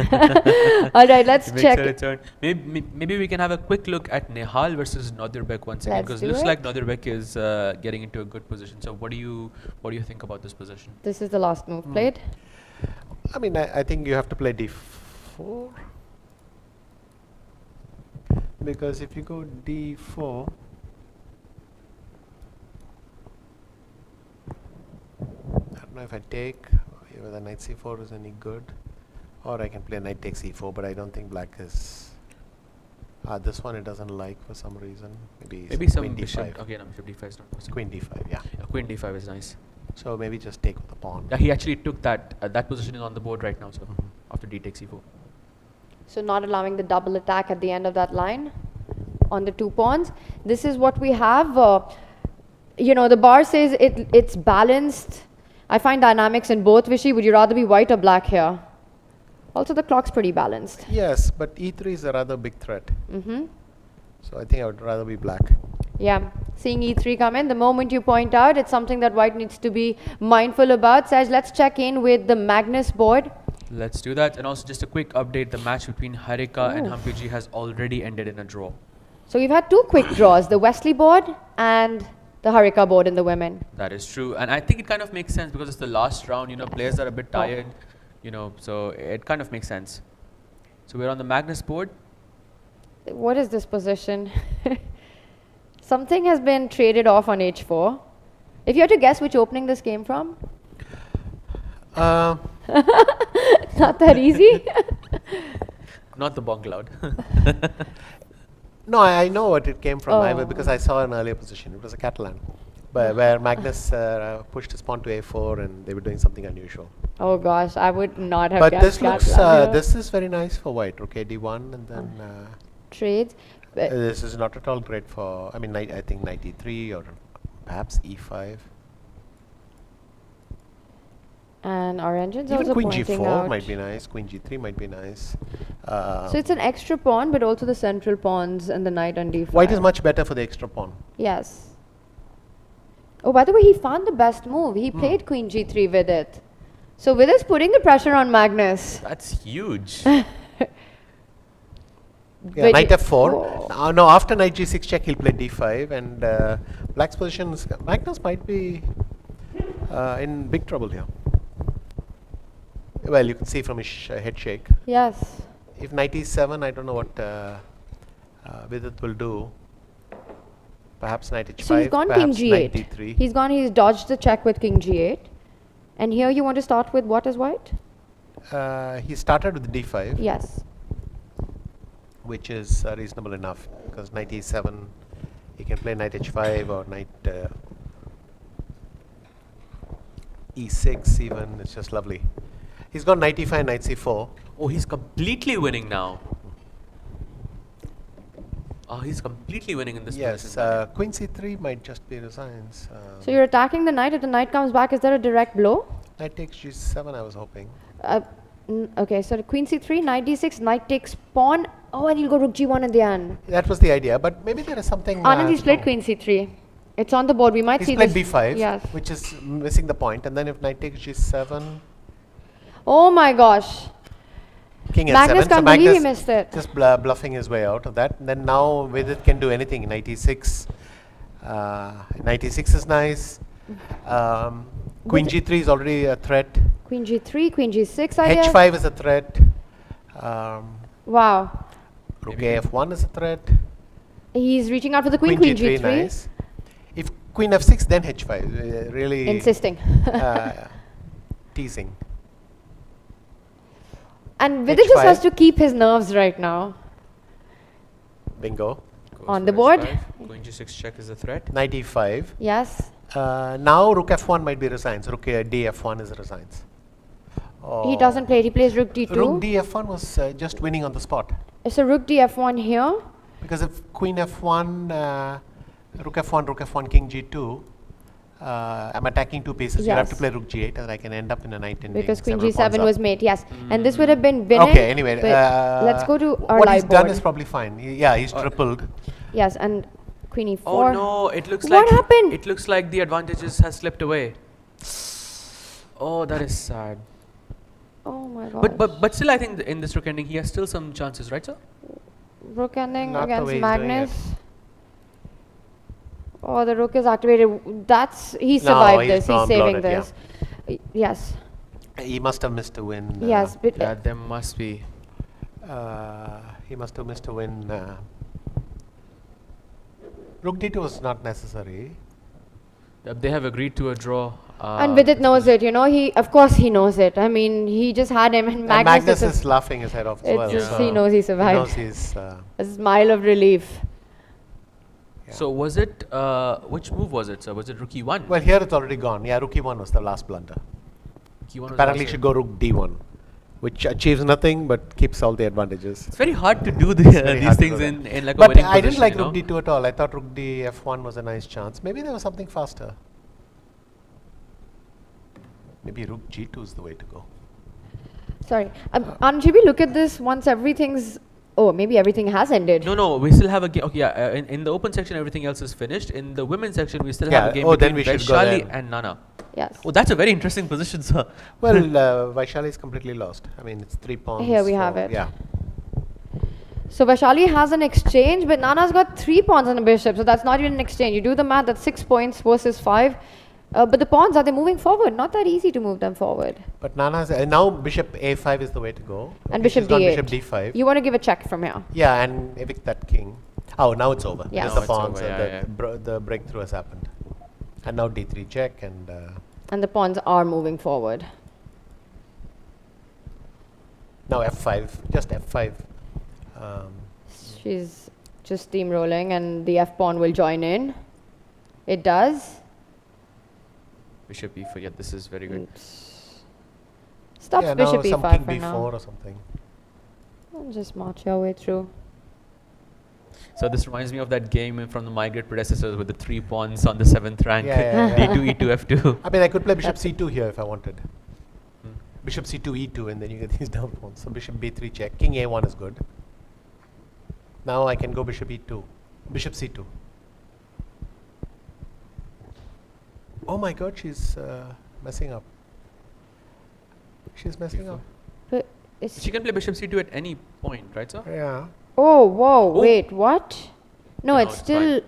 All right, let's He makes check. a return. Maybe we can have a quick look at Nehal versus Nodirbek once again, Let's because do it looks it. like Nodirbek is getting into a good position. So what do you think about this position? This is the last move played. I mean, I think you have to play d4. Because if you go d4, I don't know if I take, whether knight c4 is any good, or I can play knight takes e4, but I don't think black is. This one it doesn't like for some reason. Maybe Some queen bishop. d5. Okay, no, bishop d5 is not possible. Queen d5, yeah. Yeah, queen d5 is nice. So maybe just take with the pawn. Yeah, he actually took that positioning on the board right now. So after d takes e4. So not allowing the double attack at the end of that line on the 2 pawns. This is what we have. You know, the bar says it's balanced. I find dynamics in both. Vishy, would you rather be white or black here? Also, the clock's pretty balanced. Yes, but e3 is a rather big threat. So I think I would rather be black. Yeah, seeing e3 come in, the moment you point out, it's something that white needs to be mindful about. Saj, let's check in with the Magnus board. Let's do that. And also just a quick update, the match between Harika and Hampiji has already ended in a draw. So we've had 2 quick draws, the Wesley board and the Harika board in the women. That is true. And I think it kind of makes sense because it's the last round, you know, players are a bit tired, you know, so it kind of makes sense. So we're on the Magnus board. What is this position? Something has been traded off on h4. If you had to guess which opening this came from? Not that easy. Not the Bonk Cloud. No, I know what it came from Oh. because I saw an earlier position. It was a Catalan, where Magnus pushed his pawn to a4 and they were doing something unusual. Oh gosh, I would not have But guessed this looks, Catalan here. this is very nice for white. Okay, d1 and then Trades. this is not at all great for, I mean, I think knight e3 or perhaps e5. And our engine's Even also queen pointing g4 out. might be nice, queen g3 might be nice. So it's an extra pawn, but also the central pawns and the knight on d5. White is much better for the extra pawn. Yes. Oh, by the way, he found the best move. He played queen g3 with it. So Vidit's putting the pressure on Magnus. That's huge. Yeah, But knight it- f4. No, after knight g6 check, he'll play d5, and black's position is, Magnus might be in big trouble here. Well, you can see from his head shake. Yes. If knight e7, I don't know what Vidit will do. Perhaps knight h5. So he's gone king perhaps knight g8. d3. He's dodged the check with king g8. And here you want to start with what as white? He started with d5, Yes. which is reasonable enough because knight e7, he can play knight h5 or knight e6 even. It's just lovely. He's got knight e5, knight c4. Oh, he's completely winning now. Oh, he's completely winning in this Yes, position. queen c3 might just be resigns. So you're attacking the knight. If the knight comes back, is there a direct blow? Knight takes g7, I was hoping. Okay, so the queen c3, knight d6, knight takes pawn. Oh, and you'll go rook g1 in the end. That was the idea, but maybe there is something. Anand, he's played no. queen c3. It's on the board. We might He's see played this. b5, Yes. which is missing the point, and then if knight takes g7, Oh my gosh. king Magnus h7. can't believe he missed it. Just bluffing his way out of that. And then now Vidit can do anything. Knight e6. Knight e6 is nice. Queen g3 is already a threat. Queen g3, queen g6, I guess. h5 is a threat. Wow. Rook af1 is a threat. He's reaching out for the queen, queen g3. nice. If queen f6, then h5. Really Insisting. teasing. And Vidit just H5. has to keep his nerves right now. Bingo. Goes on for the board. h5. Queen g6 check is a threat. Knight e5. Yes. Now rook f1 might be resigns. Rook d f1 is resigns. He doesn't play it. He plays rook d2. Rook df1 was just winning on the spot. So rook df1 here. Because if queen f1, rook f1, king g2, I'm attacking two pieces. You have to Yes. play rook g8 and I can end up in a knight ending. Because queen several pawns g7 up. was mate, yes. And this would have been winning. Okay, anyway. but let's go to our what he's live done board. is probably fine. Yeah, he's tripled. Yes, and queen e4. Oh no, it looks What like happened? It looks like the advantages has slipped away. Oh, that is sad. Oh my god. But still, I think in this rook ending, he has still some chances, right, sir? Rook ending Not the against way he's doing Magnus. Oh, the rook is activated. He No, survived he's this. He's drawn saving bloated, this. Yes. He must have missed a win. Yes, but Yeah, there must be. He must have missed a win. Rook d2 was not necessary. They have agreed to a draw. and Vidit knows it, you know. Of course he knows it. I mean, he just had him, and And Magnus, Magnus is laughing his head off as it's well. just, so he knows he survived. He knows he's. A smile of relief. Yeah. So was it, which move was it, sir? Was it rook e1? Well, here it's already gone. Yeah, rook e1 was the last blunder. Rook e1 was Apparently, also- should go rook d1, which achieves nothing but keeps all the advantages. It's very hard to do very these hard to things do in like a But winning I didn't position, like you know? rook d2 at all. I thought rook df1 was a nice chance. Maybe there was something faster. Maybe rook g2 is the way to go. Sorry. Anjibi, look at this once everything's. Oh, maybe everything has ended. No, we still have a game. Okay, yeah, in the open section, everything else is finished. In the women's section, we still have Yeah, a game oh, then between we should go Vaishali there. and Nana. Yes. Oh, that's a very interesting position, sir. Well, Vaishali is completely lost. I mean, it's 3 pawns. Here we for- have it. Yeah. So Vaishali has an exchange, but Nana's got 3 pawns on the bishop, so that's not even an exchange. You do the math, that's 6 points versus 5. But the pawns, are they moving forward? Not that easy to move them forward. But Nana's now bishop a5 is the way to go. And Okay, bishop she's gone d8. Bishop d5. You want to give a check from here. Yeah, and evict that king. Oh, now it's over. Yes. Just Now the it's pawns. over, yeah, yeah. The breakthrough has happened. And now d3 check and. And the pawns are moving forward. Now f5, just f5. She's just steamrolling, and the f pawn will join in. It does. Bishop e4. Yeah, this is very good. Stops yeah, bishop now some e5 king for b4 now. or something. And just march your way through. So this reminds me of that game from the My Great Predecessors with the 3 pawns on the 7th rank. Yeah, yeah, D2, E2, F2. I mean, I could play bishop That's- c2 here if I wanted. Bishop c2, e2, and then you get these down pawns. So bishop b3 check. King a1 is good. Now I can go bishop e2. Bishop c2. Oh my god, she's messing up. She's messing up. But it's She can play bishop c2 at any point, right, sir? Yeah. oh, whoa, Oh. wait, what? No, No, it's it's still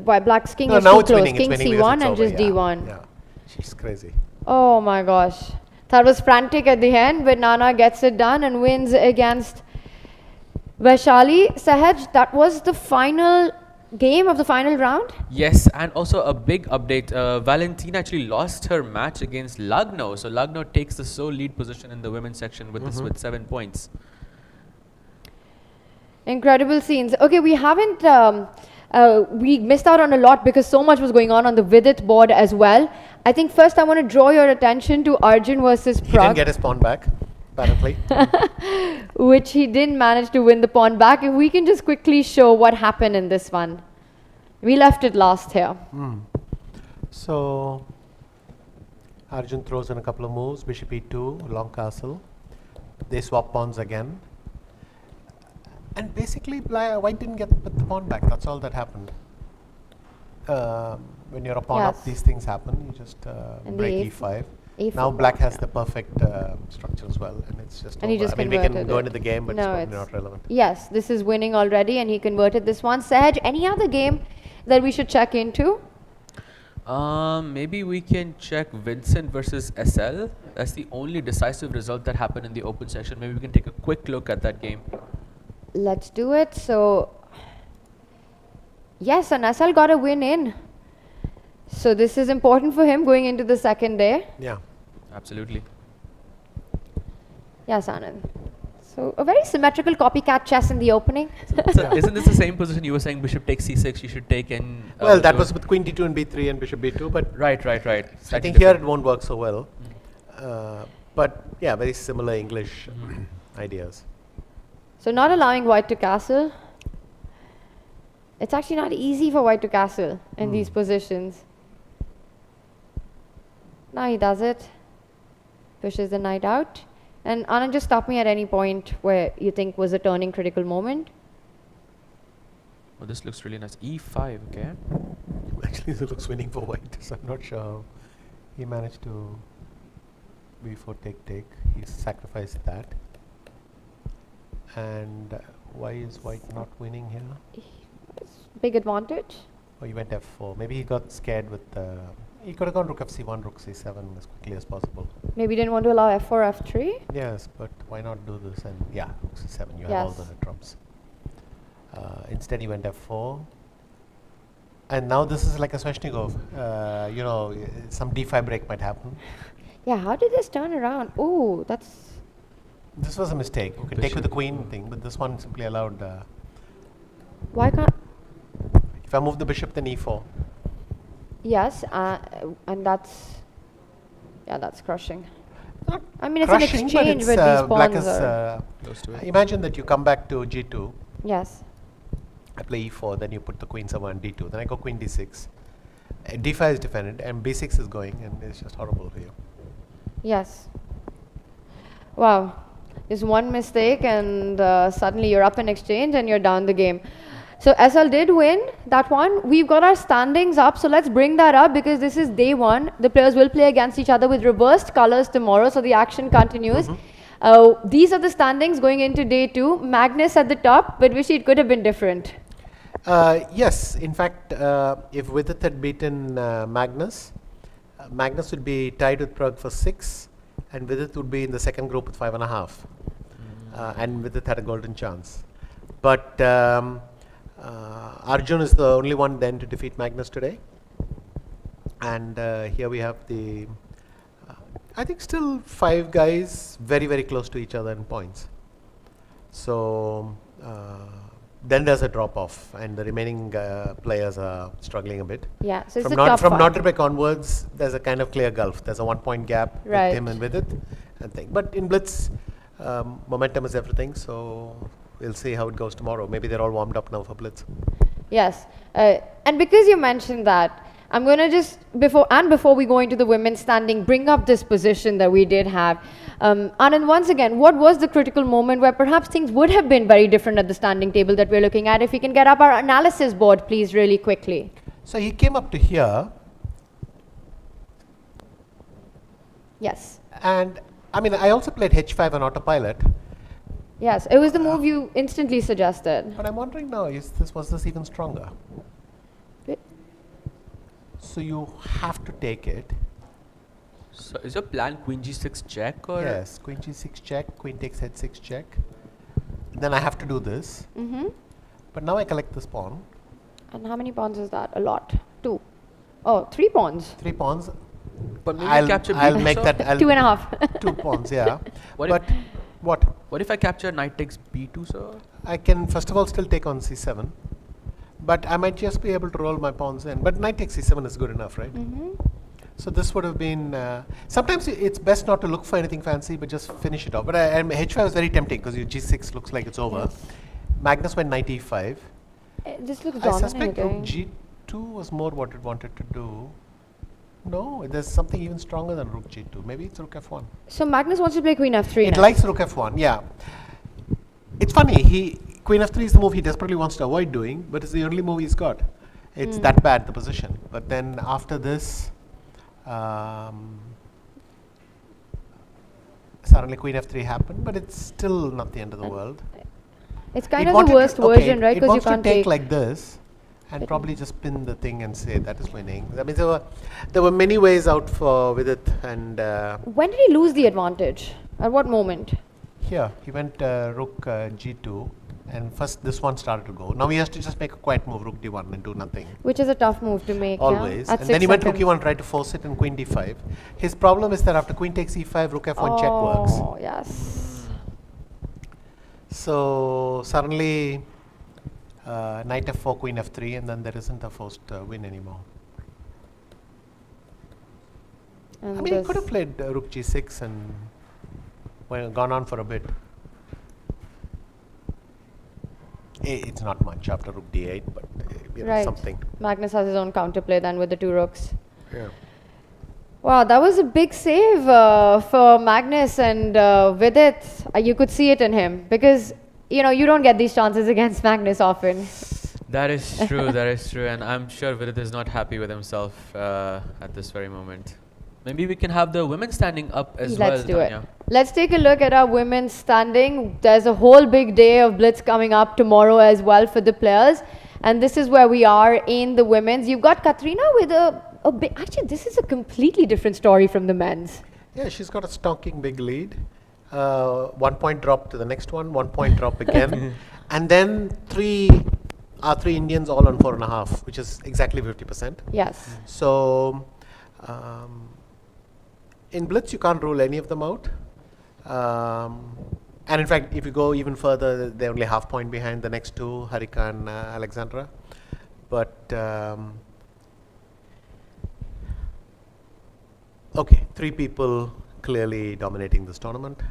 why black's king No, is now too it's close. winning. King It's winning because c1 it's and over, just yeah, d1. Yeah, she's crazy. Oh my gosh. That was frantic at the end, but Nana gets it done and wins against Vaishali. Sahaj, that was the final game of the final round? Yes, and also a big update. Valentina actually lost her match against Lugno. So Lugno takes the sole lead position in the women's section with this with 7 points. Incredible scenes. Okay, we haven't, we missed out on a lot because so much was going on the Vidit board as well. I think first I want to draw your attention to Arjun versus He didn't Pragg, get his pawn back, apparently. which he didn't manage to win the pawn back. If we can just quickly show what happened in this one. We left it last here. So Arjun throws in a couple of moves. Bishop e2, long castle. They swap pawns again. And basically, White didn't get the pawn back. That's all that happened. When you're a pawn up, Yes. these things happen. You just And the break A4 e5. Now Black has the perfect structure as well, and it's just. And he over. just I mean, we can converted go it. into the game, but No, it's probably it's- not relevant. Yes, this is winning already and he converted this one. Sahaj, any other game that we should check into? Maybe we can check Vincent versus SL. That's the only decisive result that happened in the open section. Maybe we can take a quick look at that game. Let's do it. So, yes, and SL got a win in. So this is important for him going into the second day. Yeah. Absolutely. Yes, Anand. So a very symmetrical copycat chess in the opening. So isn't this the same position you were saying bishop takes c6, you should take in... Well, that go- was with queen d2 and b3 and bishop b2, but Right. I Slightly think here it different. won't work so well. But yeah, very similar English ideas. So not allowing white to castle. It's actually not easy for white to castle in these positions. Now he does it. Pushes the knight out. And Anand, just stop me at any point where you think was a turning critical moment. Oh, this looks really nice. E5, okay. Actually, it looks winning for white, so I'm not sure how he managed to b4 take. He sacrificed that. And why is white not winning here? Big advantage. Oh, he went f4. Maybe he got scared with the... He could have gone rook f1, rook c7 as quickly as possible. Maybe didn't want to allow f4, f3. Yes, but why not do this? And yeah, rook c7, you have all the trumps. Instead he went f4. And now this is like a Sveshnikov. You know, some d5 break might happen. Yeah, how did this turn around? Oh, that's... This was a mistake. You can take with the queen thing, but this one simply allowed... Why can't... if I move the bishop, then e4. Yes, and that's... Yeah, that's crushing. Not I mean, it's crushing, an but exchange it's, with these black pawns is, are... Close to it. imagine that you come back to g2. Yes. I play e4, then you put the queen somewhere on d2. Then I go queen d6. d5 is defended, and b6 is going, and it's just horrible for you. Yes. Wow. Just one mistake and suddenly you're up in exchange and you're down the game. So SL did win that one. We've got our standings up, so let's bring that up because this is day one. The players will play against each other with reversed colors tomorrow, so the action continues. These are the standings going into day two. Magnus at the top, but wish it could have been different. Yes, in fact, if Vidit had beaten Magnus, Magnus would be tied with Pragg for 6, and Vidit would be in the second group with 5.5. And Vidit had a golden chance. But Arjun is the only one then to defeat Magnus today. And here we have the, I think still 5 guys very, very close to each other in points. So then there's a drop off and the remaining players are struggling a bit. Yeah, so it's From, a tough from fight. Nodirbek onwards, there's a kind of clear gulf. There's a 1 point gap Right. with him and with it. And thing. But in Blitz, momentum is everything. So we'll see how it goes tomorrow. Maybe they're all warmed up now for Blitz. Yes, and because you mentioned that, I'm going to just, before we go into the women's standing, bring up this position that we did have. Anand, once again, what was the critical moment where perhaps things would have been very different at the standing table that we're looking at? If we can get up our analysis board, please, really quickly. So he came up to here. Yes. And I mean, I also played h5 on autopilot. Yes, it was the move you instantly suggested. But I'm wondering now, was this even stronger? So you have to take it. So is your plan queen g6 check or? Yes, queen g6 check, queen takes h6 check. Then I have to do this. But now I collect this pawn. And how many pawns is that? A lot. 2. Oh, 3 pawns. 3 pawns. But maybe I'll capture I'll b2, make sir? that. 2.5. 2 pawns, yeah. What But if, what? what if I capture knight takes b2, sir? I can first of all still take on c7. But I might just be able to roll my pawns in. But knight takes c7 is good enough, right? So this would have been... sometimes it's best not to look for anything fancy, but just finish it off. But h5 was very tempting because your g6 looks like it's over. Yes. Magnus went knight e5. This looks I suspect rook dominating. g2 was more what it wanted to do. No, there's something even stronger than rook g2. Maybe it's rook f1. So Magnus wants to play queen f3 It next. likes rook f1, yeah. It's funny, queen f3 is the move he desperately wants to avoid doing, but it's the only move he's got. It's that bad, the position. But then after this, suddenly queen f3 happened, but it's still not the end of the world. It's kind It of wanted the worst to- okay, version, right? It Because you wants to can't take take. like this and probably just pin the thing and say that is winning. I mean, there were many ways out for Vidit, and When did he lose the advantage? At what moment? here he went rook g2, and first this one started to go. Now he has to just make a quiet move, rook d1, and do nothing. Which is a tough move to make. Always. Yeah? At And 6 then he went rook seconds. e1, tried to force it, and queen d5. His problem is that after queen takes e5, rook f1 check works. Oh, yes. So suddenly knight f4, queen f3, and then there isn't a forced win anymore. And I mean, he this- could have played rook g6 and Well, gone on for a bit. It's not much after rook d8, but Right. something. Magnus has his own counterplay then with the 2 rooks. Yeah. Wow, that was a big save for Magnus and Vidit. You could see it in him because you don't get these chances against Magnus often. That is true. That is true. And I'm sure Vidit is not happy with himself at this very moment. Maybe we can have the women standing up as well. Let's do it. Dhanya. Let's take a look at our women's standing. There's a whole big day of Blitz coming up tomorrow as well for the players. And this is where we are in the women's. You've got Katrina with a big... Actually, this is a completely different story from the men's. Yeah, she's got a stonking big lead. 1 point drop to the next one, 1 point drop again. And then our three Indians all on 4.5, which is exactly 50%. Yes. So, in Blitz, you can't rule any of them out. And in fact, if you go even further, they're only half point behind the next two, Harika and Alexandra. But, okay, 3 people clearly dominating this tournament.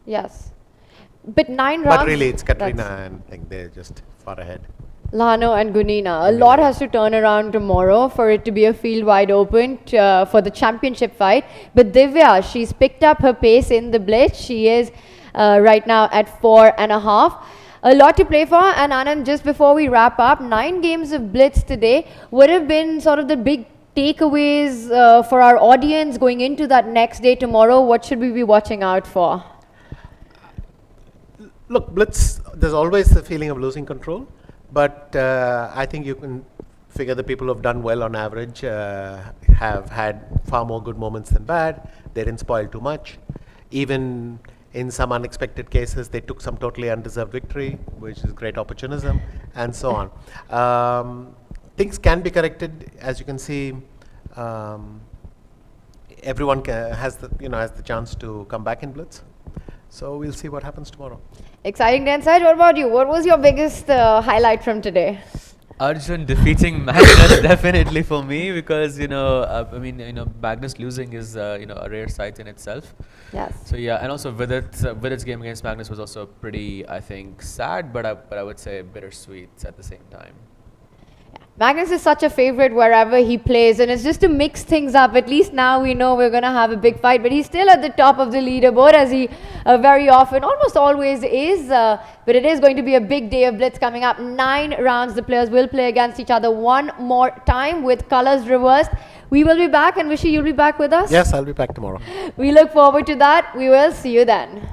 Yes. But 9 rounds... But really, it's Katrina that's- and like, they're just far ahead. Lano and Gunina. A lot has to turn around tomorrow for it to be a field wide open for the championship fight. But Divya, she's picked up her pace in the Blitz. She is right now at 4.5. A lot to play for. And Anand, just before we wrap up, 9 games of Blitz today would have been sort of the big takeaways for our audience going into that next day tomorrow. What should we be watching out for? Look, Blitz, there's always the feeling of losing control. But I think you can figure the people who have done well on average have had far more good moments than bad. They didn't spoil too much. Even in some unexpected cases, they took some totally undeserved victory, which is great opportunism, and so on. Things can be corrected, as you can see. Everyone has the chance to come back in Blitz. So we'll see what happens tomorrow. Exciting day inside. What about you? What was your biggest highlight from today? Arjun defeating Magnus definitely for me because Magnus losing is a rare sight in itself. Yes. So yeah, and also Vidit's game against Magnus was also pretty, I think, sad, but I would say bittersweet at the same time. Magnus is such a favorite wherever he plays, and it's just to mix things up. At least now we know we're going to have a big fight, but he's still at the top of the leaderboard, as he very often, almost always is. But it is going to be a big day of Blitz coming up. 9 rounds the players will play against each other one more time with colors reversed. We will be back, and Vishy, you'll be back with us? Yes, I'll be back tomorrow. We look forward to that. We will see you then.